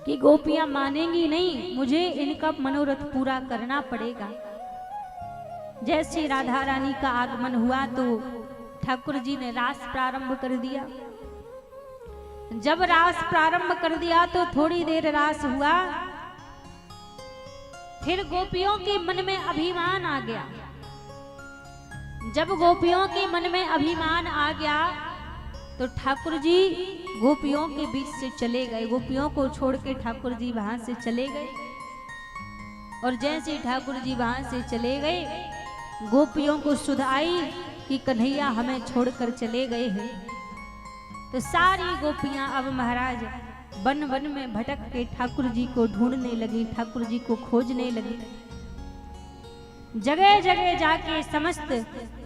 कि गोपियां मानेंगी नहीं, मुझे इनका मनोरथ पूरा करना पड़ेगा। जैसे राधा रानी का आगमन हुआ तो ठाकुर जी ने रास प्रारंभ कर दिया। जब रास प्रारंभ कर दिया तो थोड़ी देर रास हुआ, फिर गोपियों के मन में अभिमान आ गया। जब गोपियों के मन में अभिमान आ गया तो ठाकुर जी गोपियों के बीच से चले गए। गोपियों को छोड़ के ठाकुर जी वहां से चले गए। और जैसे ठाकुर जी वहां से चले गए, गोपियों को सुध आई कि कन्हैया हमें छोड़कर चले गए हैं। तो सारी गोपियां अब महाराज वन वन में भटक के ठाकुर जी को ढूंढने लगी, ठाकुर जी को खोजने लगी। जगह जगह जाके समस्त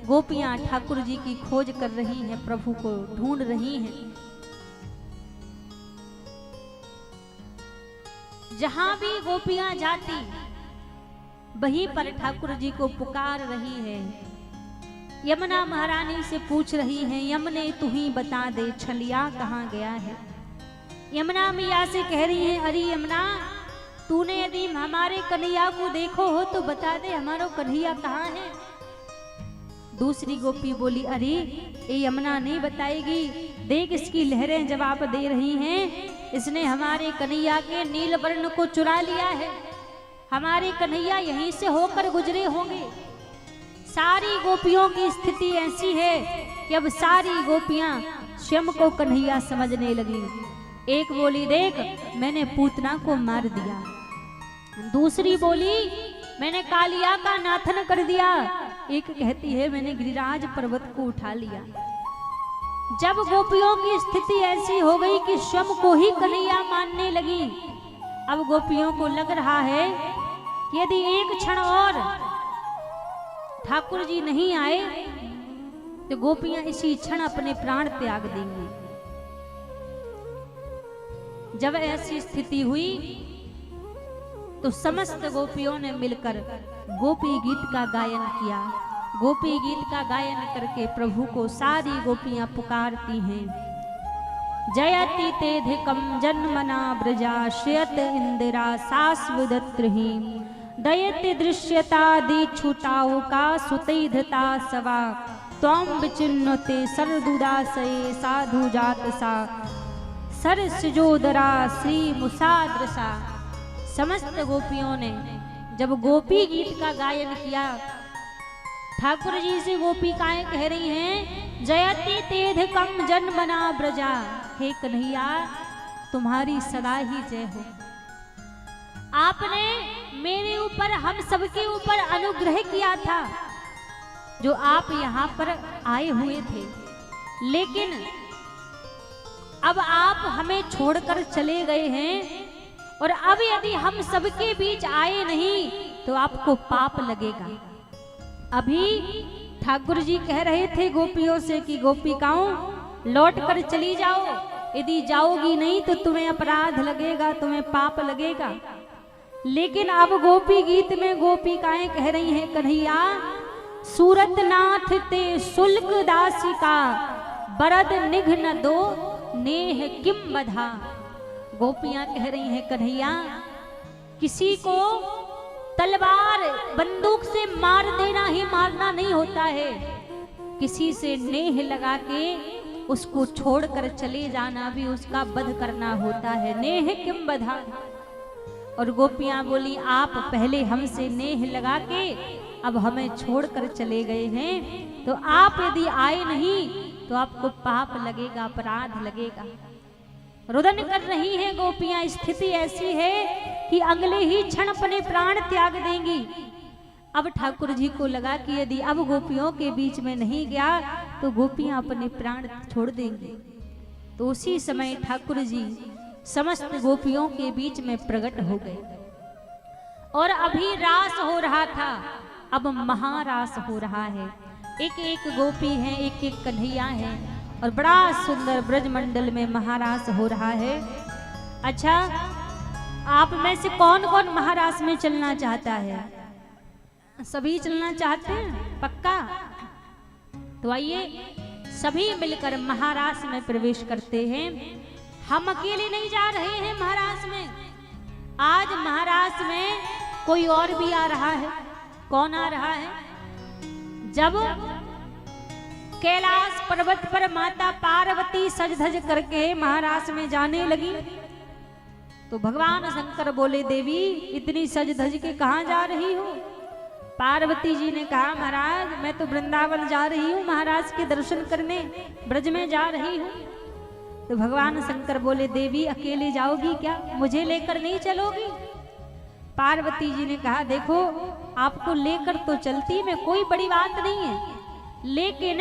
गोपियां ठाकुर जी की खोज कर रही हैं, प्रभु को ढूंढ रही हैं। जहां भी गोपियां जाती वहीं पर ठाकुर जी को पुकार रही है। यमुना महारानी से पूछ रही है, यमुने तू ही बता दे छलिया कहाँ गया है। यमुना मैया से कह रही है, अरे यमुना तूने यदि हमारे कन्हैया को देखो हो तो बता दे हमारा कन्हैया कहाँ है। दूसरी गोपी बोली, अरे ये यमुना नहीं बताएगी, देख इसकी लहरें जवाब दे रही हैं, इसने हमारे कन्हैया के नील वर्ण को चुरा लिया है, हमारे कन्हैया यहीं से होकर गुजरे होंगे। सारी गोपियों की स्थिति ऐसी है कि अब सारी गोपियां स्वयं को कन्हैया समझने लगी। एक बोली, देख मैंने पूतना को मार दिया। दूसरी बोली, मैंने कालिया का नाथन कर दिया। एक कहती है, मैंने गिरिराज पर्वत को उठा लिया। जब गोपियों की स्थिति ऐसी हो गई कि स्वयं को ही कन्हैया मानने लगी, अब गोपियों को लग रहा है कि यदि एक क्षण और ठाकुर जी नहीं आए तो गोपियां इसी क्षण अपने प्राण त्याग देंगी। जब ऐसी स्थिति हुई तो समस्त गोपियों ने मिलकर गोपी गीत का गायन किया। गोपी गीत का गायन करके प्रभु को सारी गोपियां पुकारती हैं। जयति तेधिकम जन्मना ब्रजा श्रियत इंदिरा सास्वदत्रहि दयति दृश्यता दीक्षुताओ का सुतैधता सवा त्वं विचिन्नते सरदुदासये साधु जात सा सरसजोदरा श्री मुसाद्रसा। समस्त गोपियों ने जब गोपी गीत का गायन किया, ठाकुर जी से गोपिकाएं कह रही हैं, जयति तेधिकम जन्मना ब्रजा, हे कन्हैया तुम्हारी सदा ही जय हो। आपने मेरे ऊपर हम सबके ऊपर अनुग्रह किया था जो आप यहाँ पर आए हुए थे, लेकिन अब आप हमें छोड़कर चले गए हैं और अब यदि हम सबके बीच आए नहीं तो आपको पाप लगेगा। अभी ठाकुर जी कह रहे थे गोपियों से कि गोपिकाओं लौट कर चली जाओ, यदि जाओगी नहीं तो तुम्हें अपराध लगेगा, तुम्हें पाप लगेगा। लेकिन अब गोपी गीत में गोपिकाएं कह रही हैं, कन्हैया सूरत नाथ ते शुल्क दासिका बरद निघ न दो नेह किम बधा। गोपियां कह रही हैं, कन्हैया किसी को तलवार बंदूक से मार देना ही मारना नहीं होता है, किसी से नेह लगा के उसको छोड़कर चले जाना भी उसका वध करना होता है। नेह किम बधा। और गोपियां बोली, आप पहले हमसे नेह लगा के अब हमें छोड़कर चले गए हैं, तो आप यदि आए नहीं तो आपको पाप लगेगा, अपराध लगेगा। रुदन कर रही हैं गोपियां। स्थिति ऐसी है कि अगले ही क्षण अपने प्राण त्याग देंगी। अब ठाकुर जी को लगा कि यदि अब गोपियों के बीच में नहीं गया तो गोपियां अपने प्राण छोड़ देंगी। तो उसी समय ठाकुर जी समस्त गोपियों के बीच में प्रकट हो गए और अभी रास हो रहा था, अब महारास हो रहा है। एक एक गोपी है, एक एक कन्हैया है और बड़ा सुंदर ब्रजमंडल में महारास हो रहा है। अच्छा, आप में से कौन कौन महारास में चलना चाहता है? सभी चलना चाहते हैं? पक्का? तो आइए सभी मिलकर महारास में प्रवेश करते हैं। हम अकेले नहीं जा रहे हैं महारास में, आज महारास में कोई और भी आ रहा है। कौन आ रहा है? जब कैलाश पर्वत पर माता पार्वती सज धज करके महारास में जाने लगी तो भगवान शंकर बोले, देवी इतनी सज धज के कहाँ जा रही हो? पार्वती जी ने कहा, महाराज मैं तो वृंदावन जा रही हूँ, महाराज के दर्शन करने ब्रज में जा रही हूँ। तो भगवान शंकर बोले, देवी अकेले जाओगी क्या? मुझे लेकर नहीं चलोगी? पार्वती जी ने कहा देखो आपको लेकर तो चलती मैं, कोई बड़ी बात नहीं है, लेकिन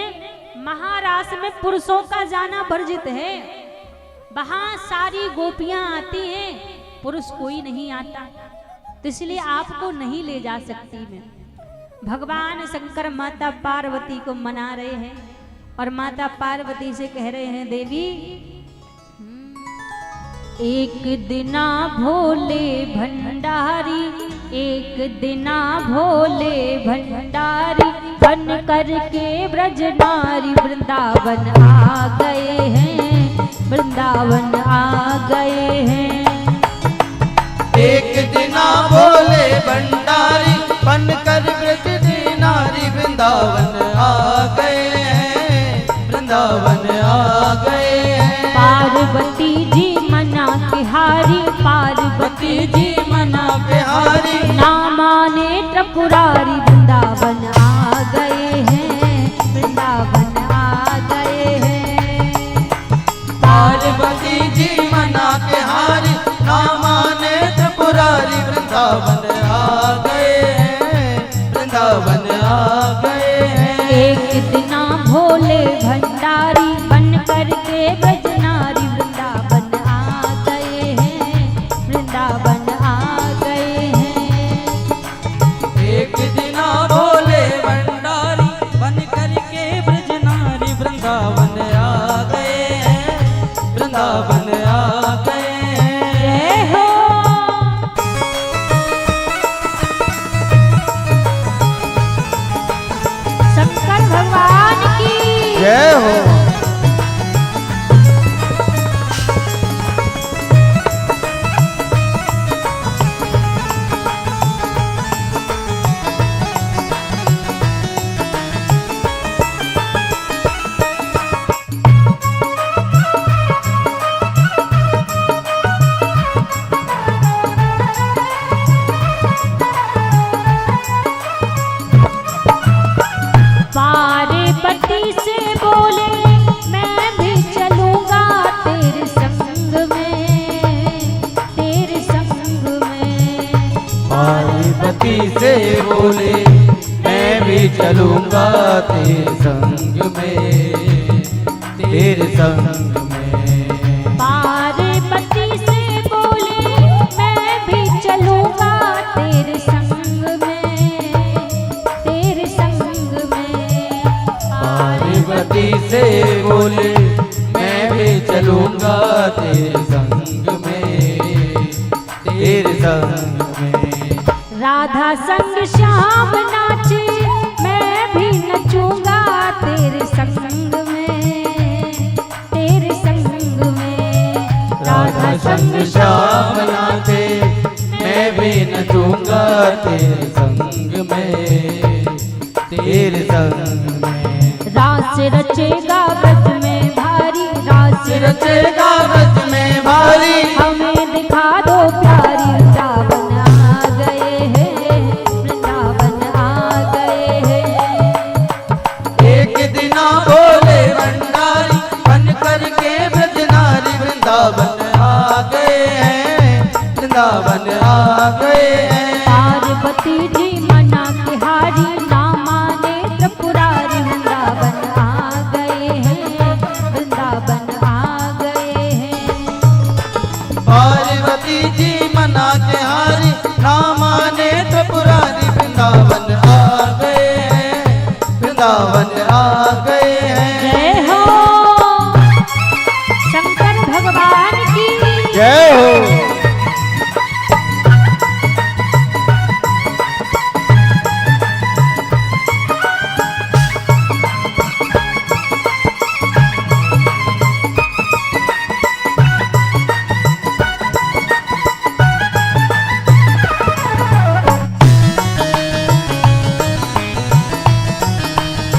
महारास में पुरुषों का जाना वर्जित है। वहां सारी गोपियां आती हैं, पुरुष कोई नहीं आता, तो इसलिए आपको नहीं ले जा सकती मैं। भगवान शंकर माता पार्वती को मना रहे हैं और माता पार्वती से कह रहे हैं देवी एक दिना भोले भंडारी, एक दिना भोले भंडारी, बन करके ब्रज नारी वृंदावन आ गए हैं, वृंदावन आ गए हैं। एक दिना भोले भंडारी बन कर ब्रज नारी वृंदावन आ गए हैं, वृंदावन आ गए हैं। पार्वती जी मना के हारी, पार्वती जी मना के हारी, ना माने त्रिपुरारी वृंदावन आ गए हैं, वृंदावन आ गए हैं। पार्वती जी मना के हारी, ना माने त्रिपुरारी वृंदावन आ गए हैं, वृंदावन आ गए हैं। एक दिना भोले भंडारी बन करके ब्रज नारी वृंदावन आ गए हैं, वृंदावन आ गए हैं। एक दिना भोले भंडारी बन करके ब्रज नारी वृंदावन आ गए हैं, वृंदावन आ गए हैं। जय हो शंकर भगवान की जय हो। पार्वती से बोले मैं भी चलूंगा तेरे संग में, तेरे संग में। पार्वती से बोले मैं भी चलूंगा तेरे संग में, तेरे संग में। पार्वती से बोले मैं भी चलूंगा तेरे संग में, तेरे संग में। पार्वती से बोले मैं भी चलूंगा तेरे संग में, तेरे संग में। राधा संग श्याम नाचे मैं भी नचूंगा तेरे संग में, तेरे संग में। राधा संग श्याम नाचे मैं भी नचूंगा तेरे संग में, तेरे संग में। रास रचेगा व्रत में भारी, रास रचेगा व्रत में भारी, हमें दिखा दो प्यारी। वृंदावन आ गए हैं, वृंदावन आ गए हैं। एक दिना भोले भंडारी बन करके ब्रज नारी वृंदावन आ गए हैं, वृंदावन आ गए हैं। पार्वती जी मना के हारी, ना माने त्रिपुरारी वृंदावन आ गए हैं, वृंदावन आ गए हैं। पार्वती जी मना के हारी, ना माने त्रिपुरारी वृंदावन आ गए हैं, वृंदावन आ गए हैं। जय हो शंकर भगवान की जय हो।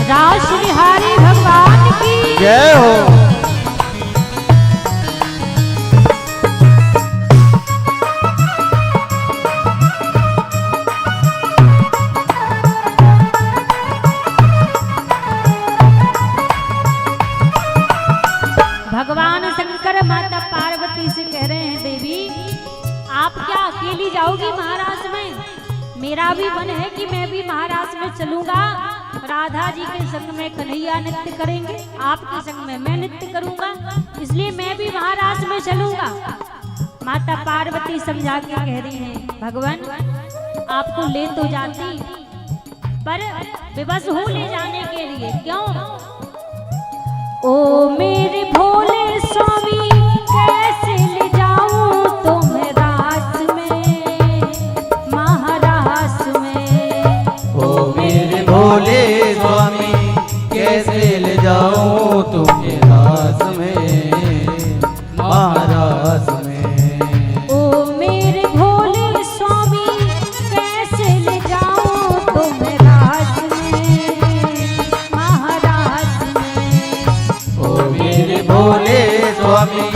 रास बिहारी भगवान की जय हो। भगवान शंकर माता पार्वती से कह रहे हैं देवी आप क्या अकेली जाओगी महाराज मेरा भी मन है कि मैं भी महाराज में चलूंगा, राधा जी के संग में कन्हैया नृत्य करेंगे, आपके संग में मैं नृत्य करूंगा, इसलिए मैं भी महाराज में चलूंगा। माता पार्वती समझा के कह रही हैं, भगवान आपको ले तो जाती पर विवश हूँ ले जाने के लिए। क्यों? ओ मेरे भोले स्वामी कैसे ले जाऊं तुम्हें रास में, महारास में। ओ मेरे भोले स्वामी कैसे ले जाऊं तुम्हें रास में, महारास में। ओ मेरे भोले स्वामी कैसे ले जाऊं तुम्हें रास में, महारास में। ओ मेरे भोले स्वामी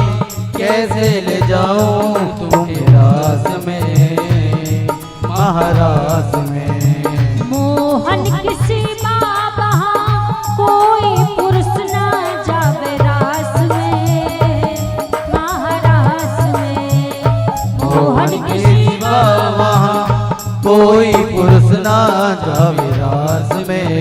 कैसे ले जाऊं तुम्हें रास में, महारास में। मोहन किसी बाबा कोई पुरुष न जावे रास में, महारास में। मोहन की सिवा वहाँ कोई पुरुष ना जावे रास में,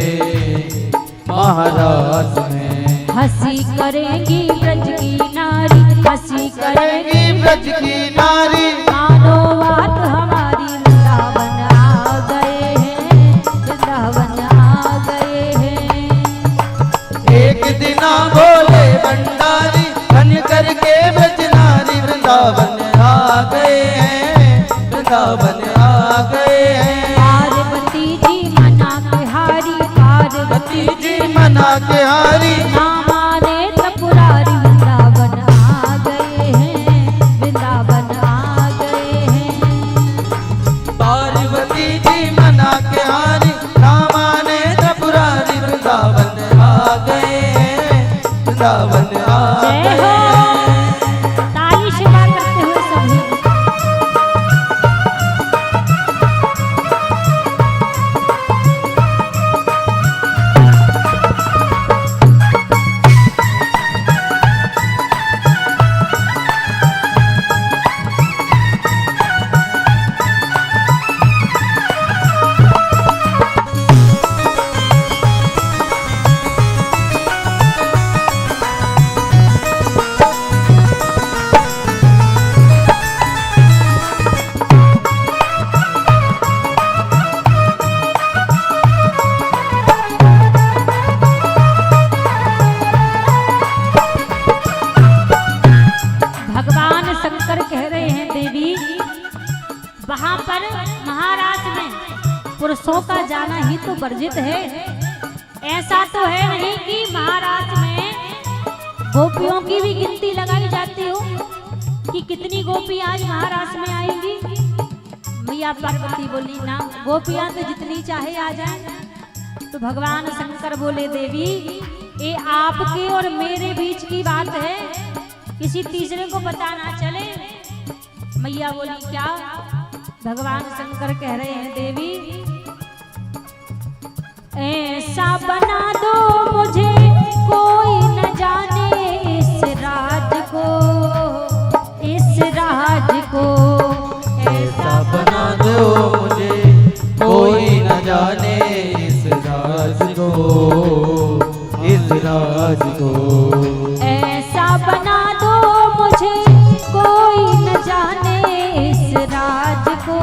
महारास में। हंसी करेगी ब्रज की नारी, हंसी करेगी ब्रज की नारी, मानो बात हमारी, वृंदावन आ गए हैं, वृंदावन आ गए हैं। एक दिना बोले भंडारी बन करके ब्रज नारी, वृंदावन आ गए हैं, वृंदावन आ गए हैं। पार्वती जी मना के हारी, पार्वती जी मना के हारी, ना माने त्रिपुरारी, वृंदावन आ गए हैं, वृंदावन आ गए हैं। पार्वती जी मना के हारी, ना माने त्रिपुरारी, वृंदावन आ गए हैं, वृंदावन आ जय गए हो। हैं। ताली शिवा करते हुए सभी। भगवान शंकर कह रहे हैं, देवी वहां पर महाराज में पुरुषों का जाना ही तो वर्जित है। ऐसा तो है नहीं कि महाराज में गोपियों की भी गिनती लगाई जाती हो कि कितनी गोपी आज महाराज में आएंगी। मैया पार्वती बोली ना, गोपियां तो जितनी चाहे आ जाए। तो भगवान शंकर बोले, देवी ये आपके और मेरे बीच की बात है, किसी तीसरे को पता ना चले। मैया बोली, क्या? भगवान शंकर कह रहे हैं, देवी ऐसा बना दो मुझे कोई न जाने इस राज को, इस राज को। ऐसा बना दो मुझे कोई न जाने इस राज को, इस राज को। ऐसा बना दो मुझे कोई न जाने इस राज को,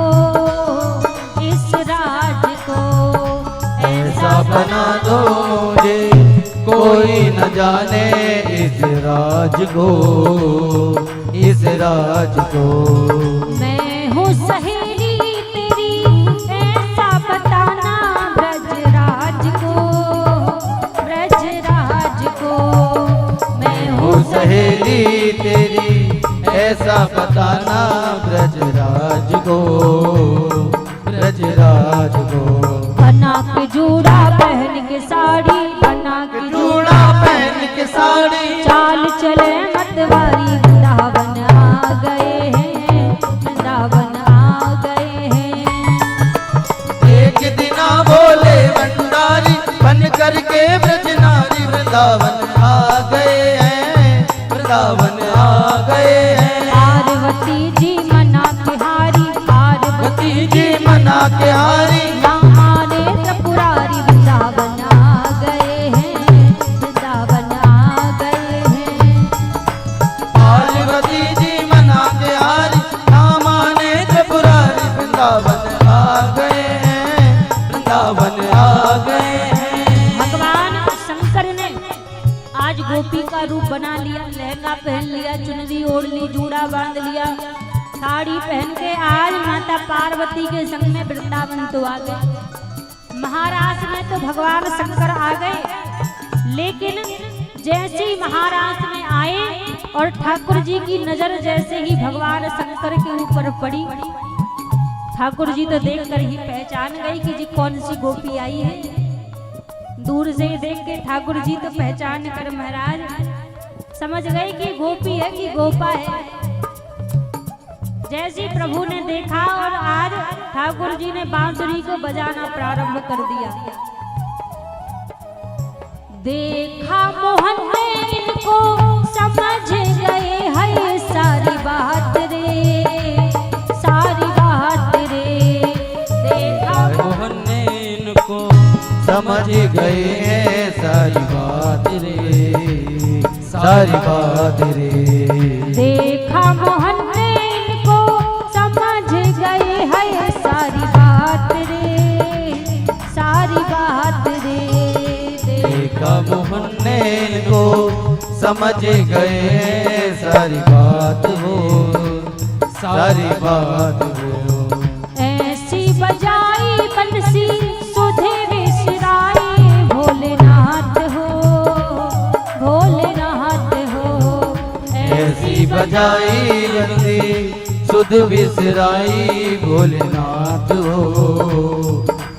इस राज को। ऐसा बना दो मुझे कोई न जाने इस राज को, इस राज को। मैं हूँ सहेली तेरी ऐसा बताना ब्रजराज को, ब्रजराज को। मैं हूँ सहेली तेरी ऐसा बताना ब्रजराज को, ब्रजराज को। बना के जूड़ा पहन के साड़ी, बना के जूड़ा पहन के साड़ी, चाल चले मतवारी, वृंदावन आ गए हैं, वृंदावन आ गए हैं। एक दिना बोले भंडारी बन करके ब्रज नारी, वृंदावन आ गए हैं, वृंदावन आ गए हैं। पार्वती जी मना के हारी, पार्वती पति जी मना के हारी ना माने त्रिपुरारी वृंदावन आ गए हैं, वृंदावन आ गए हैं। पार्वती जी मना के हारी ना माने त्रिपुरारी वृंदावन आ गए हैं, वृंदावन आ गए हैं। भगवान शंकर ने आज गोपी का रूप बना लिया, लहंगा पहन लिया, चुनरी ओढ़ ली, जूड़ा बांध लिया, साड़ी पहन के आज माता पार्वती के संग में वृंदावन तो आ गए। महाराष्ट्र में तो भगवान शंकर आ गए, लेकिन जैसे ही महाराष्ट्र में आए और ठाकुर जी की नजर जैसे ही भगवान शंकर के ऊपर पड़ी, ठाकुर जी तो देखकर ही पहचान गई कि जी कौन सी गोपी आई है। दूर से देख के ठाकुर जी तो पहचान कर महाराज समझ गए कि गोपी है कि गोपा है। जैसे प्रभु ने देखा और आज ठाकुर जी ने बांसुरी को बजाना प्रारंभ कर दिया। देखा मोहन ने इनको समझ गए है सारी बात रे, सारी बात रे। देखा मोहन ने इनको समझ गए हैं सारी बात रे, सारी बात रे। देखा मोहन ने इनको समझ गए है सारी बात रे, सारी बात रे। देखा मोहन ने इनको समझ गए हैं सारी बात हो, सारी बात हो। ऐसी बजाई बंसी सुधे विसराई भोलेनाथ हो, भोलेनाथ हो। ऐसी बजाई बंदी सुध विसराई भोलेनाथ हो,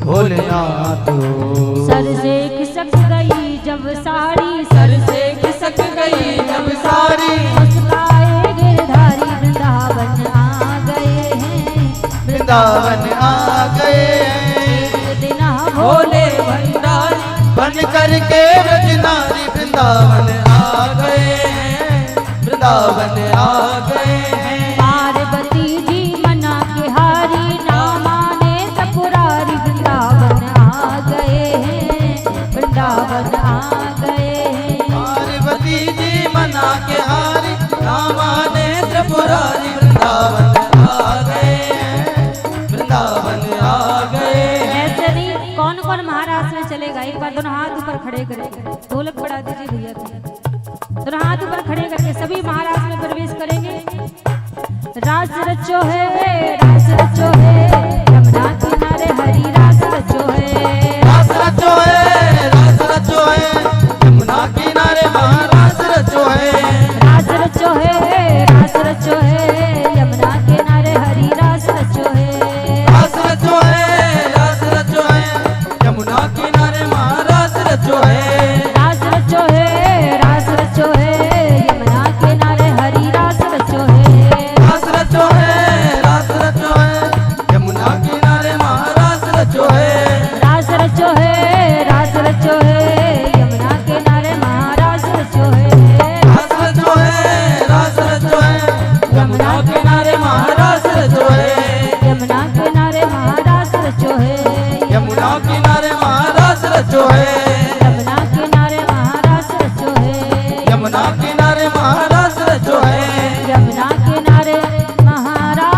भोलेनाथ हो। सर से खिसक गई जब साड़ी, सर से खिसक गई जब साड़ी। मुस्काए गिरधारी वृंदावन आ गए हैं, वृंदावन आ गए हैं। एक दिन भोले भंडारी बन करके ब्रजनारी वृंदावन आ गए हैं, वृंदावन आ गए हैं। पार्वती जी मना के हारी ना माने त्रिपुरारी वृंदावन आ गए हैं, वृंदावन आ गए हैं। पार्वती जी मना के हारी ना माने त्रिपुरारी वृंदावन आ गए हैं, वृंदावन आ गए हैं। ऐसे नहीं कौन कौन महाराष्ट्र में चलेगा, एक बार दोनों हाथ ऊपर खड़े करेंगे, ढोलक बढ़ा दीजिए भैया को। दोनों हाथ ऊपर खड़े करके सभी महाराष्ट्र में प्रवेश करेंगे। रास रचो है, रास रचो है, यमुना किनारे हरी रास रचो है। रास रचो है, रास रचो है, यमुना किनारे महारास रचो है। रास रचो है, रास रचो है, यमुना किनारे हरी रास रचो है। रास रचो है, रास रचो है, यमुना किनारे महारास रचो है। रास रचो है, रास रचो है, यमुना किनारे हरी रास रचो है। रास रचो है, रास रचो है, यमुना किनारे महारास रचो है। रास रचो है, रास रचो है, यमुना किनारे महारास रचो है। रास रचो है, रास रचो है, यमुना किनारे महारास रचो है। यमुना किनारे महारास रचो है। यमुना किनारे महारास रचो है। यमुना किनारे महारास रचो है। यमुना किनारे महारास रचो है। यमुना किनारे महाराज।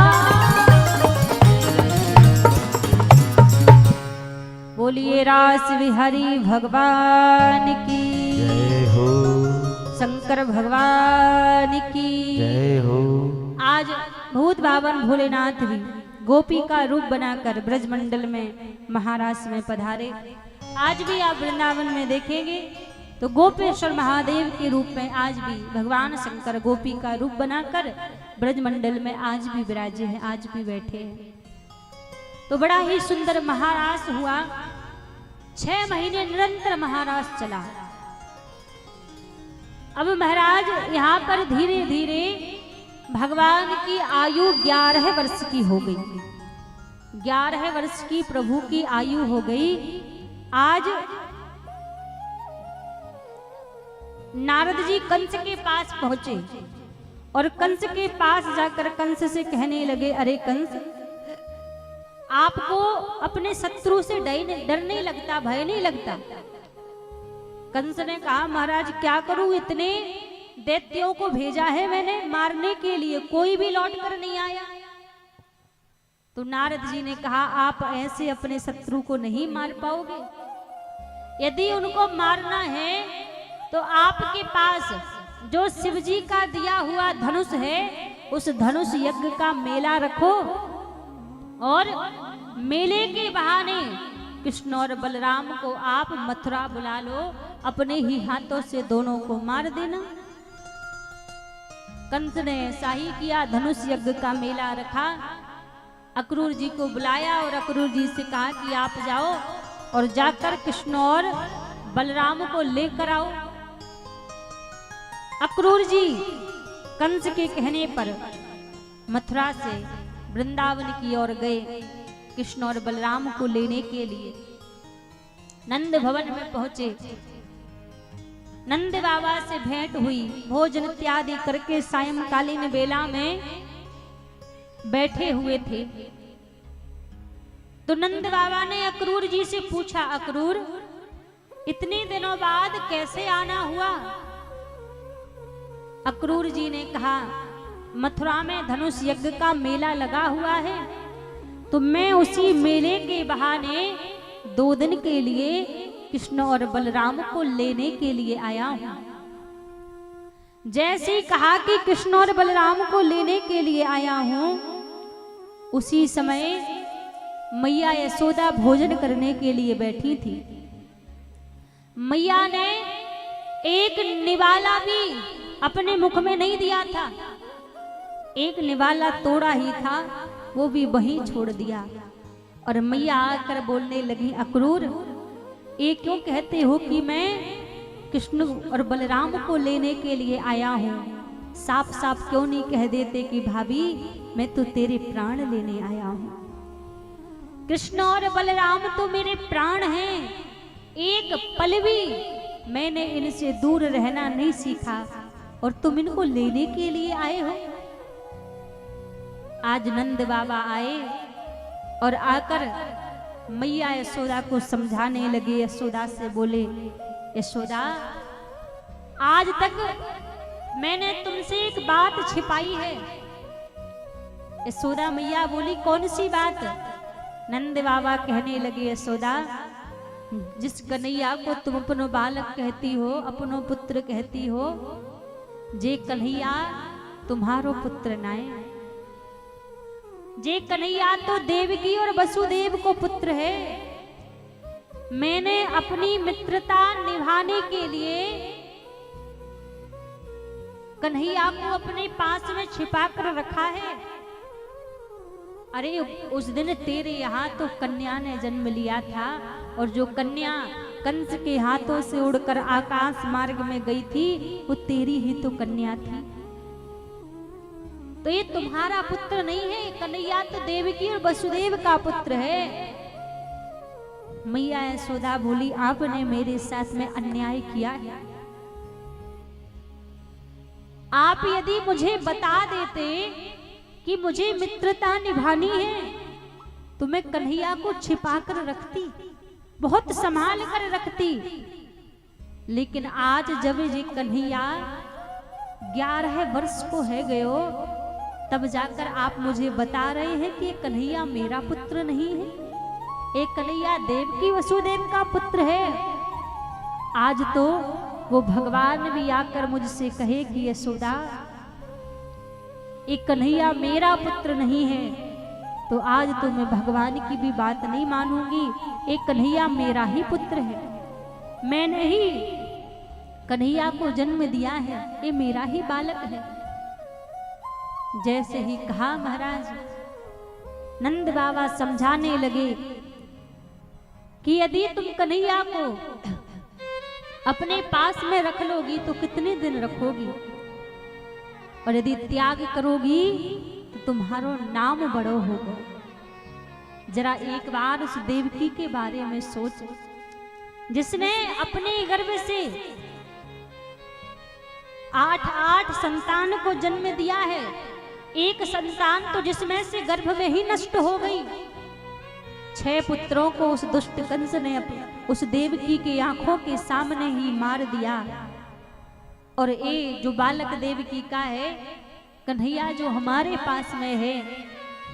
बोलिए रास बिहारी भगवान की, जय हो, शंकर भगवान की जय हो। आज भूत बावन भोलेनाथ भी गोपी का रूप बनाकर ब्रजमंडल में महाराष्ट्र में पधारे। आज भी आप वृंदावन में देखेंगे तो गोपेश्वर महादेव के रूप में आज भी भगवान शंकर गोपी का रूप बनाकर ब्रजमंडल में आज भी विराजे हैं, आज भी बैठे हैं। तो बड़ा ही सुंदर महारास हुआ। 6 महीने निरंतर महारास चला। अब महाराज यहाँ पर धीरे धीरे भगवान की आयु 11 वर्ष की हो गई। 11 वर्ष की प्रभु की आयु हो गई। आज नारद जी कंस के पास पहुंचे और कंस के पास जाकर कंस से कहने लगे, अरे कंस, आपको अपने शत्रु से डर नहीं लगता, भय नहीं लगता? कंस ने कहा महाराज क्या करूं, इतने दैत्यों को भेजा है मैंने मारने के लिए, कोई भी लौट कर नहीं आया। तो नारद जी ने कहा आप ऐसे अपने शत्रु को नहीं मार पाओगे। यदि उनको मारना है तो आपके पास जो शिव जी का दिया हुआ धनुष है, उस धनुष यज्ञ का मेला रखो और मेले के बहाने कृष्ण और बलराम को आप मथुरा बुला लो, अपने ही हाथों से दोनों को मार देना। कंस ने ऐसा ही किया, धनुष यज्ञ का मेला रखा, अक्रूर जी को बुलाया और अक्रूर जी से कहा कि आप जाओ और जाकर कृष्ण और बलराम को लेकर आओ। अक्रूर जी कंस के कहने पर मथुरा से वृंदावन की ओर गए कृष्ण और बलराम को लेने के लिए। नंद भवन में पहुंचे, नंद बाबा से भेंट हुई, भोजन इत्यादि करके सायंकालीन बेला में बैठे हुए थे। तो नंद बाबा ने अक्रूर जी से पूछा, अक्रूर इतने दिनों बाद कैसे आना हुआ? अक्रूर जी ने कहा मथुरा में धनुष यज्ञ का मेला लगा हुआ है, तो मैं उसी मेले के बहाने 2 दिन के लिए कृष्ण और बलराम को लेने के लिए आया हूं। जैसे ही कहा कि कृष्ण और बलराम को लेने के लिए आया हूं, उसी समय मैया यशोदा भोजन करने के लिए बैठी थी। मैया ने एक निवाला भी अपने मुख में नहीं दिया था, एक निवाला तोड़ा ही था, वो भी वहीं छोड़ दिया। और मैया आकर बोलने लगी, अक्रूर ये क्यों कहते हो कि मैं कृष्ण और बलराम को लेने के लिए आया हूँ? साफ साफ क्यों नहीं कह देते कि भाभी मैं तो तेरे प्राण लेने आया हूँ। कृष्ण और बलराम तो मेरे प्राण हैं, एक पल भी मैंने इनसे दूर रहना नहीं सीखा और तुम इनको लेने के लिए आए हो। आज नंद बाबा आए और आकर मैया यशोदा को समझाने लगे। यशोदा से बोले, यशोदा आज तक मैंने तुमसे एक बात छिपाई है। यशोदा मैया बोली, कौन सी बात? नंद बाबा कहने लगे, यशोदा जिस कन्हैया को तुम अपनो बालक कहती हो, अपनो पुत्र कहती हो, जे कन्हैया तुम्हारो पुत्र नाय। जे कन्हैया तो देवकी और वसुदेव को पुत्र है। मैंने अपनी मित्रता निभाने के लिए कन्हैया को अपने पास में छिपा कर रखा है। अरे उस दिन तेरे यहाँ तो कन्या ने जन्म लिया था, और जो कन्या कंस के हाथों से उड़कर आकाश मार्ग में गई थी, वो तेरी ही तो कन्या थी। तो ये तुम्हारा पुत्र नहीं है, कन्हैया तो देवकी और वसुदेव का पुत्र है। मैया यशोदा बोली, आपने मेरे साथ में अन्याय किया है। आप यदि मुझे बता देते कि मुझे मित्रता निभानी है, तो मैं कन्हैया को छिपा कर रखती, बहुत संभाल कर रखती। लेकिन आज जब ये कन्हैया 11 वर्ष को है गयो, तब जाकर आप मुझे बता रहे हैं कि कन्हैया मेरा पुत्र नहीं है, एक कन्हैया देवकी वसुदेव का पुत्र है। आज तो वो भगवान भी आकर मुझसे कहे कि यशोदा एक कन्हैया मेरा पुत्र नहीं है, तो आज तो मैं भगवान की भी बात नहीं मानूंगी। एक कन्हैया मेरा ही पुत्र है, मैंने ही कन्हैया को जन्म दिया है, ये मेरा ही बालक है। जैसे ही कहा महाराज, नंद बाबा समझाने लगे कि यदि तुम कन्हैया को अपने पास में रख लोगी तो कितने दिन रखोगी, और यदि त्याग करोगी तो तुम्हारो नाम बड़ो होगा। जरा एक बार उस देवकी के बारे में सोचो, जिसने अपने गर्भ से 8 संतान को जन्म दिया है। एक संतान तो जिसमें से गर्भ में ही नष्ट हो गई, 6 पुत्रों को उस दुष्ट कंस ने उस देवकी की आंखों के सामने ही मार दिया। और ये जो बालक देवकी का है, कन्हैया जो हमारे पास में है,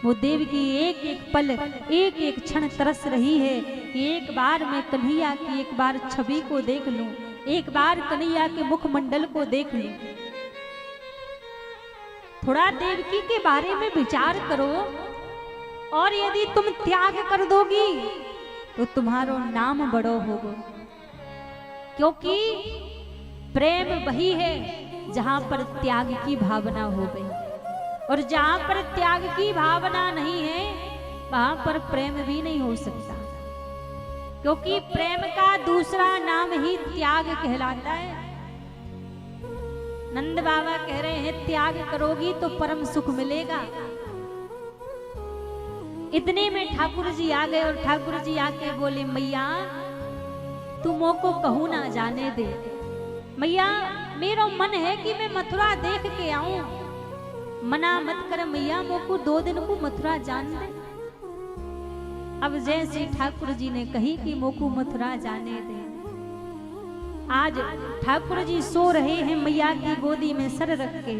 वो देवकी एक एक पल एक एक क्षण तरस रही है कि एक बार मैं कन्हैया की एक बार छवि को देख लूं, एक बार कन्हैया के मुखमंडल को देख लूं। थोड़ा देवकी के बारे में विचार करो, और यदि तुम त्याग कर दोगी तो तुम्हारो नाम बड़ो होगा। क्योंकि प्रेम वही है जहां पर त्याग की भावना हो गई, और जहां पर त्याग की भावना नहीं है वहां पर प्रेम भी नहीं हो सकता। क्योंकि प्रेम का दूसरा नाम ही त्याग कहलाता है। नंद बाबा कह रहे हैं त्याग करोगी तो परम सुख मिलेगा। इतने में ठाकुर जी आ गए और ठाकुर जी आके बोले, मैया तू मोको कहूं ना जाने दे। मैया मेरा मन है कि मैं मथुरा देख के आऊं, मना मत कर मैया, मोको 2 दिन को मथुरा जान दे। अब जैसे ठाकुर जी ने कही कि मोको मथुरा जाने दे, आज ठाकुर जी सो रहे हैं मैया की गोदी में सर रख के।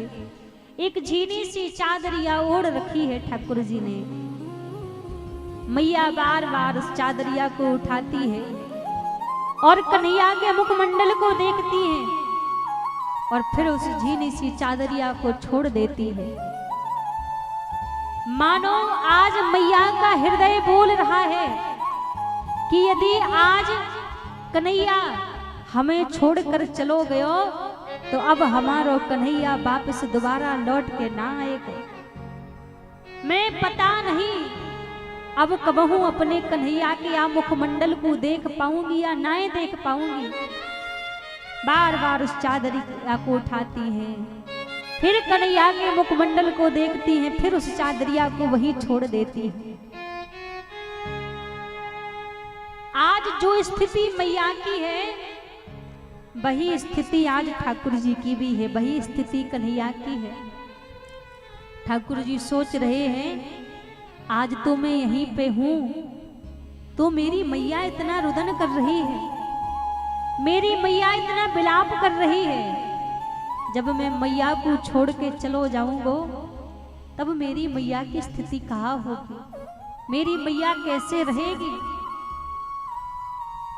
एक झीनी सी चादरिया ओढ़ रखी है ठाकुर जी ने। मैया बार बार उस चादरिया को उठाती है और कन्हैया के मुखमंडल को देखती है, और फिर उस झीनी सी चादरिया को छोड़ देती है। मानो आज मैया का हृदय बोल रहा है कि यदि आज कन्हैया हमें छोड़कर चलो गयो तो अब हमारो कन्हैया वापस दोबारा लौट के ना आएगा। मैं पता नहीं अब कबहू अपने कन्हैया के या मुखमंडल को देख पाऊंगी या ना देख पाऊंगी। बार बार उस चादरिया को उठाती हैं, फिर कन्हैया के मुखमंडल को देखती हैं, फिर उस चादरिया को वहीं छोड़ देती हैं। आज जो स्थिति मैया की है वही स्थिति आज ठाकुर जी की भी है, वही स्थिति कन्हैया की है। ठाकुर जी सोच रहे हैं आज तो मैं यहीं पे हूं, तो मेरी मैया इतना रुदन कर रही है, मेरी मैया इतना विलाप कर रही है। जब मैं मैया को छोड़ के चलो जाऊंगा तब मेरी मैया की स्थिति कहाँ होगी, मेरी मैया कैसे रहेगी।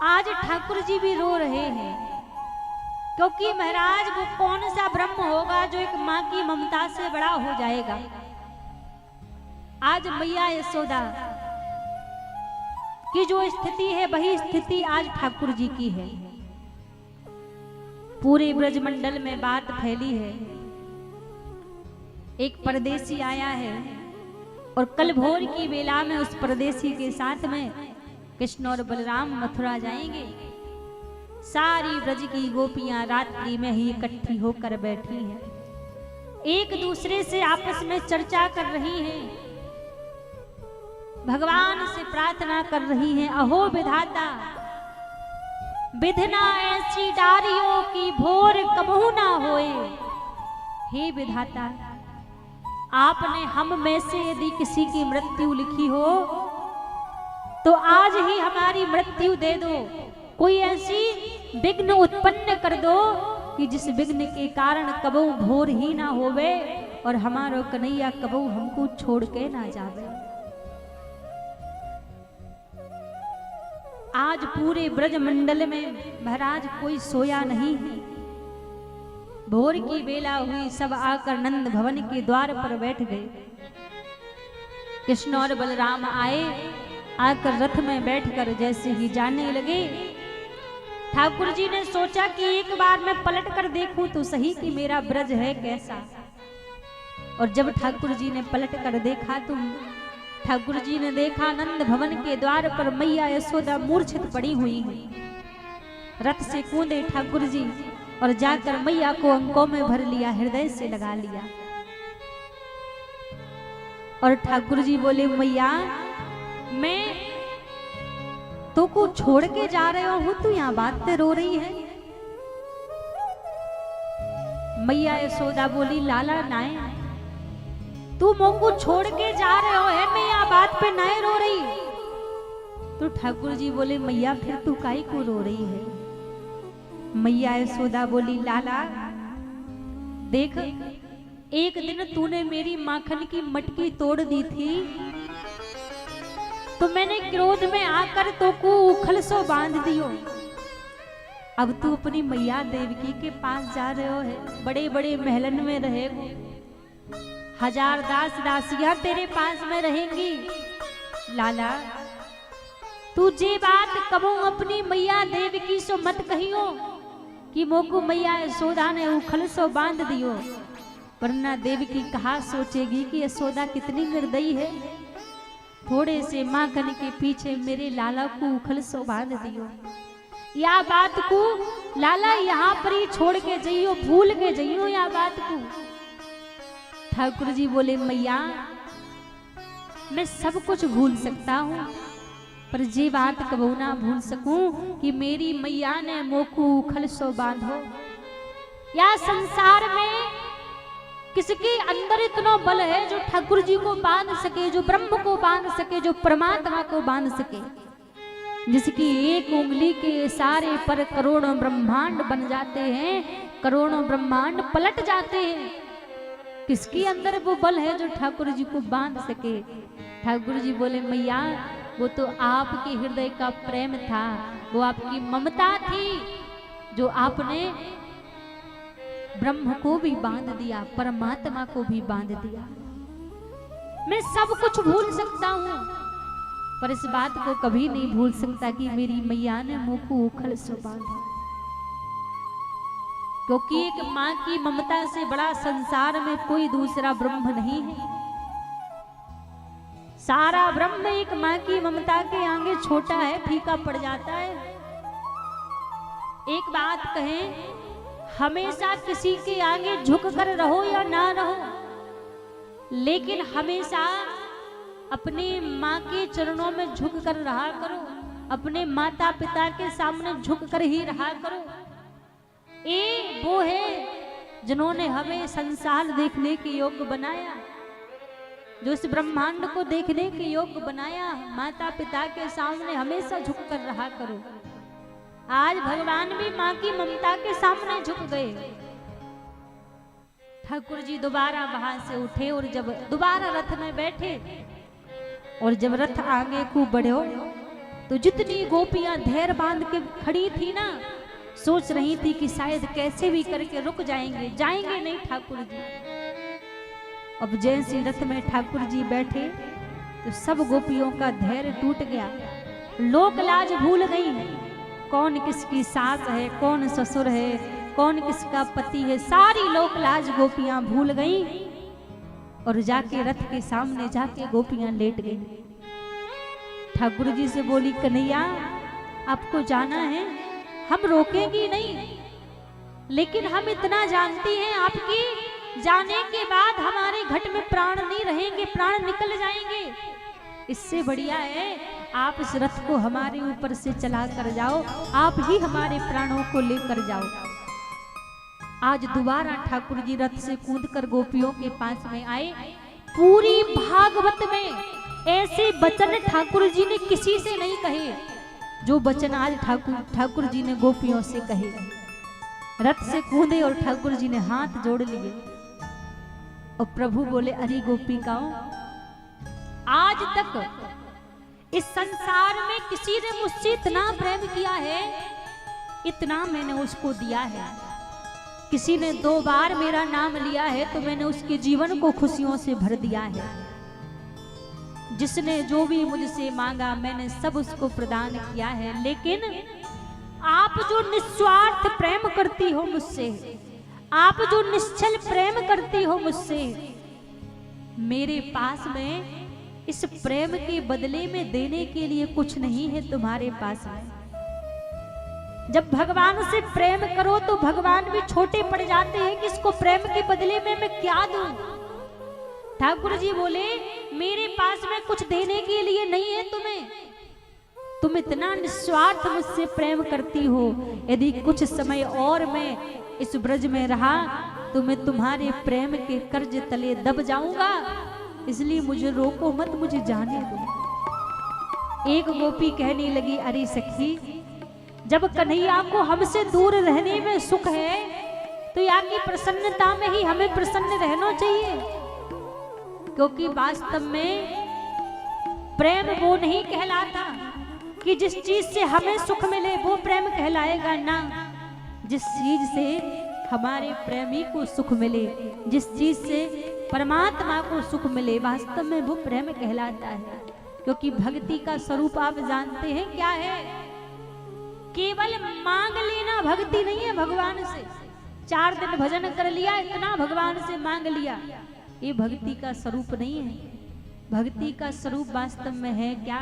आज ठाकुर जी भी रो रहे हैं, क्योंकि महाराज वो कौन सा ब्रह्म होगा जो एक माँ की ममता से बड़ा हो जाएगा। आज मैया यशोदा की जो स्थिति है वही स्थिति आज ठाकुर जी की है। पूरे ब्रजमंडल में बात फैली है, एक परदेसी आया है और कल भोर की बेला में उस परदेसी के साथ में कृष्ण और बलराम मथुरा जाएंगे। सारी ब्रज की गोपियां रात्रि में ही इकट्ठी होकर बैठी हैं, एक दूसरे से आपस में चर्चा कर रही हैं, भगवान से प्रार्थना कर रही हैं, अहो विधाता विधना ऐसी डारियों की भोर कबहू ना होए। हे विधाता आपने हम में से यदि किसी की मृत्यु लिखी हो तो आज ही हमारी मृत्यु दे दो, कोई ऐसी विघ्न उत्पन्न कर दो कि जिस विघ्न के कारण कबहू भोर ही ना होवे और हमारो कन्हैया कबहू हमको छोड़ के ना जावे। आज पूरे ब्रजमंडल में महाराज कोई सोया नहीं है। भोर की बेला हुई, सब आकर नंद भवन के द्वार पर बैठ गए। कृष्ण और बलराम आए, आकर रथ में बैठकर जैसे ही जाने लगे, ठाकुर जी ने सोचा कि एक बार मैं पलट कर देखूं तो सही कि मेरा ब्रज है कैसा। और जब ठाकुर जी ने पलट कर देखा तो ठाकुर जी ने देखा नंद भवन के द्वार पर मैया यशोदा मूर्छित पड़ी हुई है। रथ से कूदे ठाकुर जी और जाकर मैया को अंकों में भर लिया, हृदय से लगा लिया। और ठाकुर जी बोले, मैया मैं तो को छोड़ के जा रहे हो, तू यहाँ बात पे रो रही है। मैया यशोदा बोली, लाला नाय तू मोको छोड़ के जा रहे हो है, मैं यहाँ बात पे नाय रो रही। तो ठाकुर जी बोले मैया फिर तू काहे को रो रही है? मैया यशोदा बोली लाला देख, एक दिन तूने मेरी माखन की मटकी तोड़ दी थी तो मैंने क्रोध में आकर तो को उखल सो बांध दियो। अब तू अपनी मैया देवकी के पास जा रहे हो है, बड़े बड़े महलन में रहेगो, 1000 दास दासियां तेरे पास में रहेंगी। लाला तू जे बात कबो अपनी मैया देवकी सो मत कहियो कि मोको मैया यशोदा ने उखल सो बांध दियो, वरना देवकी कहा सोचेगी कि यशोदा कितनी निर्दयी है, थोड़े से माखन के पीछे मेरे लाला को उखल सो बांध दियो। या बात को लाला यहाँ पर ही छोड़ के जाइयो, भूल के जाइयो या बात को। ठाकुर जी बोले मैया मैं सब कुछ भूल सकता हूँ, पर ये बात कबू ना भूल सकूं कि मेरी मैया ने मोकू उखल सो बांधो। या संसार में किसके अंदर इतना बल है जो ठाकुर जी को बांध सके, जो ब्रह्म को बांध सके, जो परमात्मा को बांध सके, जिसकी एक उंगली के इशारे पर करोड़ों ब्रह्मांड बन जाते हैं, करोड़ों ब्रह्मांड पलट जाते हैं। किसके अंदर वो बल है जो ठाकुर जी को बांध सके? ठाकुर जी बोले मैया वो तो आपके हृदय का प्रेम था, वो आपकी ममता थी, जो आपने ब्रह्म को भी बांध दिया, परमात्मा को भी बांध दिया। मैं सब कुछ भूल सकता हूँ, पर इस बात को कभी नहीं भूल सकता कि मेरी मैया ने मुंह को उखल सो बांधा। क्योंकि एक माँ की ममता से बड़ा संसार में कोई दूसरा ब्रह्म नहीं है। सारा ब्रह्म एक माँ की ममता के आगे छोटा है, फीका पड़ जाता है। एक बात कहें, हमेशा किसी के आगे झुक कर रहो या ना रहो, लेकिन हमेशा अपने माँ के चरणों में झुक कर रहा करो, अपने माता पिता के सामने झुक कर ही रहा करो। ये वो है जिन्होंने हमें संसार देखने के योग्य बनाया, जो इस ब्रह्मांड को देखने के योग्य बनाया। माता पिता के सामने हमेशा झुक कर रहा करो। आज भगवान भी माँ की ममता के सामने झुक गए। ठाकुर जी दोबारा वहां से उठे और जब दोबारा रथ में बैठे और जब रथ आगे को बढ़ो तो जितनी गोपियां धैर्य बांध के खड़ी थी ना, सोच रही थी कि शायद कैसे भी करके रुक जाएंगे, जाएंगे नहीं ठाकुर जी। अब जैसे रथ में ठाकुर जी बैठे तो सब गोपियों का धैर्य टूट गया, लोक लाज भूल गई। कौन किसकी सास है, कौन ससुर है, कौन किसका पति है, सारी लोक लाज गोपियां भूल गई और जाके रथ के सामने जाके गोपियां लेट गई। ठाकुर जी से बोली कन्हैया आपको जाना है, हम रोकेंगे नहीं, लेकिन हम इतना जानते हैं आपकी जाने के बाद हमारे घट में प्राण नहीं रहेंगे, प्राण निकल जाएंगे। इससे बढ़िया है आप इस रथ को हमारे ऊपर से चला कर जाओ, आप ही हमारे प्राणों को लेकर जाओ। आज दोबारा ठाकुर जी रथ से कूदकर गोपियों के पास में आए। पूरी भागवत में ऐसे वचन ठाकुर जी ने किसी से नहीं कहे जो वचन आज ठाकुर जी ने गोपियों से कहे। रथ से कूदे और ठाकुर जी ने हाथ जोड़ लिए और प्रभु बोले अरे गोपिकाओं, आज तक इस संसार में किसी ने मुझसे इतना प्रेम किया है, इतना मैंने उसको दिया है। किसी ने 2 बार मेरा नाम लिया है तो मैंने उसके जीवन को खुशियों से भर दिया है। जिसने जो भी मुझसे मांगा मैंने सब उसको प्रदान किया है। लेकिन आप जो निस्वार्थ प्रेम करती हो मुझसे, आप जो निश्चल प्रेम करती हो मुझसे, मेरे पास में इस प्रेम के बदले में देने के लिए कुछ नहीं है तुम्हारे पास में। जब भगवान से प्रेम करो तो भगवान भी छोटे पड़ जाते हैं कि इसको प्रेम के बदले में मैं क्या दूं। ठाकुर जी बोले मेरे पास में कुछ देने के लिए नहीं है तुम्हें, तुम इतना निस्वार्थ मुझसे प्रेम करती हो। यदि कुछ समय और मैं इस ब्रज में रहा तो मैं तुम्हारे प्रेम के कर्ज तले दब जाऊंगा, इसलिए मुझे रोको मत, मुझे जाने दो। एक गोपी कहने लगी, अरे सखी, जब कन्हैया को हमसे दूर रहने में सुख है तो यहाँ की प्रसन्नता में ही हमें प्रसन्न रहना चाहिए, क्योंकि वास्तव में प्रेम वो नहीं कहलाता कि जिस चीज से हमें सुख मिले वो प्रेम कहलाएगा ना, जिस चीज से हमारे प्रेमी को सुख मिले, जिस चीज से परमात्मा को सुख मिले, वास्तव में वो प्रेम कहलाता है। क्योंकि भक्ति का स्वरूप आप जानते हैं क्या है? केवल मांग लेना भक्ति नहीं है भगवान से। 4 दिन भजन कर लिया, इतना भगवान से मांग लिया, ये भक्ति का स्वरूप नहीं है। भक्ति का स्वरूप वास्तव में है क्या?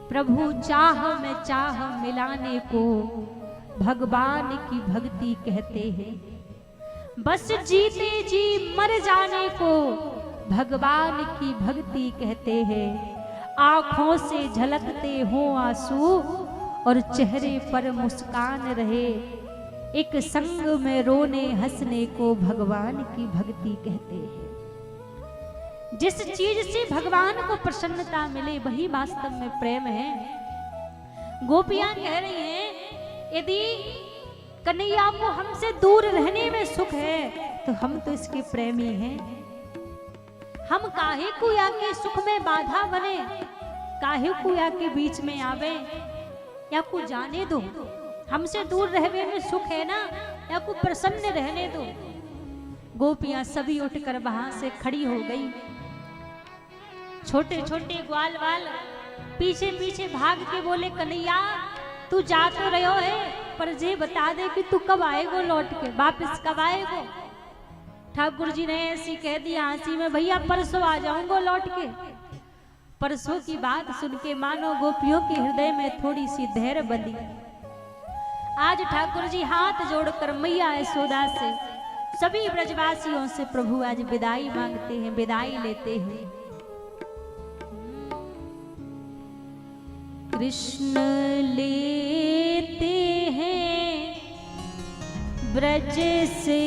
प्रभु चाह में चाह मिलाने को भगवान की भक्ति कहते हैं। बस जीते जी मर जाने को भगवान की भक्ति कहते हैं। आंखों से झलकते हो आंसू और चेहरे पर मुस्कान रहे, एक संग में रोने हंसने को भगवान की भक्ति कहते हैं। जिस चीज से भगवान को प्रसन्नता मिले वही वास्तव में प्रेम है। गोपियां कह रही हैं, यदि कन्हैया को हमसे दूर रहने में सुख है तो हम तो इसके प्रेमी हैं। हम काहे को या के सुख में बाधा बने, काहे को या के बीच में आवे, या को जाने दो। हमसे दूर रहने में सुख है ना, या को प्रसन्न रहने दो। गोपियां सभी उठकर वहां से खड़ी हो गई। छोटे छोटे ग्वाल वाल पीछे पीछे भाग के बोले, कन्हैया तू जा तो रहो है, पर ये बता दे कि तू कब आएगो लौट के, वापस कब आएगो। ठाकुर जी ने ऐसी कह दिया हंसी में, भैया परसों आ जाऊंगा लौट के। परसों की बात सुन के मानो गोपियों के हृदय में थोड़ी सी धैर्य बंधी। आज ठाकुर जी हाथ जोड़कर मैया यशोदा से सभी ब्रजवासियों से प्रभु आज विदाई मांगते हैं, विदाई लेते हैं। कृष्ण लेते हैं ब्रज से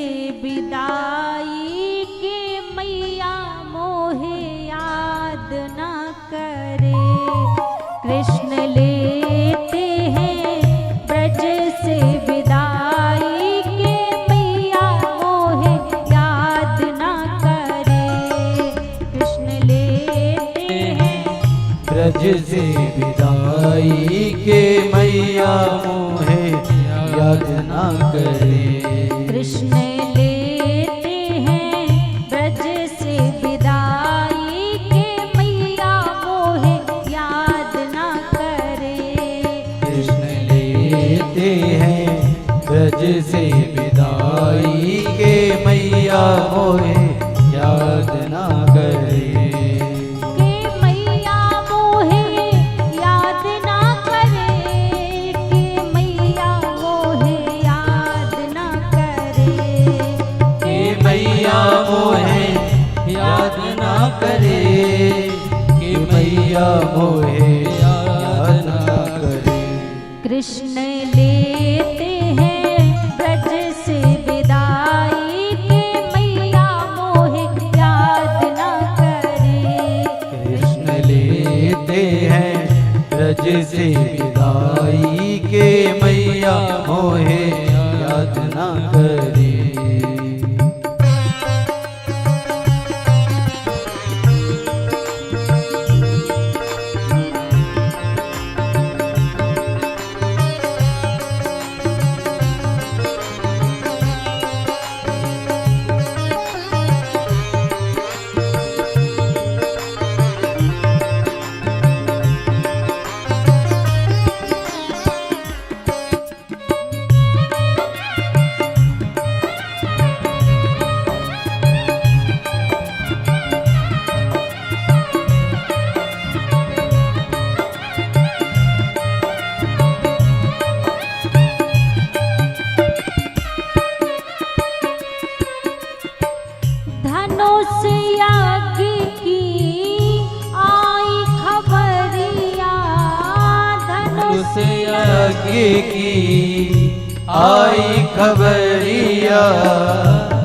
विदाई के, मैया मोहे याद न करे। कृष्ण लेते हैं ब्रज से विदाई के, मैया मोहे याद न करे। कृष्ण लेते हैं ब्रज से विदाई के, मैया मोहे याद ना करे। कृष्ण लेते हैं ब्रज से विदाई के, मैया मोहे याद ना करे। कृष्ण लेते हैं ब्रज से विदाई के, मैया मोहे याद ना करे। करे कि मैया मोहे याद ना करे। कृष्ण लेते हैं ब्रज से विदाई के, मैया मोहे याद ना करे। कृष्ण लेते हैं ब्रज से विदाई के, मैया मोहे याद ना करे। की आई खबरिया,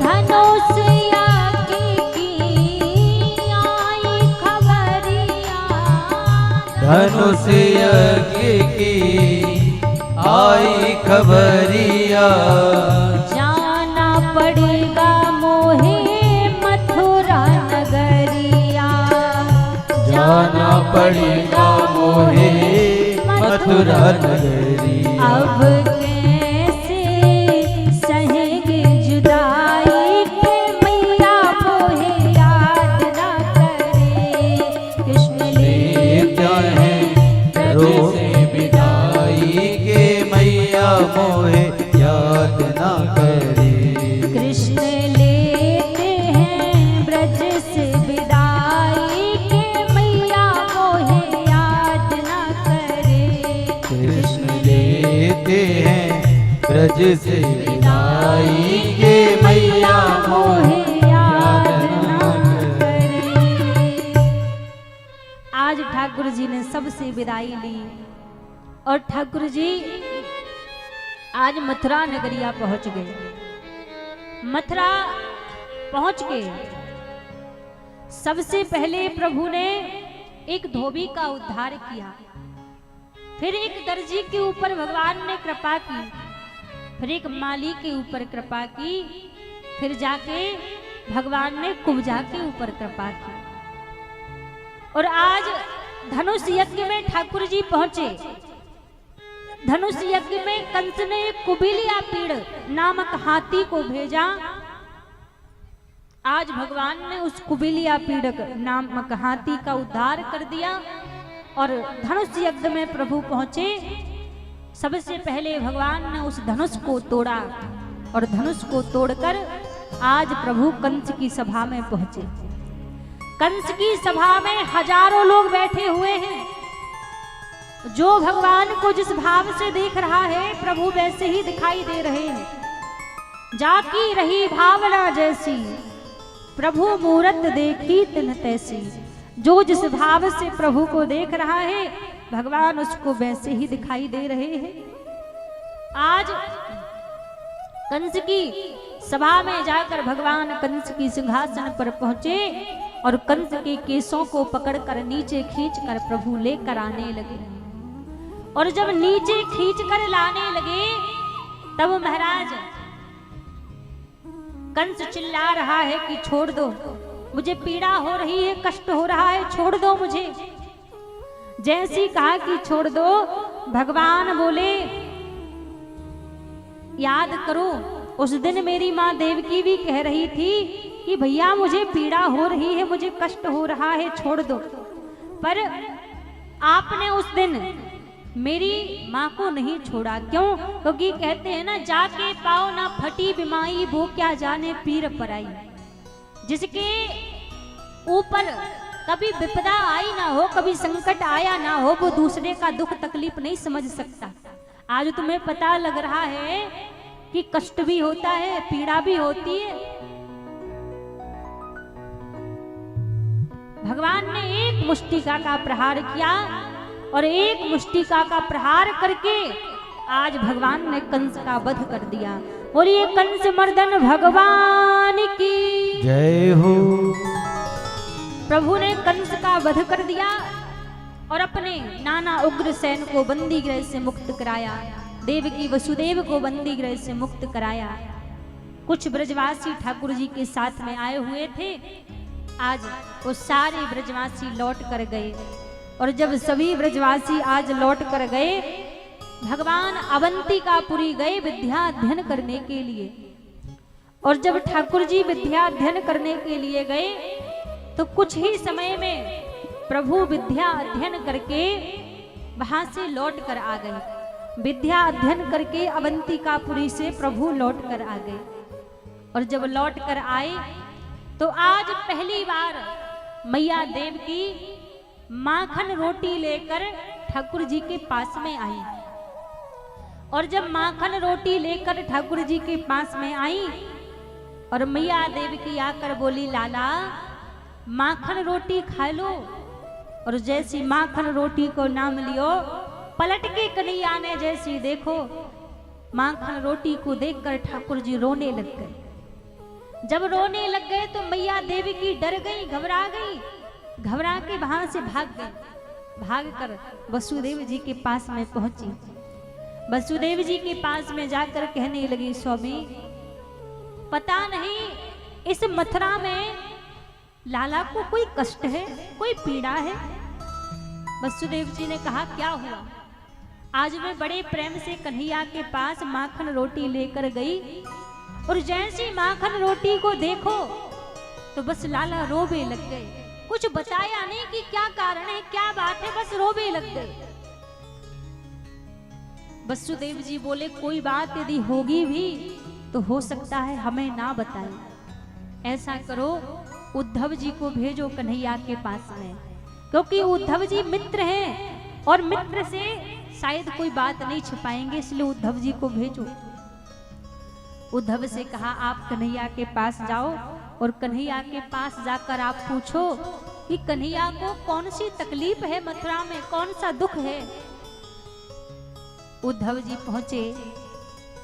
धनुष यागी की आई खबरिया, धनुष यज्ञ की आई खबरिया, जाना पड़ेगा मोहे मथुरा नगरिया, जाना पड़ेगा मोहे मथुरा नगरिया। अब कैसे सहेंगे जुदाई के मैया मोहे याद ना करे, कृष्ण लेता है रो से विदाई के मैया मोहे याद ना करे। कृष्ण लेते हैं ब्रज से विदाई के मैया मोहे याद ना करे, कृष्ण लेते हैं ब्रज से विदाई के मैया मोहे याद ना करे। आज ठाकुर जी ने सबसे विदाई ली और ठाकुर जी आज मथुरा नगरिया पहुंच गए। मथुरा पहुंच के सबसे पहले प्रभु ने एक धोबी का उद्धार किया, फिर एक दर्जी के ऊपर भगवान ने कृपा की, फिर एक माली के ऊपर कृपा की, फिर जाके भगवान ने कुब्जा के ऊपर कृपा की। और आज धनुष यज्ञ में ठाकुर जी पहुंचे। धनुष यज्ञ में कंस ने एक कुबिलिया पीड़ नामक हाथी को भेजा। आज भगवान ने उस कुबिलिया पीड़क नामक हाथी का उद्धार कर दिया और धनुष यज्ञ में प्रभु पहुंचे। सबसे पहले भगवान ने उस धनुष को तोड़ा और धनुष को तोड़कर आज प्रभु कंस की सभा में पहुंचे। कंस की सभा में हजारों लोग बैठे हुए हैं। जो भगवान को जिस भाव से देख रहा है प्रभु वैसे ही दिखाई दे रहे हैं। जाकी रही भावना जैसी प्रभु मूरत देखी तिन तैसी। जो जिस भाव से प्रभु को देख रहा है भगवान उसको वैसे ही दिखाई दे रहे हैं। आज कंस की सभा में जाकर भगवान कंस की सिंहासन पर पहुंचे और कंस के केसों को पकड़कर नीचे खींचकर प्रभु लेकर आने लगे। और जब नीचे खींचकर लाने लगे तब महाराज कंस चिल्ला रहा है कि छोड़ दो, मुझे पीड़ा हो रही है, कष्ट हो रहा है, छोड़ दो मुझे। जैसी कहा कि छोड़ दो, भगवान बोले याद करो उस दिन मेरी माँ देवकी भी कह रही थी कि भैया मुझे पीड़ा हो रही है, मुझे कष्ट हो रहा है, छोड़ दो। पर आपने उस दिन मेरी माँ को नहीं छोड़ा। क्यों? क्योंकि कहते हैं ना, जाके पाओ ना फटी बिमाई वो क्या जाने पीर पराई। जिसके ऊपर कभी विपदा आई ना हो, कभी संकट आया ना हो, वो दूसरे का दुख तकलीफ नहीं समझ सकता। आज तुम्हें पता लग रहा है कि कष्ट भी होता है, पीड़ा भी होती है। भगवान ने एक मुष्टिका का प्रहार किया और एक मुष्टिका का प्रहार करके आज भगवान ने कंस का वध कर दिया। और ये कंस मर्दन भगवान की जय हो। प्रभु ने कंस का वध कर दिया और अपने नाना उग्रसेन को बंदी गृह से मुक्त कराया, देवकी वसुदेव को बंदी गृह से मुक्त कराया। कुछ ब्रजवासी ठाकुर जी के साथ में आए हुए थे। आज वो सारे ब्रजवासी लौट कर गए और जब सभी ब्रजवासी आज लौट कर गए, भगवान अवंतिकापुरी गए विद्या अध्ययन करने के लिए। और जब ठाकुर जी विद्या अध्ययन करने के लिए गए तो कुछ ही समय में प्रभु विद्या अध्ययन करके वहां से लौट कर आ गए। विद्या अध्ययन करके अवंतिकापुरी से प्रभु लौट कर आ गए। और जब लौट कर आए तो आज पहली बार मैया देवकी माखन रोटी लेकर ठाकुर जी के पास में आई। और जब माखन रोटी लेकर ठाकुर जी के पास में आई और मैया देवकी आकर बोली, लाला माखन रोटी खा लो। और जैसी माखन रोटी को नाम लियो, पलट के कन्हैया ने जैसी देखो माखन रोटी को देखकर ठाकुर जी रोने लग गए। जब रोने लग गए तो मैया देवी की डर गई, घबरा गई, घबरा के वहां से भाग गई। भागकर वसुदेव जी के पास में पहुंची। वसुदेव जी के पास में जाकर कहने लगी, स्वामी पता नहीं इस मथुरा में लाला को कोई कष्ट है, कोई पीड़ा है। वसुदेव जी ने कहा, क्या हुआ? आज मैं बड़े प्रेम से कन्हैया के पास माखन रोटी लेकर गई और जैसी माखन रोटी को देखो तो बस लाला रोवे लग गए। कुछ बताया नहीं कि क्या कारण है, क्या बात है, बस रोवे लग गए। वसुदेव जी बोले, कोई बात यदि होगी भी तो हो सकता है हमें ना बताए। ऐसा करो, उद्धव जी को भेजो कन्हैया के पास में, क्योंकि उद्धव जी मित्र हैं और मित्र से शायद कोई बात नहीं छिपाएंगे, इसलिए उद्धव जी को भेजो। उद्धव से कहा, आप कन्हैया के पास जाओ और कन्हैया के पास जाकर आप पूछो कि कन्हैया को कौन सी तकलीफ है, मथुरा में कौन सा दुख है। उद्धव जी पहुंचे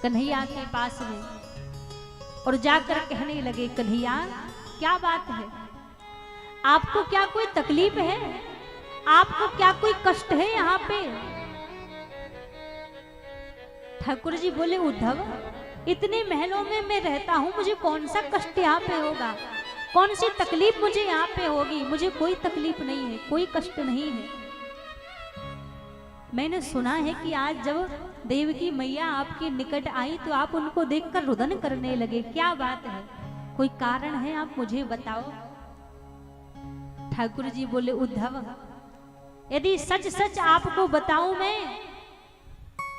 कन्हैया के पास में और जाकर कहने लगे, कन्हैया क्या बात है, आपको क्या कोई तकलीफ है, आपको क्या कोई कष्ट है यहाँ पे? ठाकुर जी बोले, उद्धव इतने महलों में मैं रहता हूँ, मुझे कौन सा कष्ट यहाँ पे होगा, कौन सी तकलीफ मुझे यहाँ पे होगी? मुझे कोई तकलीफ नहीं है, कोई कष्ट नहीं है। मैंने सुना है कि आज जब देवकी मैया आपके निकट आई तो आप उनको देखकर रुदन करने लगे, क्या बात है, कोई कारण है, आप मुझे बताओ। ठाकुर जी बोले, उद्धव यदि सच सच आपको बताऊं मैं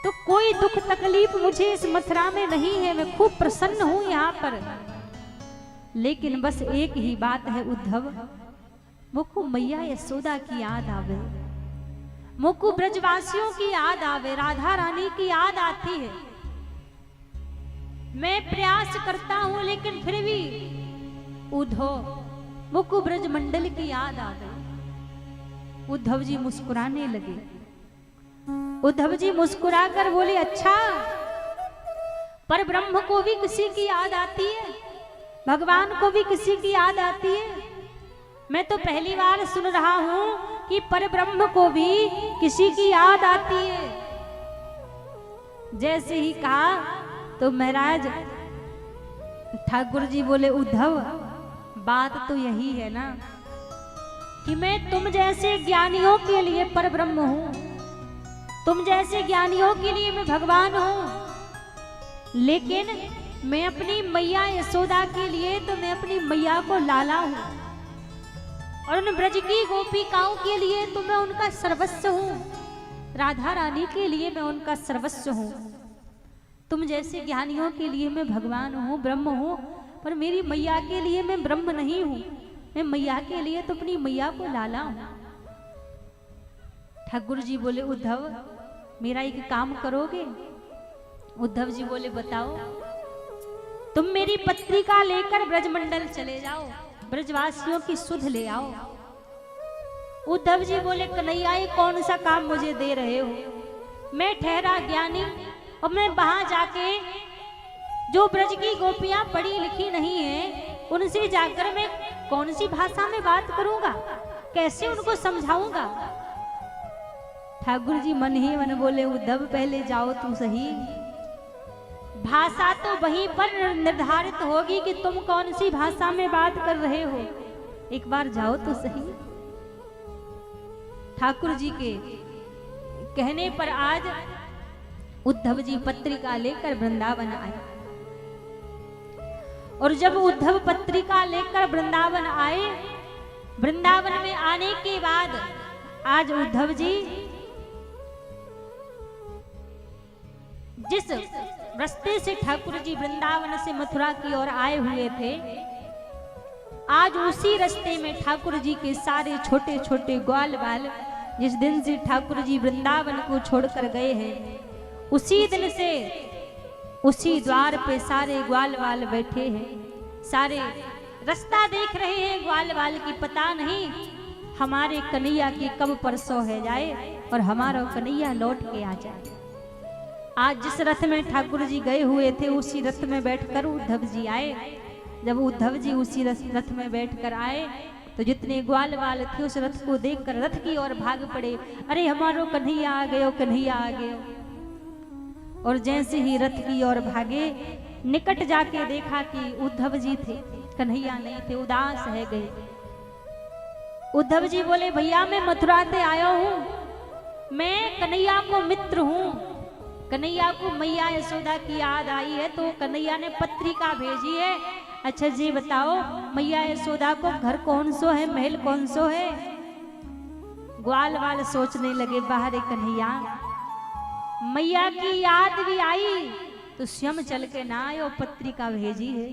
तो कोई दुख तकलीफ मुझे इस मथुरा में नहीं है, मैं खूब प्रसन्न हूं यहाँ पर। लेकिन बस एक ही बात है उद्धव, मुझको मैया यशोदा की याद आवे, मुझको ब्रजवासियों की याद आवे, राधा रानी की याद आती है। मैं प्रयास करता हूं लेकिन फिर भी उद्धव मुझको ब्रजमंडल की याद आ गई। उद्धव जी मुस्कुराने लगे। उद्धव जी मुस्कुराकर बोले, अच्छा, पर ब्रह्म को भी किसी की याद आती है, भगवान को भी किसी की याद आती है। मैं तो पहली बार सुन रहा हूं कि पर ब्रह्म को भी किसी की याद आती है। जैसे ही कहा तो महाराज ठाकुर जी बोले, उद्धव बात तो यही है ना कि मैं तुम जैसे ज्ञानियों के लिए पर ब्रह्म हूं, तुम जैसे ज्ञानियों के लिए मैं भगवान हूं, लेकिन मैं अपनी मैया यशोदा के लिए तो मैं अपनी मैया को लाला हूं, और उन ब्रज की गोपिकाओं के लिए तो मैं उनका सर्वस्व हूं, राधा रानी के लिए मैं उनका सर्वस्व हूं। तुम जैसे ज्ञानियों के लिए मैं भगवान हूं, ब्रह्म हूं, पर मेरी मैया के लिए मैं ब्रह्म नहीं हूं, मैं मैया के लिए तो अपनी मैया को लाला हूं। ठाकुर जी बोले, उद्धव मेरा एक काम करोगे? उद्धव जी बोले, बताओ। तुम मेरी पत्रिका लेकर ब्रजमंडल चले जाओ, ब्रजवासियों की सुध ले आओ। उद्धव जी बोले, कन्हैया ये कौन सा काम मुझे दे रहे हो? मैं ठहरा ज्ञानी और मैं वहां जाके जो ब्रज की गोपियां पढ़ी लिखी नहीं है उनसे जाकर मैं कौन सी भाषा में बात करूंगा, कैसे उनको समझाऊंगा? ठाकुर जी मन ही मन बोले, उद्धव पहले जाओ तू सही, भाषा तो वहीं पर निर्धारित होगी कि तुम कौन सी भाषा में बात कर रहे हो, एक बार जाओ तो सही। ठाकुर जी के कहने पर आज उद्धव जी पत्रिका लेकर वृंदावन आए, और जब उद्धव पत्रिका लेकर वृंदावन आए, वृंदावन में आने के बाद आज उद्धव जी जिस रास्ते से ठाकुर जी वृंदावन से मथुरा की ओर आए हुए थे, आज उसी रास्ते में ठाकुर जी के सारे छोटे छोटे ग्वाल बाल जिस दिन से ठाकुर जी वृंदावन को छोड़कर गए हैं, उसी दिन से उसी द्वार पे सारे ग्वाल बाल बैठे हैं, सारे रास्ता देख रहे हैं ग्वाल बाल की, पता नहीं हमारे कन्हैया की कब परसों है जाए और हमारा कन्हैया लौट के आ जाए। आज जिस रथ में ठाकुर जी गए हुए थे उसी रथ में बैठकर उद्धव जी आए। जब उद्धव जी उसी रथ में बैठकर आए तो जितने ग्वाल वाल थे उस रथ को देखकर रथ की ओर भाग पड़े, अरे हमारो कन्हैया आ गयो, कन्हैया आ गयो। और जैसे ही रथ की ओर भागे, निकट जाके देखा कि उद्धव जी थे, कन्हैया नहीं थे, उदास है गए। उद्धव जी बोले, भैया मैं मथुरा से आया हूं, मैं कन्हैया को मित्र हूं, कन्हैया को मैया यशोदा की याद आई है तो कन्हैया ने पत्रिका भेजी है। अच्छा जी बताओ, मैया यशोदा को घर कौन सो है, महल कौन सो है? ग्वाल वाल सोचने लगे, बाहर कन्हैया, मैया की याद भी आई तो स्वयं चल के ना आयो, पत्रिका भेजी है।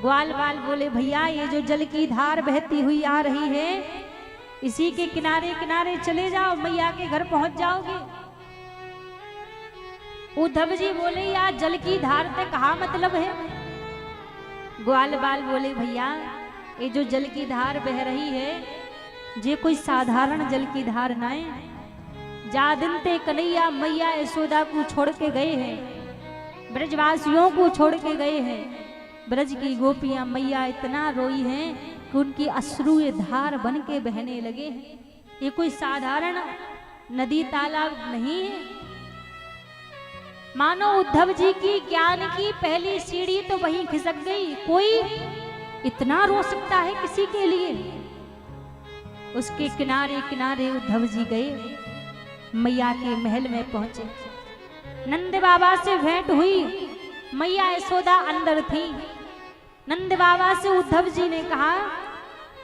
ग्वाल वाल बोले, भैया ये जो जल की धार बहती हुई आ रही है, इसी के किनारे किनारे चले जाओ, मैया के घर पहुंच जाओगे। उद्धव जी बोले, यार जल की धार से कहा मतलब है? ग्वाल बाल बोले, भैया ये जो जल की धार बह रही है, ये कोई साधारण जल की धार ना है। जा दिन ते कन्हैया मैया यशोदा को छोड़ के गए हैं, ब्रजवासियों को छोड़ के गए हैं, ब्रज की गोपियां मैया इतना रोई हैं कि उनकी अश्रु धार बन के बहने लगे हैं। ये कोई साधारण नदी तालाब नहीं है। मानो उद्धव जी की ज्ञान की पहली सीढ़ी तो वहीं खिसक गई। कोई इतना रो सकता है किसी के लिए? उसके किनारे किनारे उद्धव जी गए, मैया के महल में पहुंचे, नंद बाबा से भेंट हुई, मैया यशोदा अंदर थी। नंद बाबा से उद्धव जी ने कहा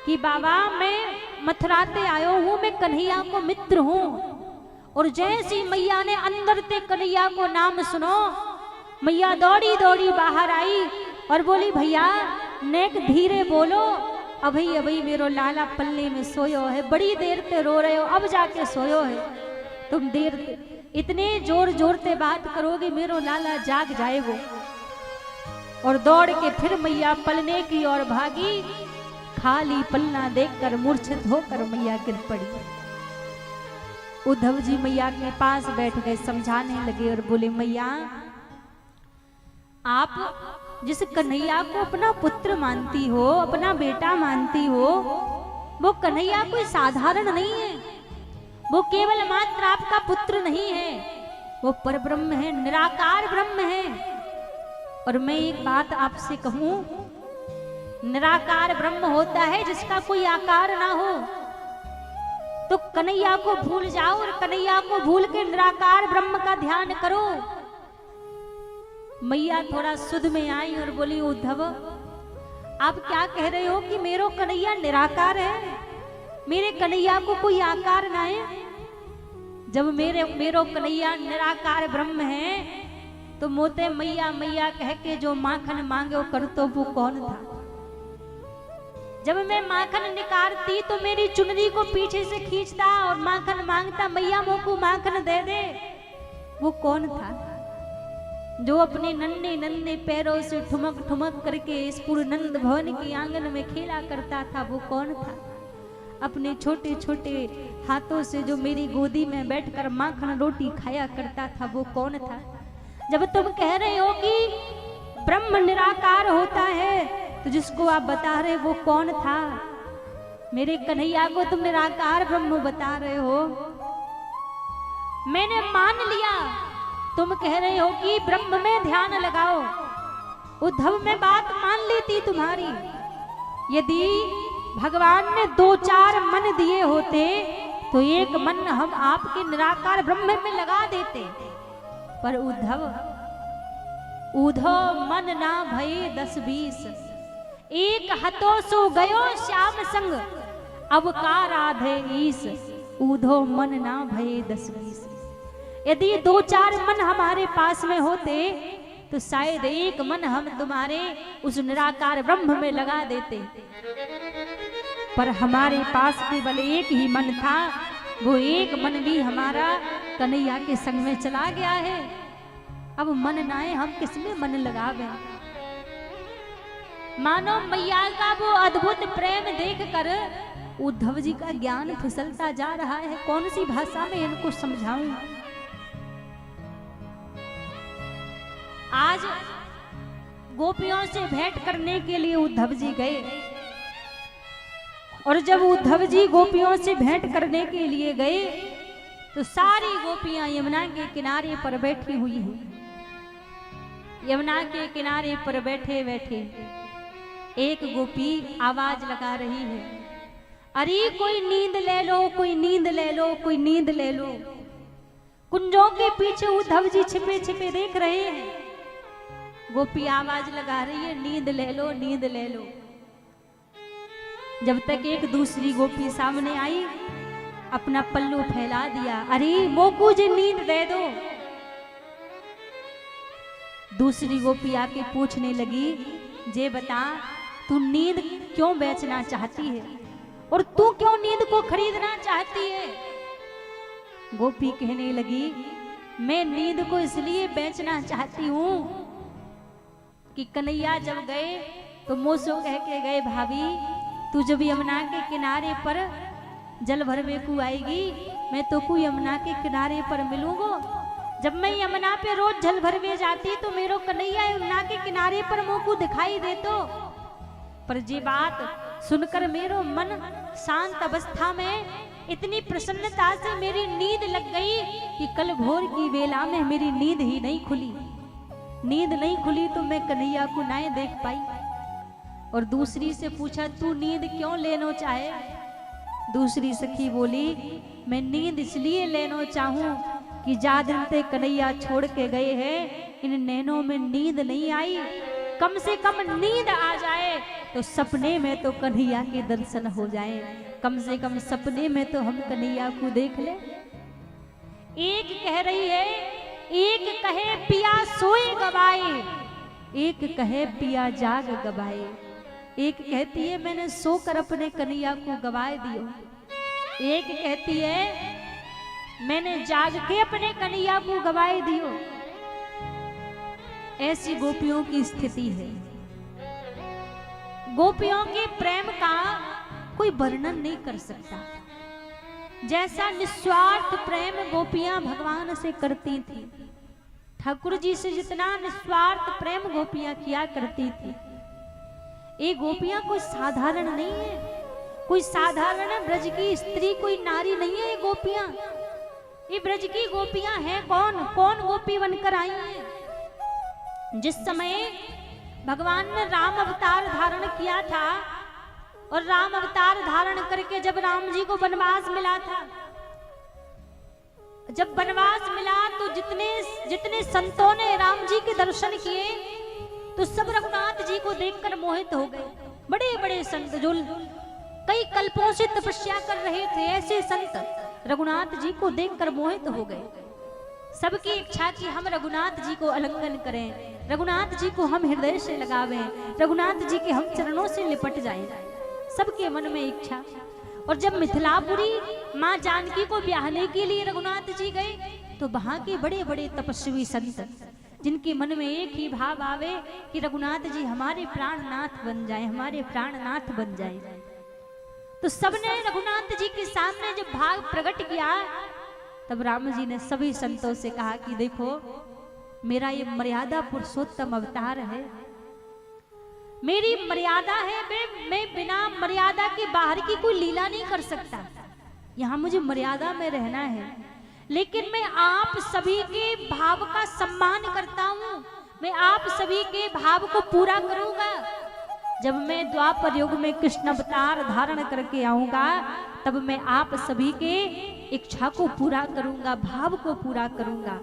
कि बाबा मैं मथुरा से आयो हूं, मैं कन्हैया को मित्र हूं। और जैसी मैया ने अंदर से कन्हैया को नाम सुनो, मैया दौड़ी दौड़ी बाहर आई और बोली, भैया नेक धीरे बोलो, अभी अभी मेरो लाला पल्ले में सोयो है, बड़ी देर से रो रहे हो, अब जाके सोयो है, तुम देर इतने जोर जोर से बात करोगे मेरो लाला जाग जाएगो। और दौड़ के फिर मैया पलने की ओर भागी, खाली पलना देखकर मूर्छित होकर मैया गिर पड़ी। उद्धव जी मैया के पास बैठ गए, समझाने लगे और बोले, मैया आप जिस कन्हैया को अपना पुत्र मानती हो, अपना बेटा मानती हो, वो कन्हैया कोई साधारण नहीं है, वो केवल मात्र आपका पुत्र नहीं है, वो परब्रह्म है, निराकार ब्रह्म है। और मैं एक बात आपसे कहूं, निराकार ब्रह्म होता है जिसका कोई आकार ना हो। तो कन्हैया को भूल जाओ और कन्हैया को भूल के निराकार ब्रह्म का ध्यान करो। मैया थोड़ा सुध में आई और बोली, उद्धव आप क्या कह रहे हो कि मेरो कन्हैया निराकार है, मेरे कन्हैया को कोई आकार ना है? जब मेरो कन्हैया निराकार ब्रह्म है तो मोते मैया मैया कह के जो माखन मांगे कर तो वो कौन था? जब मैं माखन निकारती तो मेरी चुनरी को पीछे से खींचता और माखन मांगता, मैया मोको माखन दे दे, वो कौन था? जो अपने नन्हे नन्हे पैरों से ठुमक ठुमक करके इस पूर्ण नंद भवन के आंगन में खेला करता था, वो कौन था? अपने छोटे छोटे हाथों से जो मेरी गोदी में बैठकर माखन रोटी खाया करता था, वो कौन था? जब तुम कह रहे हो कि ब्रह्म निराकार होता है तो जिसको आप बता रहे वो कौन था? मेरे कन्हैया को तुम निराकार ब्रह्म बता रहे हो। मैंने मान लिया, तुम कह रहे हो कि ब्रह्म में ध्यान लगाओ। उद्धव में बात मान लेती तुम्हारी। यदि भगवान ने 2-4 मन दिए होते तो एक मन हम आपके निराकार ब्रह्म में लगा देते। पर उद्धव मन ना भये 10-20, एक हतो सो गयो श्याम संग, अब का राधे ईस, उद्धव मन ना भये 10-20। यदि 2-4 मन हमारे पास में होते तो शायद एक मन हम तुम्हारे उस निराकार ब्रह्म में लगा देते। पर हमारे पास केवल एक ही मन था, वो एक मन भी हमारा कन्हैया के संग में चला गया है। अब मन नाए हम किसमें मन लगावे? मानो मैया का वो अद्भुत प्रेम देखकर उद्धव जी का ज्ञान फिसलता जा रहा है। कौन सी भाषा में इनको समझाऊं? आज गोपियों से भेंट करने के लिए उद्धव जी गए। और जब उद्धव जी गोपियों से भेंट करने के लिए गए तो सारी गोपियां यमुना के किनारे पर बैठी हुई हैं। यमुना के किनारे पर बैठे बैठे एक गोपी आवाज लगा रही है, अरे कोई नींद ले लो, कोई नींद ले लो, कोई नींद ले लो। कुंजों के पीछे उद्धव जी छिपे छिपे देख रहे हैं। गोपी आवाज लगा रही है, नींद ले लो, नींद ले लो। जब तक एक दूसरी गोपी सामने आई, अपना पल्लू फैला दिया, अरे मोकू जी नींद दे दो। दूसरी गोपी आके पूछने लगी, जे बता तू नींद क्यों बेचना चाहती है और तू क्यों नींद को खरीदना चाहती है? गोपी कहने लगी, मैं नींद को इसलिए बेचना चाहती हूं कि कन्हैया जब गए तो मुझसे कह के गए, भाभी तू जब यमुना के किनारे पर जल भरवे को आएगी, मैं तो को यमुना के किनारे पर मिलूंगा। जब मैं यमुना पे रोज जल भरवे जाती तो मेरो कन्हैया यमुना के किनारे पर मुंह को दिखाई दे। तो पर ये बात सुनकर मेरो मन शांत अवस्था में इतनी प्रसन्नता से मेरी नींद लग गई कि कल भोर की बेला में मेरी नींद ही नहीं खुली। नींद नहीं खुली तो मैं कन्हैया को नहीं देख पाई। और दूसरी से पूछा, तू नींद क्यों लेना चाहे? दूसरी सखी बोली, मैं नींद इसलिए लेना चाहूं कि जादर ते कन्हैया छोड़ के गए हैं, इन नैनों में नींद नहीं आई। कम से कम नींद आ जाए तो सपने में तो कन्हैया के दर्शन हो जाए, कम से कम सपने में तो हम कन्हैया को देख ले। एक कह रही है, एक कहे पिया सोए गवाए, एक कहे पिया जाग गवाए। एक कहती है मैंने सोकर अपने कन्हैया को गवाए दियो, एक कहती है मैंने जाग के अपने कन्हैया को गवाए दियो। ऐसी गोपियों की स्थिति है। गोपियों के प्रेम का कोई वर्णन नहीं कर सकता। जैसा निस्वार्थ प्रेम गोपियां भगवान से करती थी, ठाकुर जी से जितना निस्वार्थ प्रेम गोपियां किया करती थी, ये गोपियां कोई साधारण नहीं है, कोई साधारण ब्रज की स्त्री, कोई नारी नहीं है। ये गोपियां, ये ब्रज की गोपियां हैं कौन? कौन गोपी बनकर आई हैं? जिस समय भगवान ने राम अवतार धारण किया था और राम अवतार धारण करके जब राम जी को वनवास मिला था, जब वनवास मिला तो जितने संतों ने राम जी के दर्शन किए तो सब रघुनाथ जी को देखकर मोहित हो गए। बड़े बड़े संत जो कई कल्पों से तपस्या कर रहे थे, ऐसे संत रघुनाथ जी को देखकर मोहित हो गए। सबकी इच्छा कि हम रघुनाथ जी को आलिंगन करें, रघुनाथ जी को हम हृदय से लगावें, रघुनाथ जी के हम चरणों से लिपट जाएं। सबके मन में इच्छा। और जब मिथिलापुरी माँ जानकी को ब्याहने के लिए रघुनाथ जी गए तो वहां के बड़े बड़े तपस्वी संत जिनके मन में एक ही भाव आवे कि रघुनाथ जी हमारे प्राणनाथ बन जाए, हमारे प्राणनाथ बन जाए, तो सबने रघुनाथ जी के सामने जब भाव प्रकट किया तब राम जी ने सभी संतों से कहा कि देखो मेरा ये मर्यादा पुरुषोत्तम अवतार है, मेरी मर्यादा है, मैं बिना मर्यादा के बाहर की कोई लीला नहीं कर सकता। यहाँ मुझे मर्यादा में रहना है, लेकिन मैं आप सभी के भाव का सम्मान करता हूँ, मैं आप सभी के भाव को पूरा करूंगा। जब मैं द्वापर युग में कृष्ण अवतार धारण करके आऊंगा तब मैं आप सभी के इच्छा को पूरा करूंगा, भाव को पूरा करूंगा।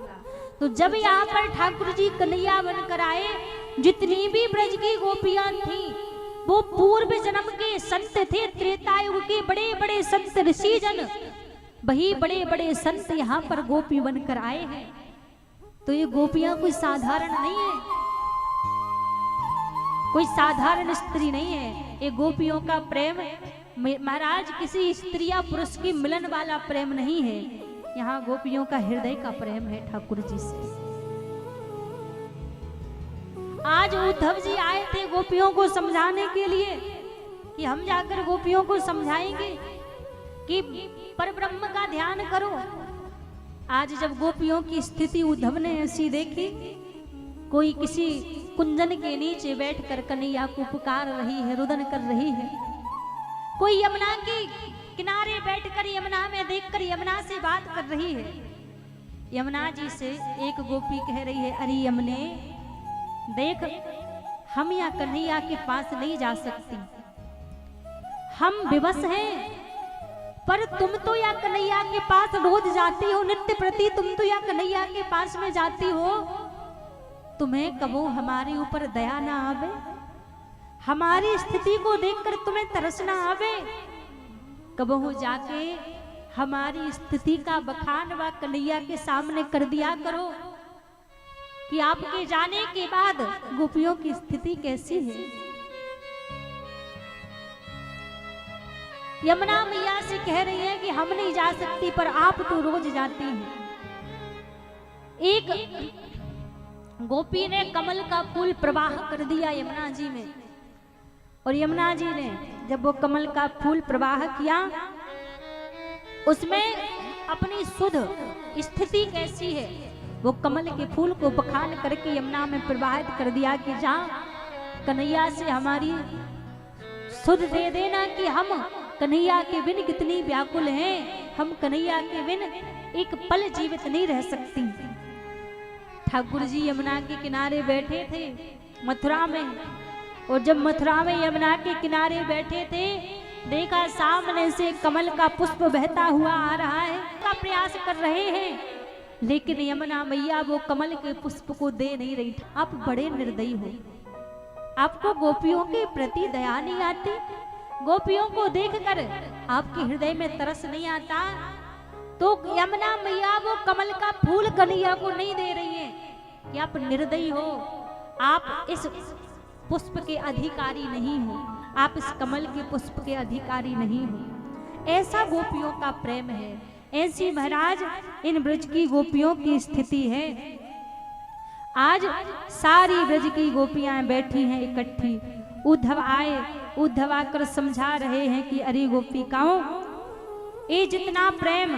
तो जब यहाँ पर ठाकुर जी कन्हैया बनकर आए, जितनी भी ब्रज की गोपियां थी वो पूर्व जन्म के संत थे, त्रेता युग के बड़े बड़े संत ऋषि जन, वही बड़े बड़े संत यहाँ पर गोपी बनकर आए हैं। तो ये गोपियां कोई साधारण नहीं है, कोई साधारण स्त्री नहीं है। ये गोपियों का प्रेम महाराज किसी स्त्री या पुरुष की मिलन वाला प्रेम नहीं है, यहाँ गोपियों का हृदय का प्रेम है ठाकुर जी से। आज उद्धव जी आए थे गोपियों को समझाने के लिए कि हम जाकर गोपियों को समझाएंगे कि परब्रह्म का ध्यान करो। आज जब गोपियों की स्थिति उद्धव ने ऐसी देखी, कोई किसी कुंजन के नीचे बैठकर कन्हैया को पुकार रही है, रुदन कर रही है, कोई यमुना के किनारे बैठकर यमुना में देखकर यमुना से बात कर रही है। यमुना जी से एक गोपी कह रही है, अरे यमुने देख, हम या कन्हैया के पास नहीं जा सकती, हम विवश हैं, पर तुम तो या कन्हैया के पास रोज जाती हो, नित्य प्रति तुम तो या कन्हैया के पास में जाती हो, तुम्हें कबो हमारे ऊपर दया ना आवे, हमारी स्थिति को देखकर तुम्हें तरस ना आवे, कबो जाके हमारी स्थिति का बखान व कन्हैया के सामने कर दिया करो कि आपके जाने के बाद गोपियों की स्थिति कैसी है। यमुना मैया से कह रही है कि हम नहीं जा सकती, पर आप तो रोज जाती हैं। एक गोपी ने कमल का फूल प्रवाह कर दिया यमुना जी में, और यमुना जी ने जब वो कमल का फूल प्रवाह किया, उसमें अपनी शुद्ध स्थिति कैसी है वो कमल के फूल को बखान करके यमुना में प्रवाहित कर दिया कि जा कन्हैया से हमारी शुद्ध दे देना कि हम कन्हैया के बिन कितनी व्याकुल हैं, हम कन्हैया के बिन एक पल जीवित नहीं रह सकती। ठाकुर जी यमुना के किनारे बैठे थे मथुरा में, और जब मथुरा में यमुना के किनारे बैठे थे, देखा सामने से कमल का पुष्प बहता हुआ आ रहा है, का प्रयास कर रहे हैं, लेकिन यमुना मैया वो कमल के पुष्प को दे नहीं रही। आप बड़े निर्दयी हो, आपको गोपियों के प्रति दया नहीं आती, गोपियों को देखकर आपके हृदय में तरस नहीं आता, तो यमुना मैया वो कमल का फूल कन्हैया को नहीं दे रही है कि आप निर्दयी हो, आप इस पुष्प के अधिकारी नहीं हो, आप इस कमल के पुष्प के अधिकारी नहीं हो। ऐसा गोपियों का प्रेम है, ऐसी महाराज इन ब्रज की गोपियों की स्थिति है। आज सारी ब्रज की गोपियां बैठी हैं इकट्ठी, उद्धव आए, उद्धव आकर समझा रहे हैं कि अरे गोपिकाओं, ये जितना प्रेम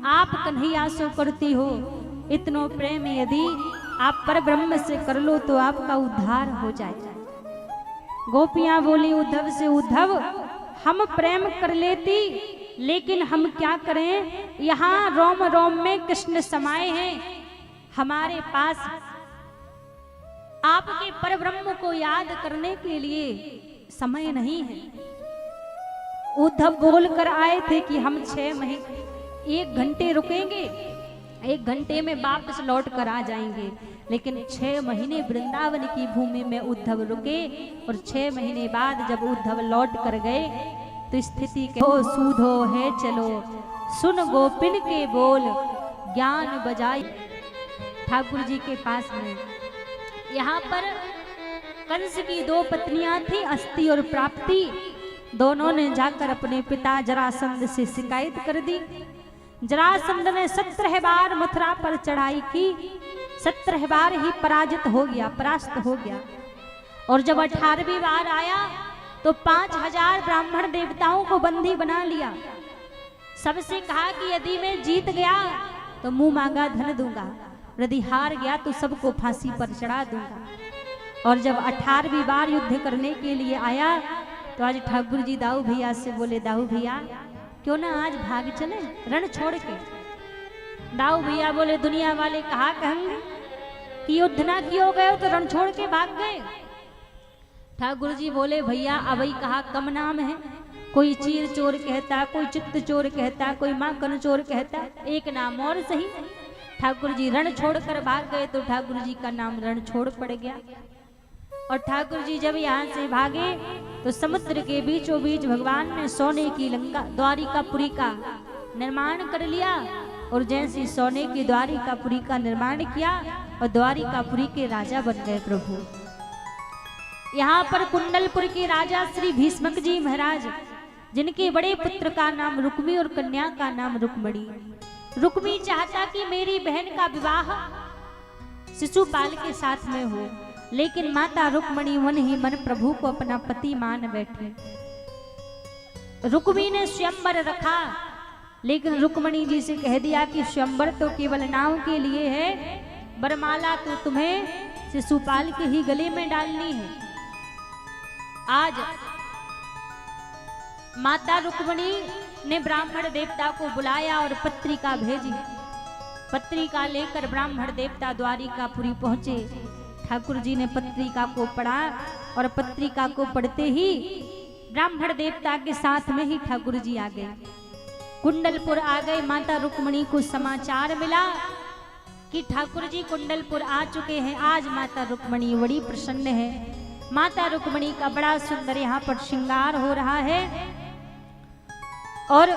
आप कन्हैया से करती हो, इतना प्रेम यदि आप पर ब्रह्म से कर लो तो आपका उद्धार हो जाएगा। गोपियां बोली उद्धव से, उद्धव हम प्रेम कर लेती, लेकिन हम क्या करें, यहाँ रोम रोम में कृष्ण समाये हैं, हमारे पास आपके परब्रह्म को याद करने के लिए समय नहीं है। उद्धव बोल कर आए थे कि हम 6 महीने 1 घंटे रुकेंगे, 1 घंटे में वापस लौट कर आ जाएंगे, लेकिन 6 महीने वृंदावन की भूमि में उद्धव रुके, और 6 महीने बाद जब उद्धव लौट कर गए तो स्थिति के हो सूधो है चलो, सुन गोपिन के बोल ज्ञान बजाई। ठाकुर जी के पास में यहाँ पर कंस की 2 पत्नियां थी, अस्ति और प्राप्ति, दोनों ने जाकर अपने पिता जरासंध से शिकायत कर दी। जरासंध ने 17 बार मथुरा पर चढ़ाई की, 17 बार ही पराजित हो गया, परास्त हो गया, और जब 18वीं बार आया तो 5000 ब्राह्मण देवताओं को बंदी बना लिया। सबसे कहा कि यदि मैं जीत गया तो मुंह मांगा धन दूंगा, यदि हार गया तो सबको फांसी पर चढ़ा दूंगा। और जब 18वीं बार युद्ध करने के लिए आया तो आज ठाकुर जी दाऊ भैया से बोले, दाऊ भैया क्यों ना आज भाग चले रण छोड़ के। दाऊ भैया बोले, दुनिया वाले कहा कहेंगे कि युद्ध ना किए गए तो रण छोड़ के भाग गए। ठाकुर जी बोले, भैया अबई कहा कम नाम है, कोई चीर चोर कहता, कोई चित्त चोर कहता, कोई माखन चोर कहता, एक नाम और सही। ठाकुर जी रण छोड़कर भाग गए तो ठाकुर जी का नाम रण छोड़ पड़ गया। और ठाकुर जी जब यहाँ से भागे तो समुद्र के बीचों बीच भगवान ने सोने की लंका द्वारिकापुरी का निर्माण कर लिया, और जैसे सोने की द्वारिकापुरी का निर्माण किया और द्वारिकापुरी के राजा बन गए प्रभु। यहाँ पर कुंडलपुर के राजा श्री भीष्मक जी महाराज, जिनके बड़े पुत्र का नाम रुक्मी और कन्या का नाम रुक्मणी। रुक्मी चाहता कि मेरी बहन का विवाह शिशुपाल के साथ में हो, लेकिन माता रुक्मणी मन ही मन प्रभु को अपना पति मान बैठी। रुक्मी ने स्वयंवर रखा, लेकिन रुक्मणी जी से कह दिया कि स्वयंवर तो केवल नाव के लिए है, वरमाला तो तुम्हें शिशुपाल के ही गले में डालनी है। आज माता रुक्मिणी ने ब्राह्मण देवता को बुलाया और पत्रिका भेजी। पत्रिका लेकर ब्राह्मण देवता द्वारिकापुरी पहुंचे। ठाकुर जी ने पत्रिका को पढ़ा और पत्रिका को पढ़ते ही ब्राह्मण देवता के साथ में ही ठाकुर जी आ गए। कुंडलपुर आ गए। माता रुक्मिणी को समाचार मिला कि ठाकुर जी कुंडलपुर आ चुके हैं। आज माता रुक्मिणी बड़ी प्रसन्न है। माता रुक्मिणी का बड़ा सुंदर यहाँ पर श्रृंगार हो रहा है और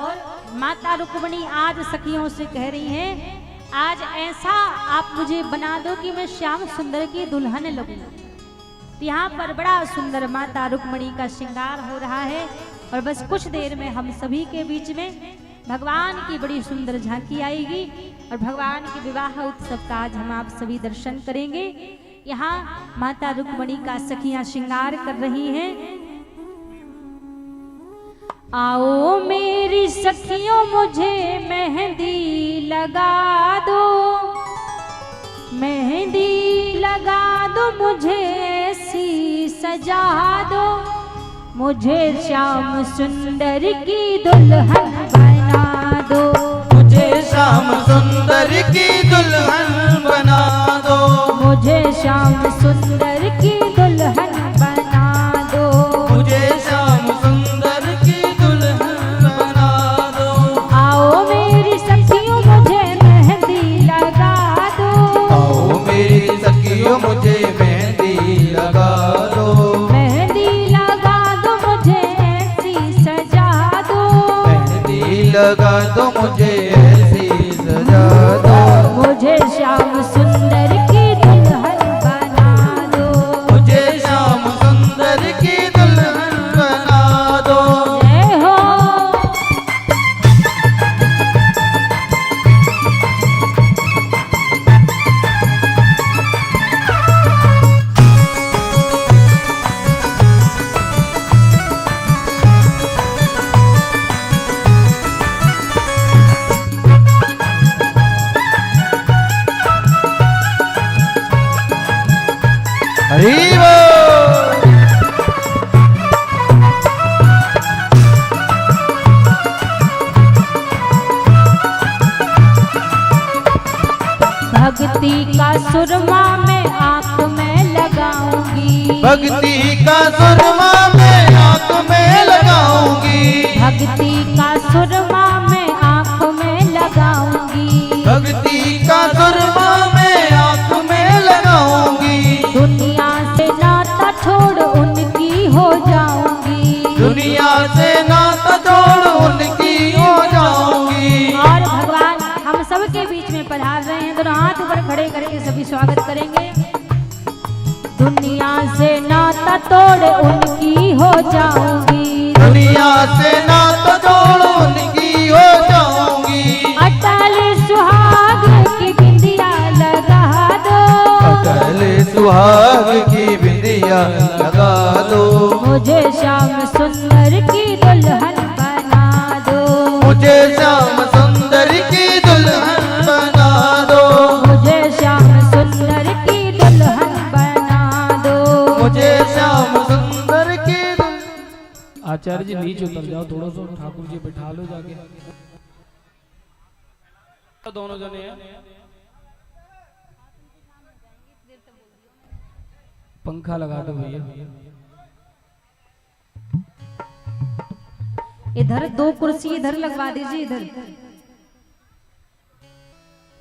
माता रुक्मिणी आज सखियों से कह रही हैं, आज ऐसा आप मुझे बना दो कि मैं श्याम सुंदर की दुल्हन लगूं। यहाँ पर बड़ा सुंदर माता रुक्मिणी का श्रृंगार हो रहा है और बस कुछ देर में हम सभी के बीच में भगवान की बड़ी सुंदर झांकी आएगी और भगवान के विवाह उत्सव का आज हम आप सभी दर्शन करेंगे। यहाँ माता रुक्मिणी का सखियां श्रृंगार कर रही हैं। आओ मेरी सखियों मुझे मेहंदी लगा दो, मेहंदी लगा दो मुझे ऐसी सजा दो, मुझे श्याम सुंदर की दुल्हन बना दो, मुझे श्याम सुंदर की दुल्हन बना दो, मुझे श्याम सुंदर की दुल्हन बना दो, मुझे श्याम सुंदर की दुल्हन बना दो। आओ मेरी सखियों मुझे मेहंदी लगा दो, आओ मेरी सखियों मुझे मेहंदी लगा दो, मेहंदी लगा दो मुझे ऐसी सजा दो, मेहंदी लगा दो मुझे ऐसी सजा दो, मुझे श्याम सुंदर की दुल्हन बना दो, मुझे श्याम सुंदर की दुल्हन बना दो। जय हो। हरि बोल। भक्ति का सुरमा मैं आंख में लगाऊंगी, भक्ति का सुरमा मैं आंख में लगाऊंगी, भक्ति का सुरमा मैं आंख में लगाऊंगी, भक्ति का सुरमा मैं आंख में लगाऊंगी, दुनिया से नाता छोड़ उनकी हो जाऊंगी, दुनिया से नाता छोड़ उनकी हो जाऊंगी। और भगवान हम सबके बीच में पधार रहे हैं। दोनों हाथ ऊपर खड़े करके सभी स्वागत करेंगे। दुनिया से नाता तोड़ उनकी हो जाऊंगी, दुनिया से नाता छोड़ उनकी हो जाऊंगी, अटल सुहाग की बिंदिया लगा दो, अटल सुहाग की बिंदिया लगा दो, मुझे श्याम सुंदर की दुल्हन बना दो, मुझे श्याम सुंदर की दुल्हन बना दो, मुझे श्याम सुंदर की दुल्हन बना दो, मुझे श्याम सुंदर की दुल्हन। आचार्य जी नीचे उतर जाओ थोड़ा सा, ठाकुर जी बैठा लो जाके। दोनों जने हैं, पंखा लगा दो भैया। इधर दो कुर्सी इधर लगवा दीजिए इधर,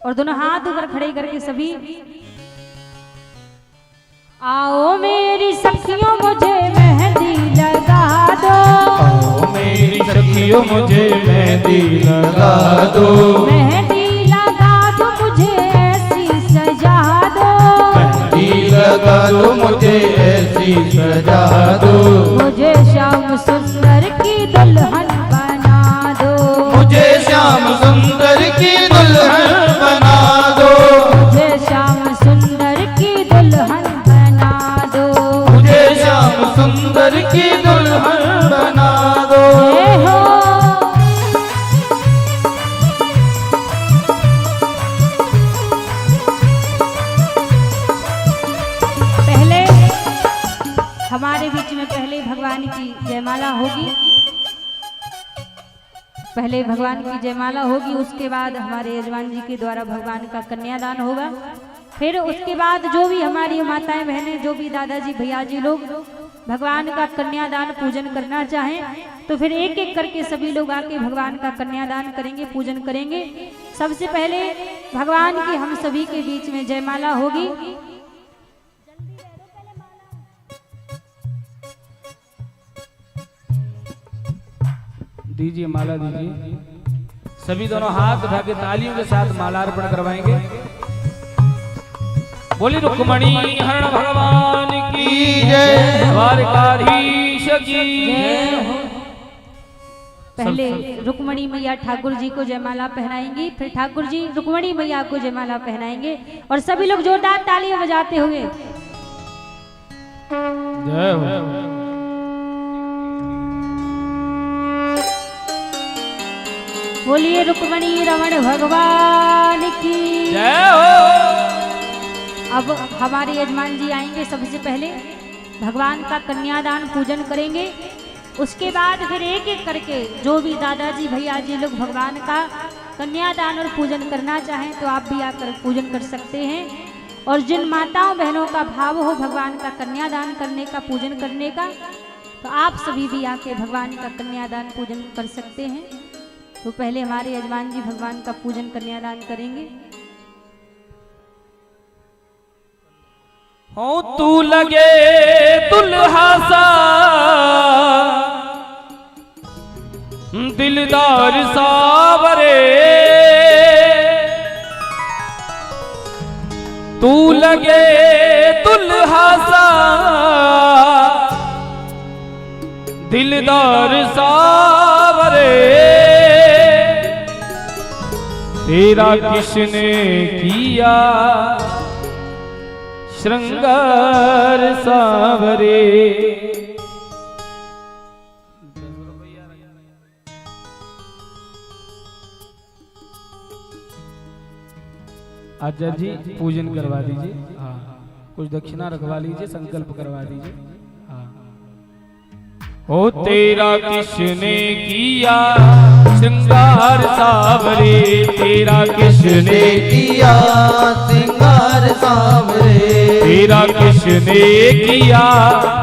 और दोनों हाथ ऊपर खड़े करके सभी आओ मेरी सखियों मुझे मेहंदी लगा दो, आओ मेरी सखियों मुझे मेहंदी लगा दो, मेहंदी लगा दो मुझे ऐसी सजा दो, मेहंदी लगा दो मुझे ऐसी सजा दो, मुझे श्याम सुंदर की दुल्हन बना दो, मुझे श्याम सुंदर की दुल्हन बना दो, मुझे श्याम सुंदर की दुल्हन बना दो, मुझे श्याम सुंदर की दुल्हन बना दो। जय हो। पहले हमारे बीच में पहले भगवान की जयमाला होगी पहले भगवान की जयमाला होगी, उसके बाद हमारे यजमान जी के द्वारा भगवान का कन्यादान होगा। फिर उसके बाद जो भी हमारी माताएं बहनें, जो भी दादाजी भैया जी लोग भगवान का कन्यादान पूजन करना चाहें तो फिर एक एक करके सभी लोग आके भगवान का कन्यादान करेंगे, पूजन करेंगे। सबसे पहले भगवान की हम सभी के बीच में जयमाला होगी। दीजिए माला दीजिए। सभी दोनों हाथ उठा के तालियों के साथ माला अर्पण करवाएंगे। बोली रुक्मणी हरण भगवान की जय, द्वारकाधीश की जय। पहले रुक्मणी मैया ठाकुर जी को जयमाला पहनाएंगी, फिर ठाकुर जी रुक्मणी मैया को जयमाला पहनाएंगे और सभी लोग जोरदार तालियां बजाते हुए जय हो। बोलिए रुक्मणी रमण भगवान की जय हो। अब हमारे यजमान जी आएंगे, सबसे पहले भगवान का कन्यादान पूजन करेंगे। उसके बाद फिर एक एक करके जो भी दादाजी भैया जी लोग भगवान का कन्यादान और पूजन करना चाहें तो आप भी आकर पूजन कर सकते हैं। और जिन माताओं बहनों का भाव हो भगवान का कन्यादान करने का, पूजन करने का, तो आप सभी भी आके भगवान का कन्यादान पूजन कर सकते हैं। तो पहले हमारे यजमान जी भगवान का पूजन कन्यादान करेंगे। हो तू लगे दुल्हा सा दिलदार सावरे, तू लगे दुल्हा सा दिलदार सावरे, तेरा किसने किया श्रृंगार सावरे। आचार्य जी पूजन करवा दीजिए। हाँ, कुछ दक्षिणा रखवा लीजिए, संकल्प करवा दीजिए। हाँ। ओ तेरा किसने किया श्रृंगार सावरे, तेरा किसने किया श्रृंगार सावरे, तेरा किसने किया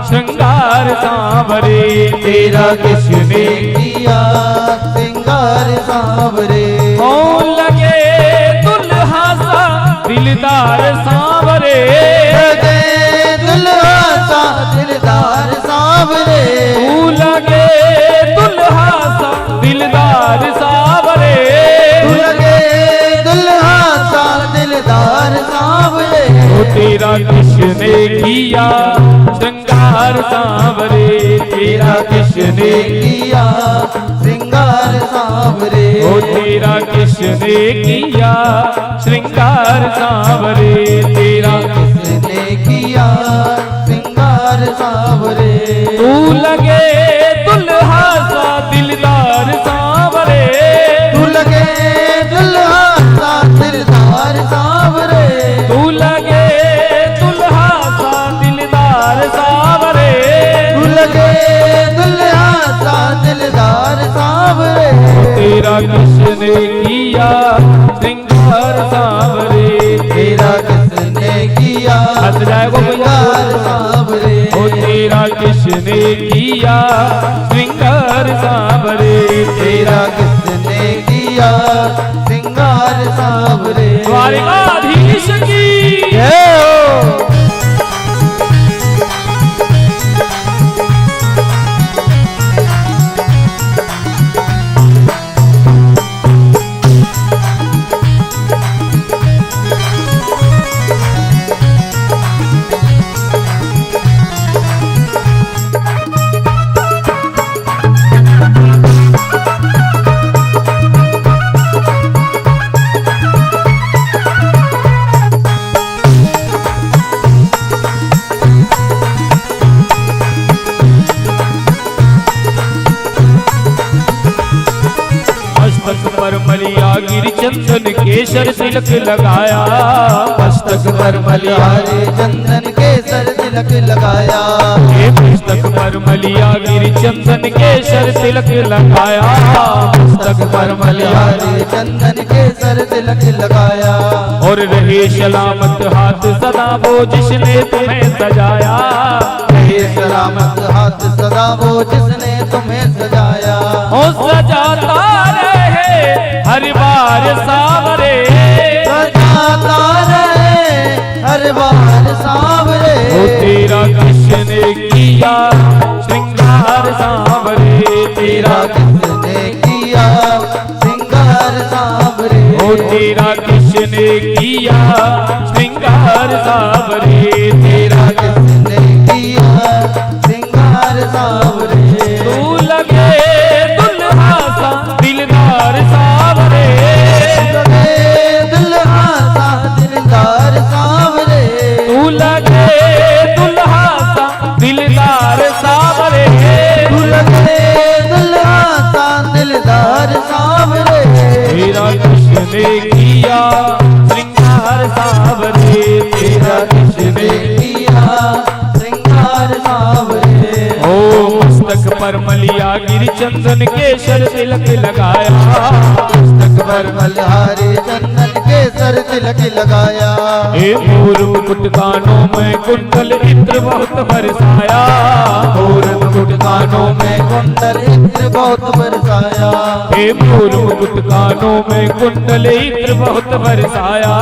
श्रृंगार सावरे, तेरा किसने किया श्रृंगार सावरे। हो लगे दुल्हा सा दिलदार सावरे, लगे दुल्हा सा दिलदार सावरे, तू लगे दुल्हा सा दिलदार सावरे, तू लगे दुल्हा सा दिलदार सावरे। ओ तेरा किसने किया श्रृंगार सावरे, तेरा किसने किया श्रृंगार सावरे, ओ तेरा किसने किया श्रृंगार सावरे, तेरा किसने किया श्रृंगार सावरे। तू लगे दुल्हा सा दिलदार सावरे, तू लगे दुल्हा सा दिलदार सावरे, तू लगे दुल्हा सा दिलदार सावरे, तू लगे दुल्हा सा दिलदार सावरे। तेरा किसने किया श्रृंगार सावरे, तेरा किसने किया हंस जाएगा श्रृंगार सावरे, ओ तेरा किसने किया श्रृंगार सावरे, तेरा किसने किया श्रृंगार सावरे। द्वारकाधीश की जय हो। पर मलिया गिर चंदन केसर तिलक लगाया, मस्तक पर मलिया रे चंदन केसर तिलक लगाया। हे मस्तक पर मलिया गिरि चंदन केसर तिलक लगाया। मस्तक पर मलिया गिरि चंदन केसर तिलक लगाया। और रहे सलामत हाथ सदा वो जिसने तुम्हें सजाया। रहे सलामत हाथ सदा वो जिसने तुम्हें सजाया। ओ सजाता रहे हर बार सावरे। सजाता रहे हर बार सावरे। ओ तेरा किसने किया श्रृंगार सावरे। तेरा किसने किया श्रृंगार सावरे। ओ तेरा किसने किया श्रृंगार सावरे। तेरा किसने किया श्रृंगार सावरे। तू लगे दुल्हा सा दिलदार सावरे। लगे दुल्हा सा दिलदार सावरे। तू लगे दुल्हा सा दिलदार सावरे। तू लगे दुल्हा सा दिलदार सावरे। तेरा किसने किया श्रृंगार सावरे। तेरा किसने किया श्रृंगार सावरे। ओ मस्तक पर मलिया गिरि चंदन केसर तिलक लगाया। मस्तक पर मल्हारी चंदन केसर तिलक लगाया। हे मोर मुकुट कानों में कुंडल इत्र बहुत बरसाया। मोर मुकुट कानों में कुंडल इत्र बहुत बरसाया। हे मोर मुकुट कानों में कुंडल इत्र बहुत बरसाया।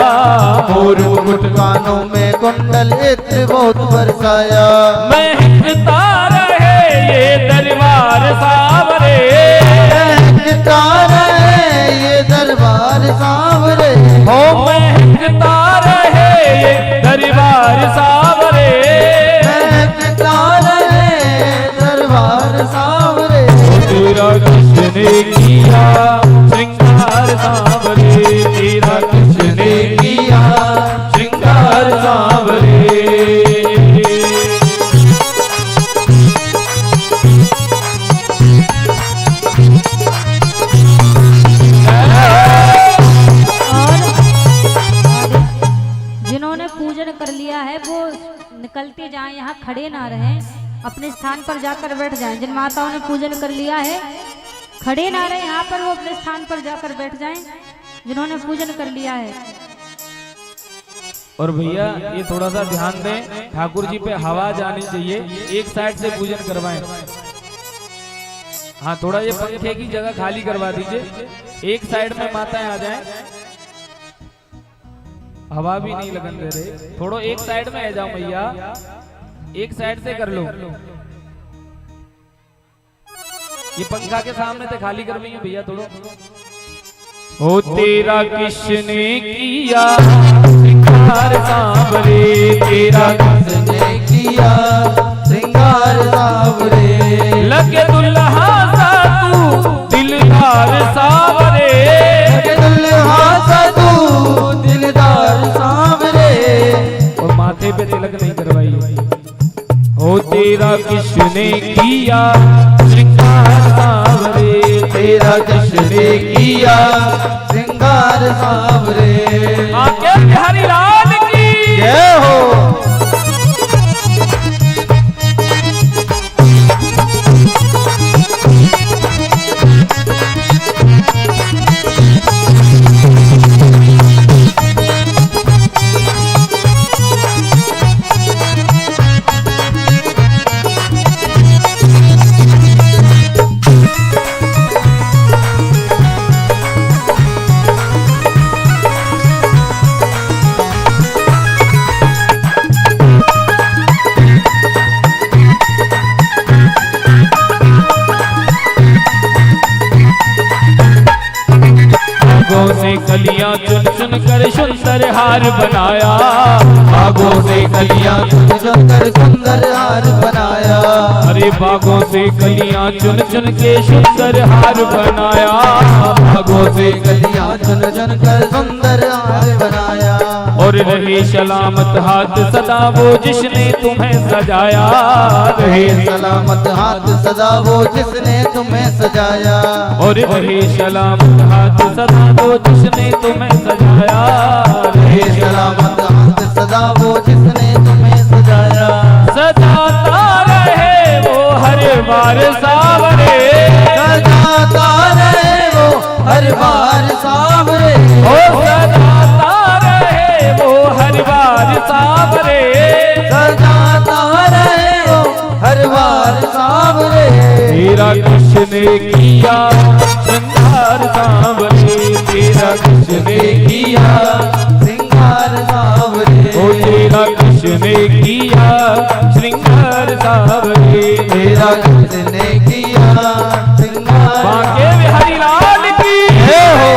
मोर मुकुट कानों में कुंडल इत्र बहुत बरसाया। महकता रहे ये दरबार सावरे। महकता रहे ये दरबार सावरे। हो महकता रहे ये दरबार सावरे। महकता रहे दरबार सावरे। तेरा किसने किया श्रृंगार सावरे। तेरा किसने किया श्रृंगार सावरे। जिन्होंने पूजन कर लिया है वो निकलते जाएं, यहाँ खड़े ना रहें, अपने स्थान पर जाकर बैठ जाएं। जिन माताओं ने पूजन कर लिया है खड़े ना रहें यहाँ पर, वो अपने स्थान पर जाकर बैठ जाएं जिन्होंने पूजन कर लिया है। और भैया ये थोड़ा सा ध्यान दें, ठाकुर जी पे हवा जानी चाहिए, एक साइड से पूजन करवाएं। हाँ थोड़ा ये पंखे की जगह खाली करवा दीजिए, एक साइड में माताएं आ जाएं, हवा भी नहीं लगन दे रहे। थोड़ा एक साइड में आ जाओ भैया, एक साइड से कर लो। ये पंखा के सामने से खाली कर रही है भैया थोड़ा। ओ तेरा किसने किया श्रृंगार सावरे। तेरा किसने किया श्रृंगार सावरे। लगे दुल्हा सा तू दिलदार सावरे। लगे दुल्हा सा तू दिलदार सावरे। और माथे पे तिलक नहीं करवाई। ओ तेरा किसने किया श्रृंगार सावरे। तेरा किसने किया श्रृंगार सावरे। आके बिहारी लाल की जय हो। बागों से कलियां चुन चुन कर सुंदर हार बनाया। बागों से कलियां चुन चुन कर सुंदर हार बनाया। अरे बागों से कलियां चुन चुन के सुंदर हार बनाया। बागों से कलियां चुन चुन कर सुंदर हार बनाया। और रहे सलामत हाथ सदा वो जिसने तुम्हें सजाया। रहे सलामत हाथ सदा वो जिसने तुम्हें सजाया। और रहे सलामत हाथ सदा वो जिसने तुम्हें सजाया। रहे सलामत हाथ सदा वो जिसने तुम्हें सजाया। बार सावरे, सजाता रहे वो हर बार सावरे, ओ सजाता रहे वो हर बार सावरे, सजाता रहे वो हर बार सावरे। तेरा किसने किया श्रृंगार सावरे, तेरा किसने किया श्रृंगार सावरे, ओ तेरा किसने किया श्रृंगार सावरे, तेरा किसने किया श्रृंगार। बांके बिहारी लाल की जय हो।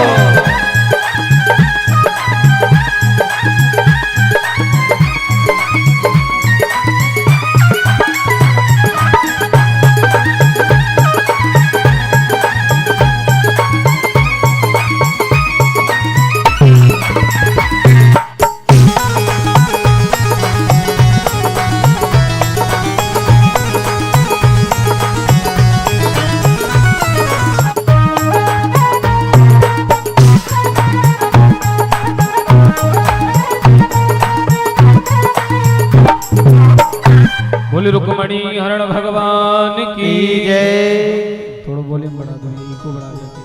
बोले रुक्मणी हरण भगवान की जय। थोड़ा वॉल्यूम बढ़ा दो, इको बढ़ा देते।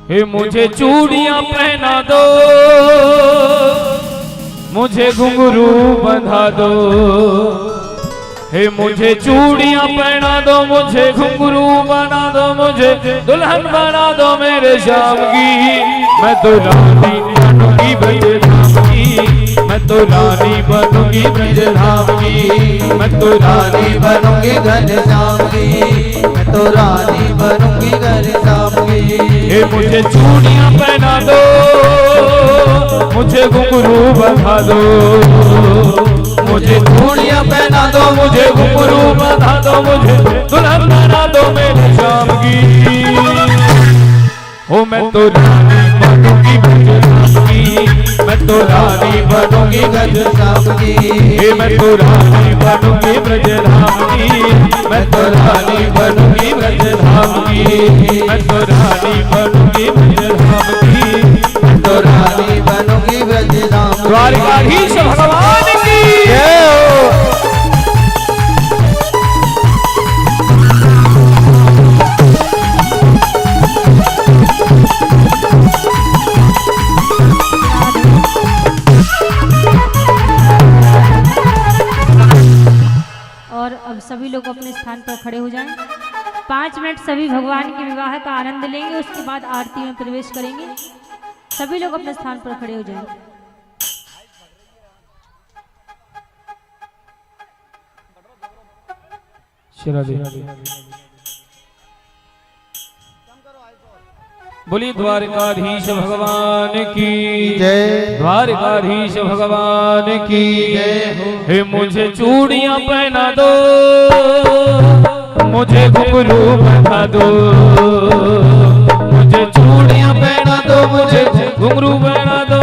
हे मुझे चूड़ियां पहना दो, मुझे घुंघरू बंधा दो, हे मुझे चूड़ियां पहना दो, मुझे घुंघरू बना दो, मुझे दुल्हन बना दो मेरे श्याम की, मैं तो रानी बनूंगी ब्रजधाम की, मैं तो रानी बनूंगी ब्रजधाम की, मैं तो रानी बनूंगी घनश्याम की, मैं तो रानी बनूंगी घनश्याम की। हे मुझे चूड़ियां पहना दो, मुझे घुंघरू बंधा दो, मुझे चूड़ियां पहना दो, मुझे घुंघरू बंधा दो, मुझे दुल्हन बना दो मेरे श्याम की, ओ मैं तो रानी बनूंगी ब्रजधाम की, मैं तो रानी बनूंगी घनश्याम की, हे मैं तो रानी बनूंगी ब्रजधाम की, मैं तो रानी बनूंगी ब्रजधाम की, मैं तो रानी बनूंगी ब्रजधाम की, मैं तो रानी बनूंगी ब्रजधाम की। द्वारकाधीश भगवान की जय हो। और अब सभी लोग अपने स्थान पर खड़े हो जाएं। 5 मिनट सभी भगवान के विवाह का आनंद लेंगे, उसके बाद आरती में प्रवेश करेंगे। सभी लोग अपने स्थान पर खड़े हो जाएं। बोली द्वारकाधीश भगवान की जय। द्वारकाधीश भगवान की जय। हे मुझे चूड़ियां पहना दो, मुझे घुंघरू बंधा दो, मुझे चूड़ियां पहना दो, मुझे घुंघरू पहना दो।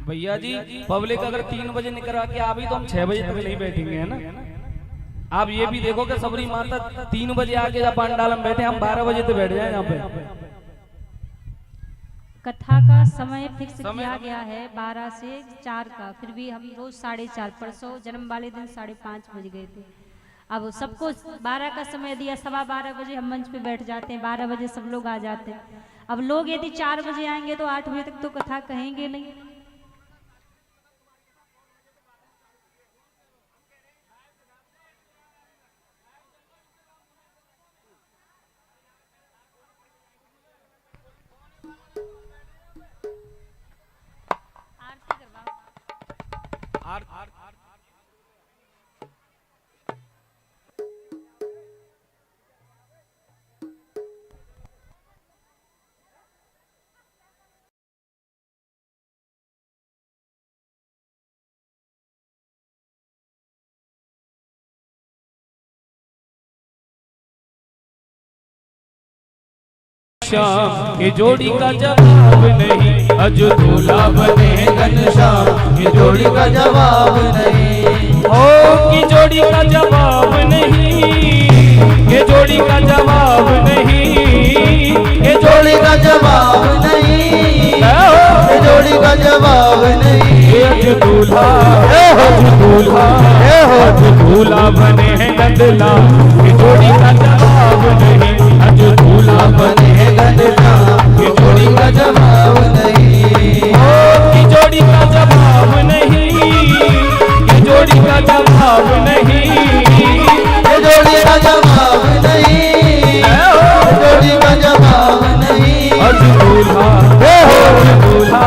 भैया जी पब्लिक अगर 3 बजे निकल आके आ भी तो हम 6 बजे तक नहीं बैठेंगे, है ना। आप ये भी देखो कि सबरी माता 3 बजे आके जब पंडाल में बैठे, हम 12 बजे तो बैठ जाए यहाँ पे। कथा का समय फिक्स किया गया है 12 से 4 का, फिर भी हम रोज 4:30, परसों जन्म वाले दिन 5:30 बज गए थे। अब सबको 12 का समय दिया, 12:15 बजे हम मंच पे बैठ जाते हैं, 12 बजे सब लोग आ जाते हैं। अब लोग यदि 4 बजे आएंगे तो 8 बजे तक तो कथा कहेंगे नहीं। श्याम ये जोड़ी का जवाब नहीं, अजो दूल्हा बने घनश्याम ये जोड़ी का जवाब नहीं। ओ की जोड़ी का जवाब नहीं, ये जोड़ी का जवाब नहीं, ये जोड़ी का जवाब नहीं, ये जोड़ी का जवाब नहीं। अजो दूल्हा, अजो दूल्हा, अजो दूल्हा बने हैं नंदला, ये जोड़ी का जवाब नहीं, अजो दूल्हा बने हैं घनश्याम ये जोड़ी का जवाब नहीं। ओ की जोड़ी का जवाब नहीं, ये जोड़ी का जवाब नहीं, ये जोड़ी का जवाब नहीं, ये जोड़ी का जवाब नहीं। अजो दूल्हा, अजो दूल्हा,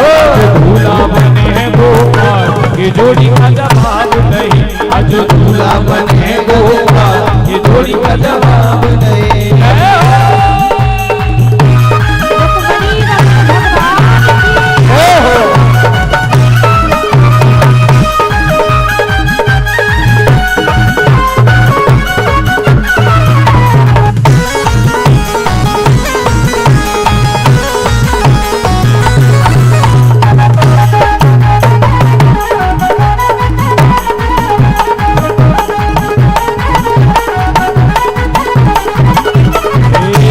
अजो दूल्हा बने हैं गोपाल, ये जोड़ी का जवाब नहीं, अजो दूल्हा बने हैं गोपाल, ये जोड़ी का जवाब नहीं।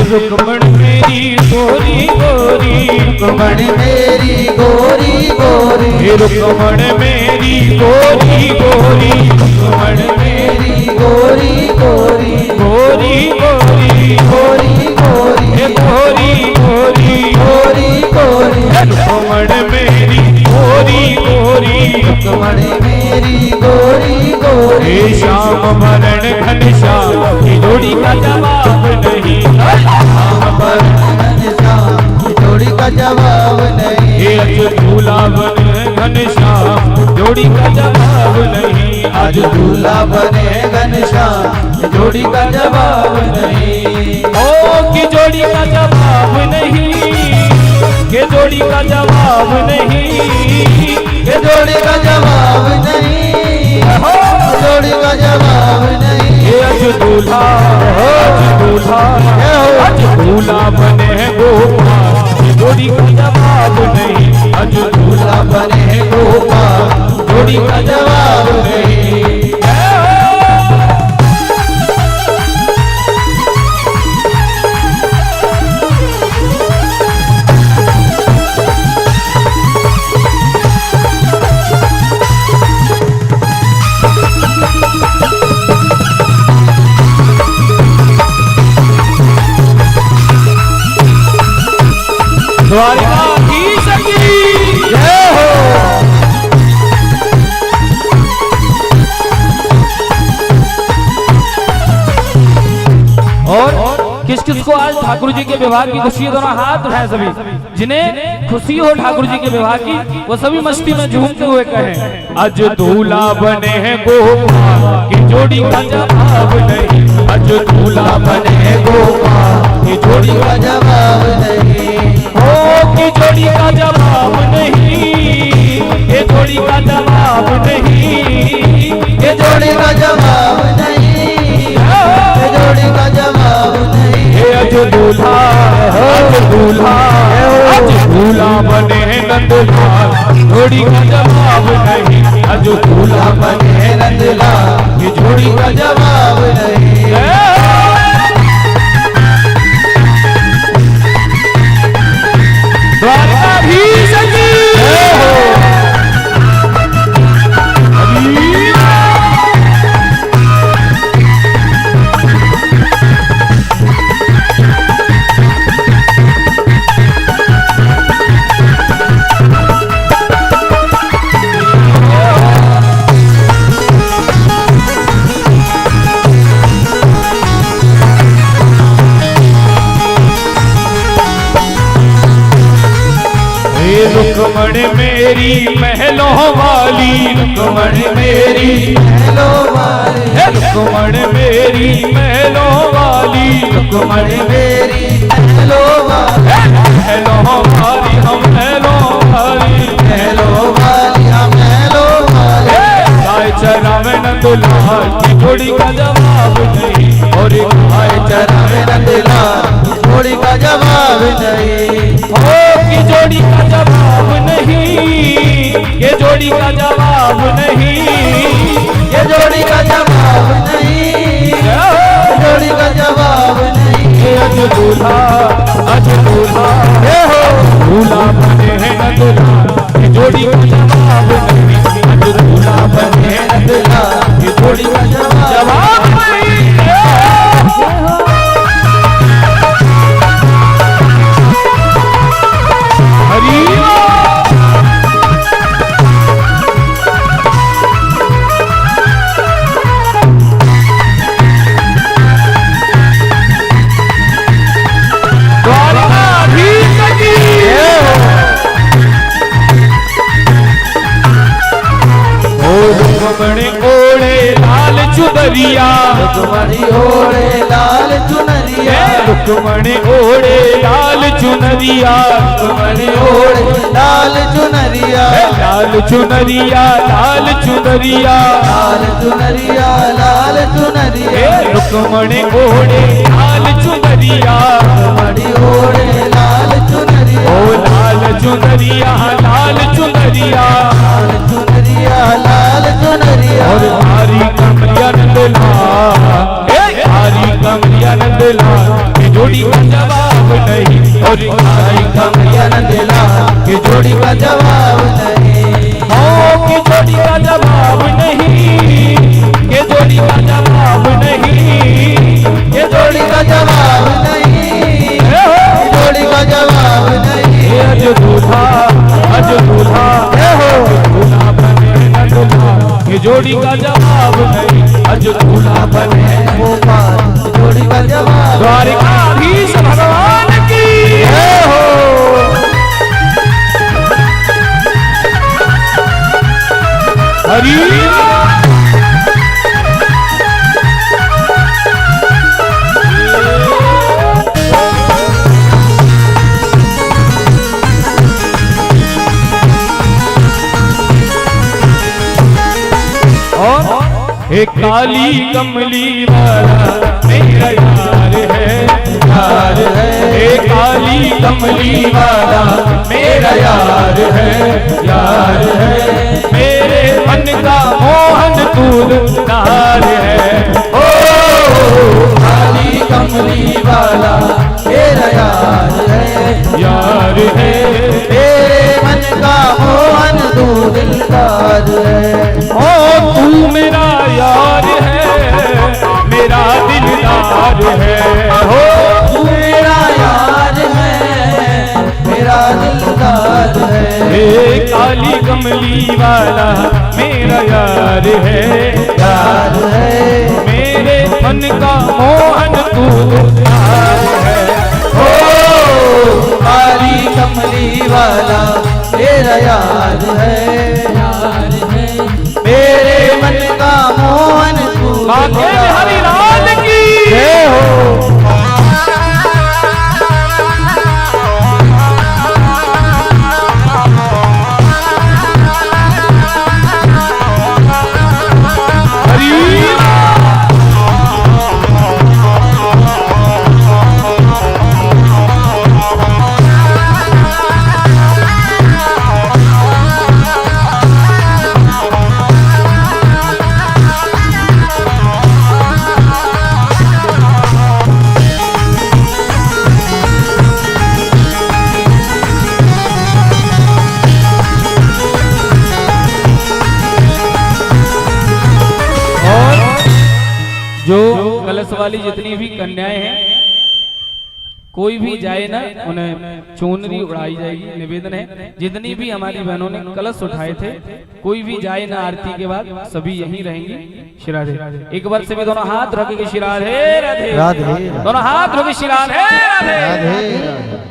रुकमण मेरी गोरी गोरी, रुकमण मेरी गोरी गोरी, रुकमण मेरी गोरी गोरी, रुकमण मेरी गोरी गोरी, गोरी गोरी, गोरी गोरी, गोरी गोरी, गोरी गोरी, रुकमण मेरी गोरी गोरी, रुकमण मेरी गोरी गोरी। श्याम भरण घनश्याम की जोड़ी का जवाब नहीं, श्याम भरण घनश्याम की जोड़ी का जवाब नहीं। अजो दूल्हा बने घनश्याम जोड़ी का जवाब नहीं, आज दूल्हा बने घनश्याम ये जोड़ी का जवाब नहीं। ओ की जोड़ी का जवाब नहीं, ये जोड़ी का जवाब नहीं, ये जोड़ी का जवाब नहीं, जोड़ी का जवाब नहीं। अजो दूल्हा, अजो दूल्हा, अजो दूल्हा बने हैं गोपाल, ये जोड़ी का जवाब नहीं, अजो दूल्हा बने गोपाल जोड़ी का जवाब नहीं। द्वारिकाधीश की जय हो। और किस किस को आज ठाकुर जी के विवाह की खुशी है, दोनों हाथ उठाए सभी जिन्हें खुशी हो ठाकुर जी के विवाह की, वो सभी मस्ती में झूमते हुए कहें, अज दूल्हा बने हैं गोपाल की जोड़ी का जवाब नहीं, अज दूल्हा बने हैं गोपाल की जोड़ी का जवाब नहीं। हो की जोड़ी का जवाब नहीं, ये जोड़ी का जवाब नहीं, ये जोड़ी का जवाब नहीं, ये जोड़ी का जवाब नहीं। अज दूल्हा, अज दूल्हा, अज दूल्हा बने हैं नंदलाल जोड़ी का जवाब नहीं, अज दूल्हा बने हैं नंदलाल ये जोड़ी का जवाब नहीं। द्वारकाधीश की जय हो। रुक्मण मेरी महलों वाली, रुक्मण मेरी महलों वाली, रुक्मण मेरी महलों वाली, रुक्मण मेरी महलों वाली, महलों वाली हम महलों वाली, महलों वाली हम महलों वाली। गाय चरावे नंदलाल की जोड़ी का जवाब नहीं, और गाय चरावे नंदलाल जोड़ी का जवाब नहीं, ओ की जोड़ी का जवाब नहीं, ये जोड़ी का जवाब नहीं, ये जोड़ी का जवाब नहीं, जोड़ी का जवाब नहीं। अज दूल्हा हे हो दूल्हा बने हैं नंदलाल, ये जोड़ी का जवाब नहीं, अज दूल्हा बने हैं नंदलाल, ये जोड़ी का जवाब नहीं। हरि रुक्मणी ओढ़े लाल चुनरिया, रुक्मणी ओढ़े लाल चुनरिया, रुक्मणी ओढ़े लाल चुनरिया, रुक्मणी ओढ़े लाल चुनरिया, लाल चुनरिया लाल चुनरिया, लाल चुनरिया लाल चुनरिया, रुक्मणी ओढ़े लाल चुनरिया, रुक्मणी ओढ़े लाल चुनरिया, ओ लाल चुनरिया लाल चुनरिया, लाल चुनरिया लाल चुनरिया, और हरी कमरिया नंदलाल, हरी कमरिया नंदलाल की जोड़ी का जवाब नहीं, और हरी कमरिया नंदलाल की जोड़ी का जवाब नहीं, की जोड़ी का जवाब नहीं, ये जोड़ी का जवाब नहीं, ये जोड़ी का जवाब नहीं, जोड़ी का जवाब नहीं। अज दूल्हा हे हो दूल्हा बने नंदलाल, ये जोड़ी का जवाब नहीं, अज दूल्हा बने गोपाल जोड़ी का जवाब। द्वारिकाधीश भगवान की जय हो। हरि एक काली कमली वाला मेरा यार है, यार है, एक काली कमली वाला मेरा यार है, यार है, मेरे मन का मोहन दूधदार है, ओ काली कमली वाला मेरा यार है, यार है, मेरे मन का मोहन दिलदार है, ओ तू मेरा यार है, मेरा दिलदार है, हो तू मेरा यार है, मेरा दिलदार है, हे काली कमली वाला मेरा यार है, यार है, मेरे मन का मोहन तू यार है, ओ काली कमली वाला मेरा यार है, यार है, मेरे मन का मोहन तू बाके हरि लाल की जय हो। जो कलश वाली जितनी भी कन्याएं हैं, कोई भी जाए ना उन्हें चुनरी उड़ाई जाएगी। निवेदन है जितनी भी हमारी बहनों ने कलश उठाए थे, कोई भी जाए ना आरती के बाद, सभी यहीं रहेंगे। श्री राधे। एक बार से भी दोनों हाथ रख के श्री राधे राधे, दोनों हाथ रख के श्री राधे राधे।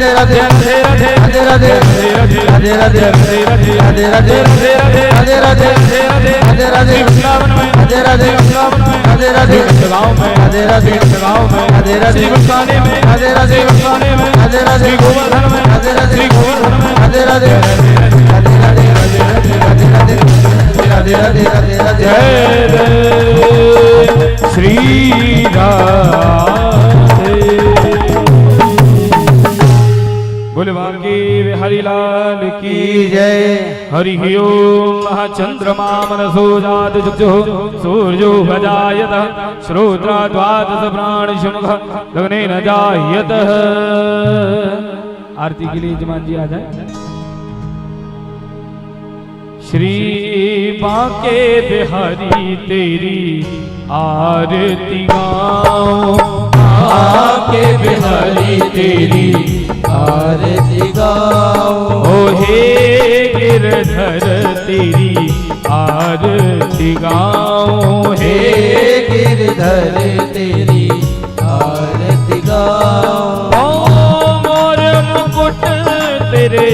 राधे राधे राधे राधे राधे राधे राधे राधे राधे राधे राधे राधे वृंदावन में राधे राधे राधे राधे गाँव में राधे राधे गाँव में राधे राधे बरसाने में राधे राधे बरसाने में राधे राधे गोवर्धन में राधे राधे गोवर्धन में राधे राधे राधे राधे राधे राधे राधे राधे राधे राधे जय जय श्री राधे। बोले बांके बिहारी लाल की जय। हरि ओम चंद्रमा मनसो जात चक्षुः सूर्यो भजायत श्रोत्रा द्वादश प्राण शुमख लग्ने न जायत। आरती के लिए जमान जी आ जाए। श्री बांके बिहारी तेरी आरती गाओ, बांके बिहारी तेरी आरती गाओ। ओ हे गिरधर तेरी आरती गाओ, हे गिरधर तेरी आरती गाओ। ओ मोर मुकुट तेरे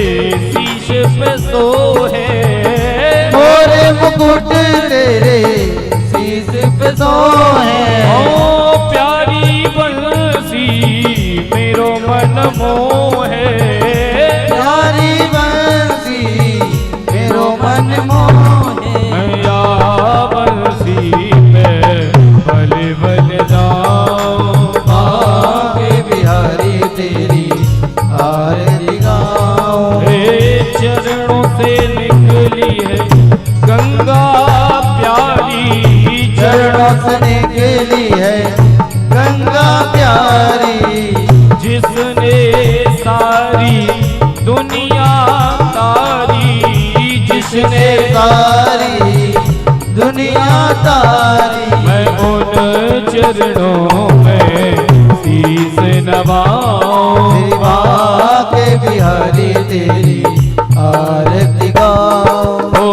शीश पे सोहे, मोर मुकुट तेरे शीश पे सोहे। ओ प्यारी बंसी मेरो मन मोहे, प्यारी बंसी मेरो मन मोहे। मैया बंसी पे बल बल जाओ, बांके बिहारी तेरी आरती गाओ। हे चरणों से निकली है गंगा प्यारी, चरणों से निकली है गंगा प्यारी। जिसने सारी दुनिया तारी, जिसने सारी दुनिया तारी। मैं उन चरणों में शीस नवाऊं, बांके बिहारी तेरी आरती गाओ। ओ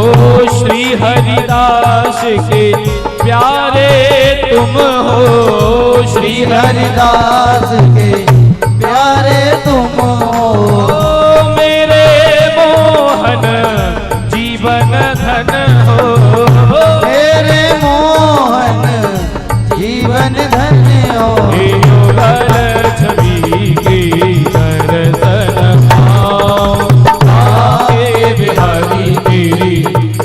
श्री हरिदास के प्यारे तुम हो, श्री हरिदास के प्यारे तुम हो। ओ मेरे मोहन जीवन धन हो, मेरे मोहन जीवन धन्य हो। हे युगल छवि के दर्शन पाओ, बांके बिहारी तेरी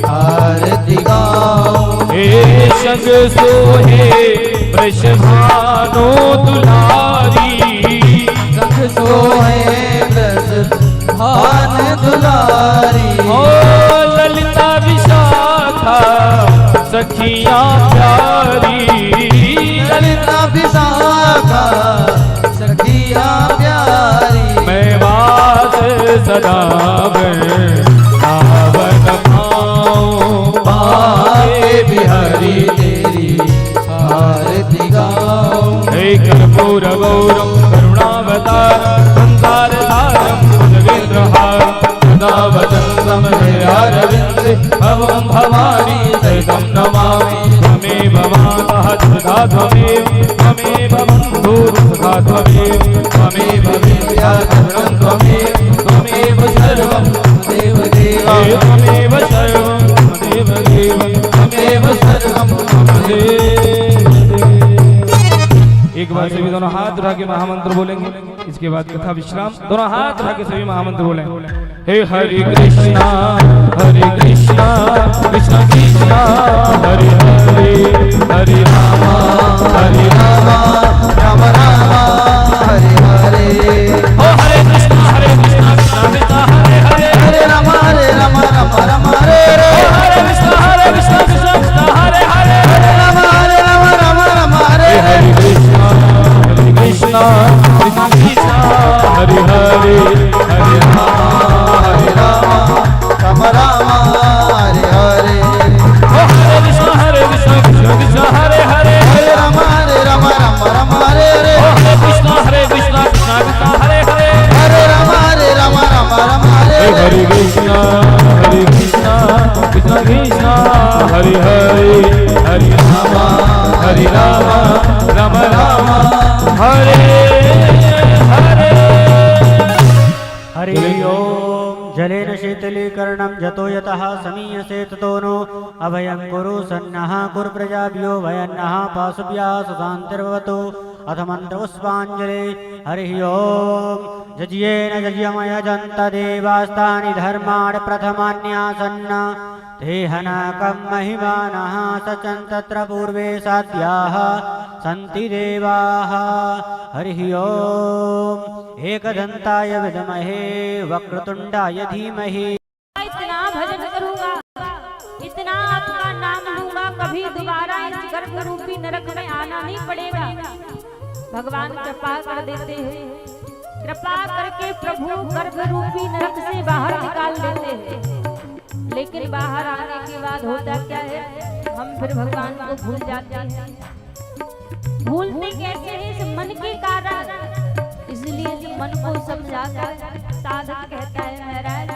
आरती गाओ। हे संग सोहे वृषभानु दुलारी, संग सोहे भान दुलारी। ओ ललिता विशाखा सखियां प्यारी, ललिता विशाखा सखिया प्यारी। मैं वास सदा वृंदावन पाऊं, बांके बिहारी तेरी आरती गाओ। हे कर्पूर गौरम करुणावतारम संसार सारम भुजगेन्द्रहारम सदा वदन्तं हृदयारविन्दे भवं भवानी सहितं नमामि। त्वमेव मातः सदा त्वमेव, त्वमेव बन्धुः सदा त्वमेव, त्वमेव विद्याधरं त्वमेव, त्वमेव सर्वं देव देवा हे त्वमेव सर्वं त्वमेव देवं त्वमेव सर्वं त्वमेव। एक बार सभी दोनों हाथ उठा के महामंत्र बोलेंगे, इसके बाद कथा विश्राम। दोनों हाथ उठा के सभी महामंत्र बोलें। हे हरे कृष्णा कृष्णा कृष्णा हरे हरे, हरे रामा हरे रामा राम रामा हरे हरे। ओ हरे कृष्णा कृष्णा कृष्णा हरे हरे, हरे राम राम राम हरे हरे। हरे कृष्णा कृष्णा कृष्णा हरे हरे, हरे राम राम राम हरे हरे। हरे कृष्णा कृष्णा कृष्णा हरे हरे, हरे रामा हरे राम राम राम हरे हरे। ओ हरे कृष्णा कृष्णा कृष्णा हरे हरे, हरे राम राम राम हरे हरे। ओ हरे कृष्णा कृष्णा कृष्णा हरे हरे, हरे राम राम हरे हे हरे। हरे कृष्णा कृष्णा कृष्णा हरे हरे, हरे राम राम राम हरे हरे। जलेन शीतलीकरणं जतो यतः समीयसे ततो नो अभयं कुरु सन्नः कुरु प्रजाभ्यो भयन्नः पाशुभ्यः सुशान्तिर्भवतु अथ मन्त्रपुष्पाञ्जलि हरिः ओम् जज्येन जज्यमयजन्त देवास्तानि धर्माणि प्रथमान्यासन्न तेहनाकं महिमानः सचन् तत्र पूर्वे साध्याः सन्ति देवाः हरिः ओम् एकदन्ताय विद्महे वक्रतुण्डाय धीमहि। इतना भजन करूंगा, इतना आपका नाम लूंगा, कभी दोबारा इस गर्भ रूपी नरक में आना नहीं पड़ेगा। भगवान कृपा कर देते हैं, कृपा करके प्रभु गर्भ रूपी नरक से बाहर निकाल देते हैं। लेकिन बाहर आने के बाद होता क्या है, हम फिर भगवान को भूल जाते हैं। भूलते कैसे हैं? इस मन के कारण। इसलिए इस मन को समझाकर साधक कहता है महाराज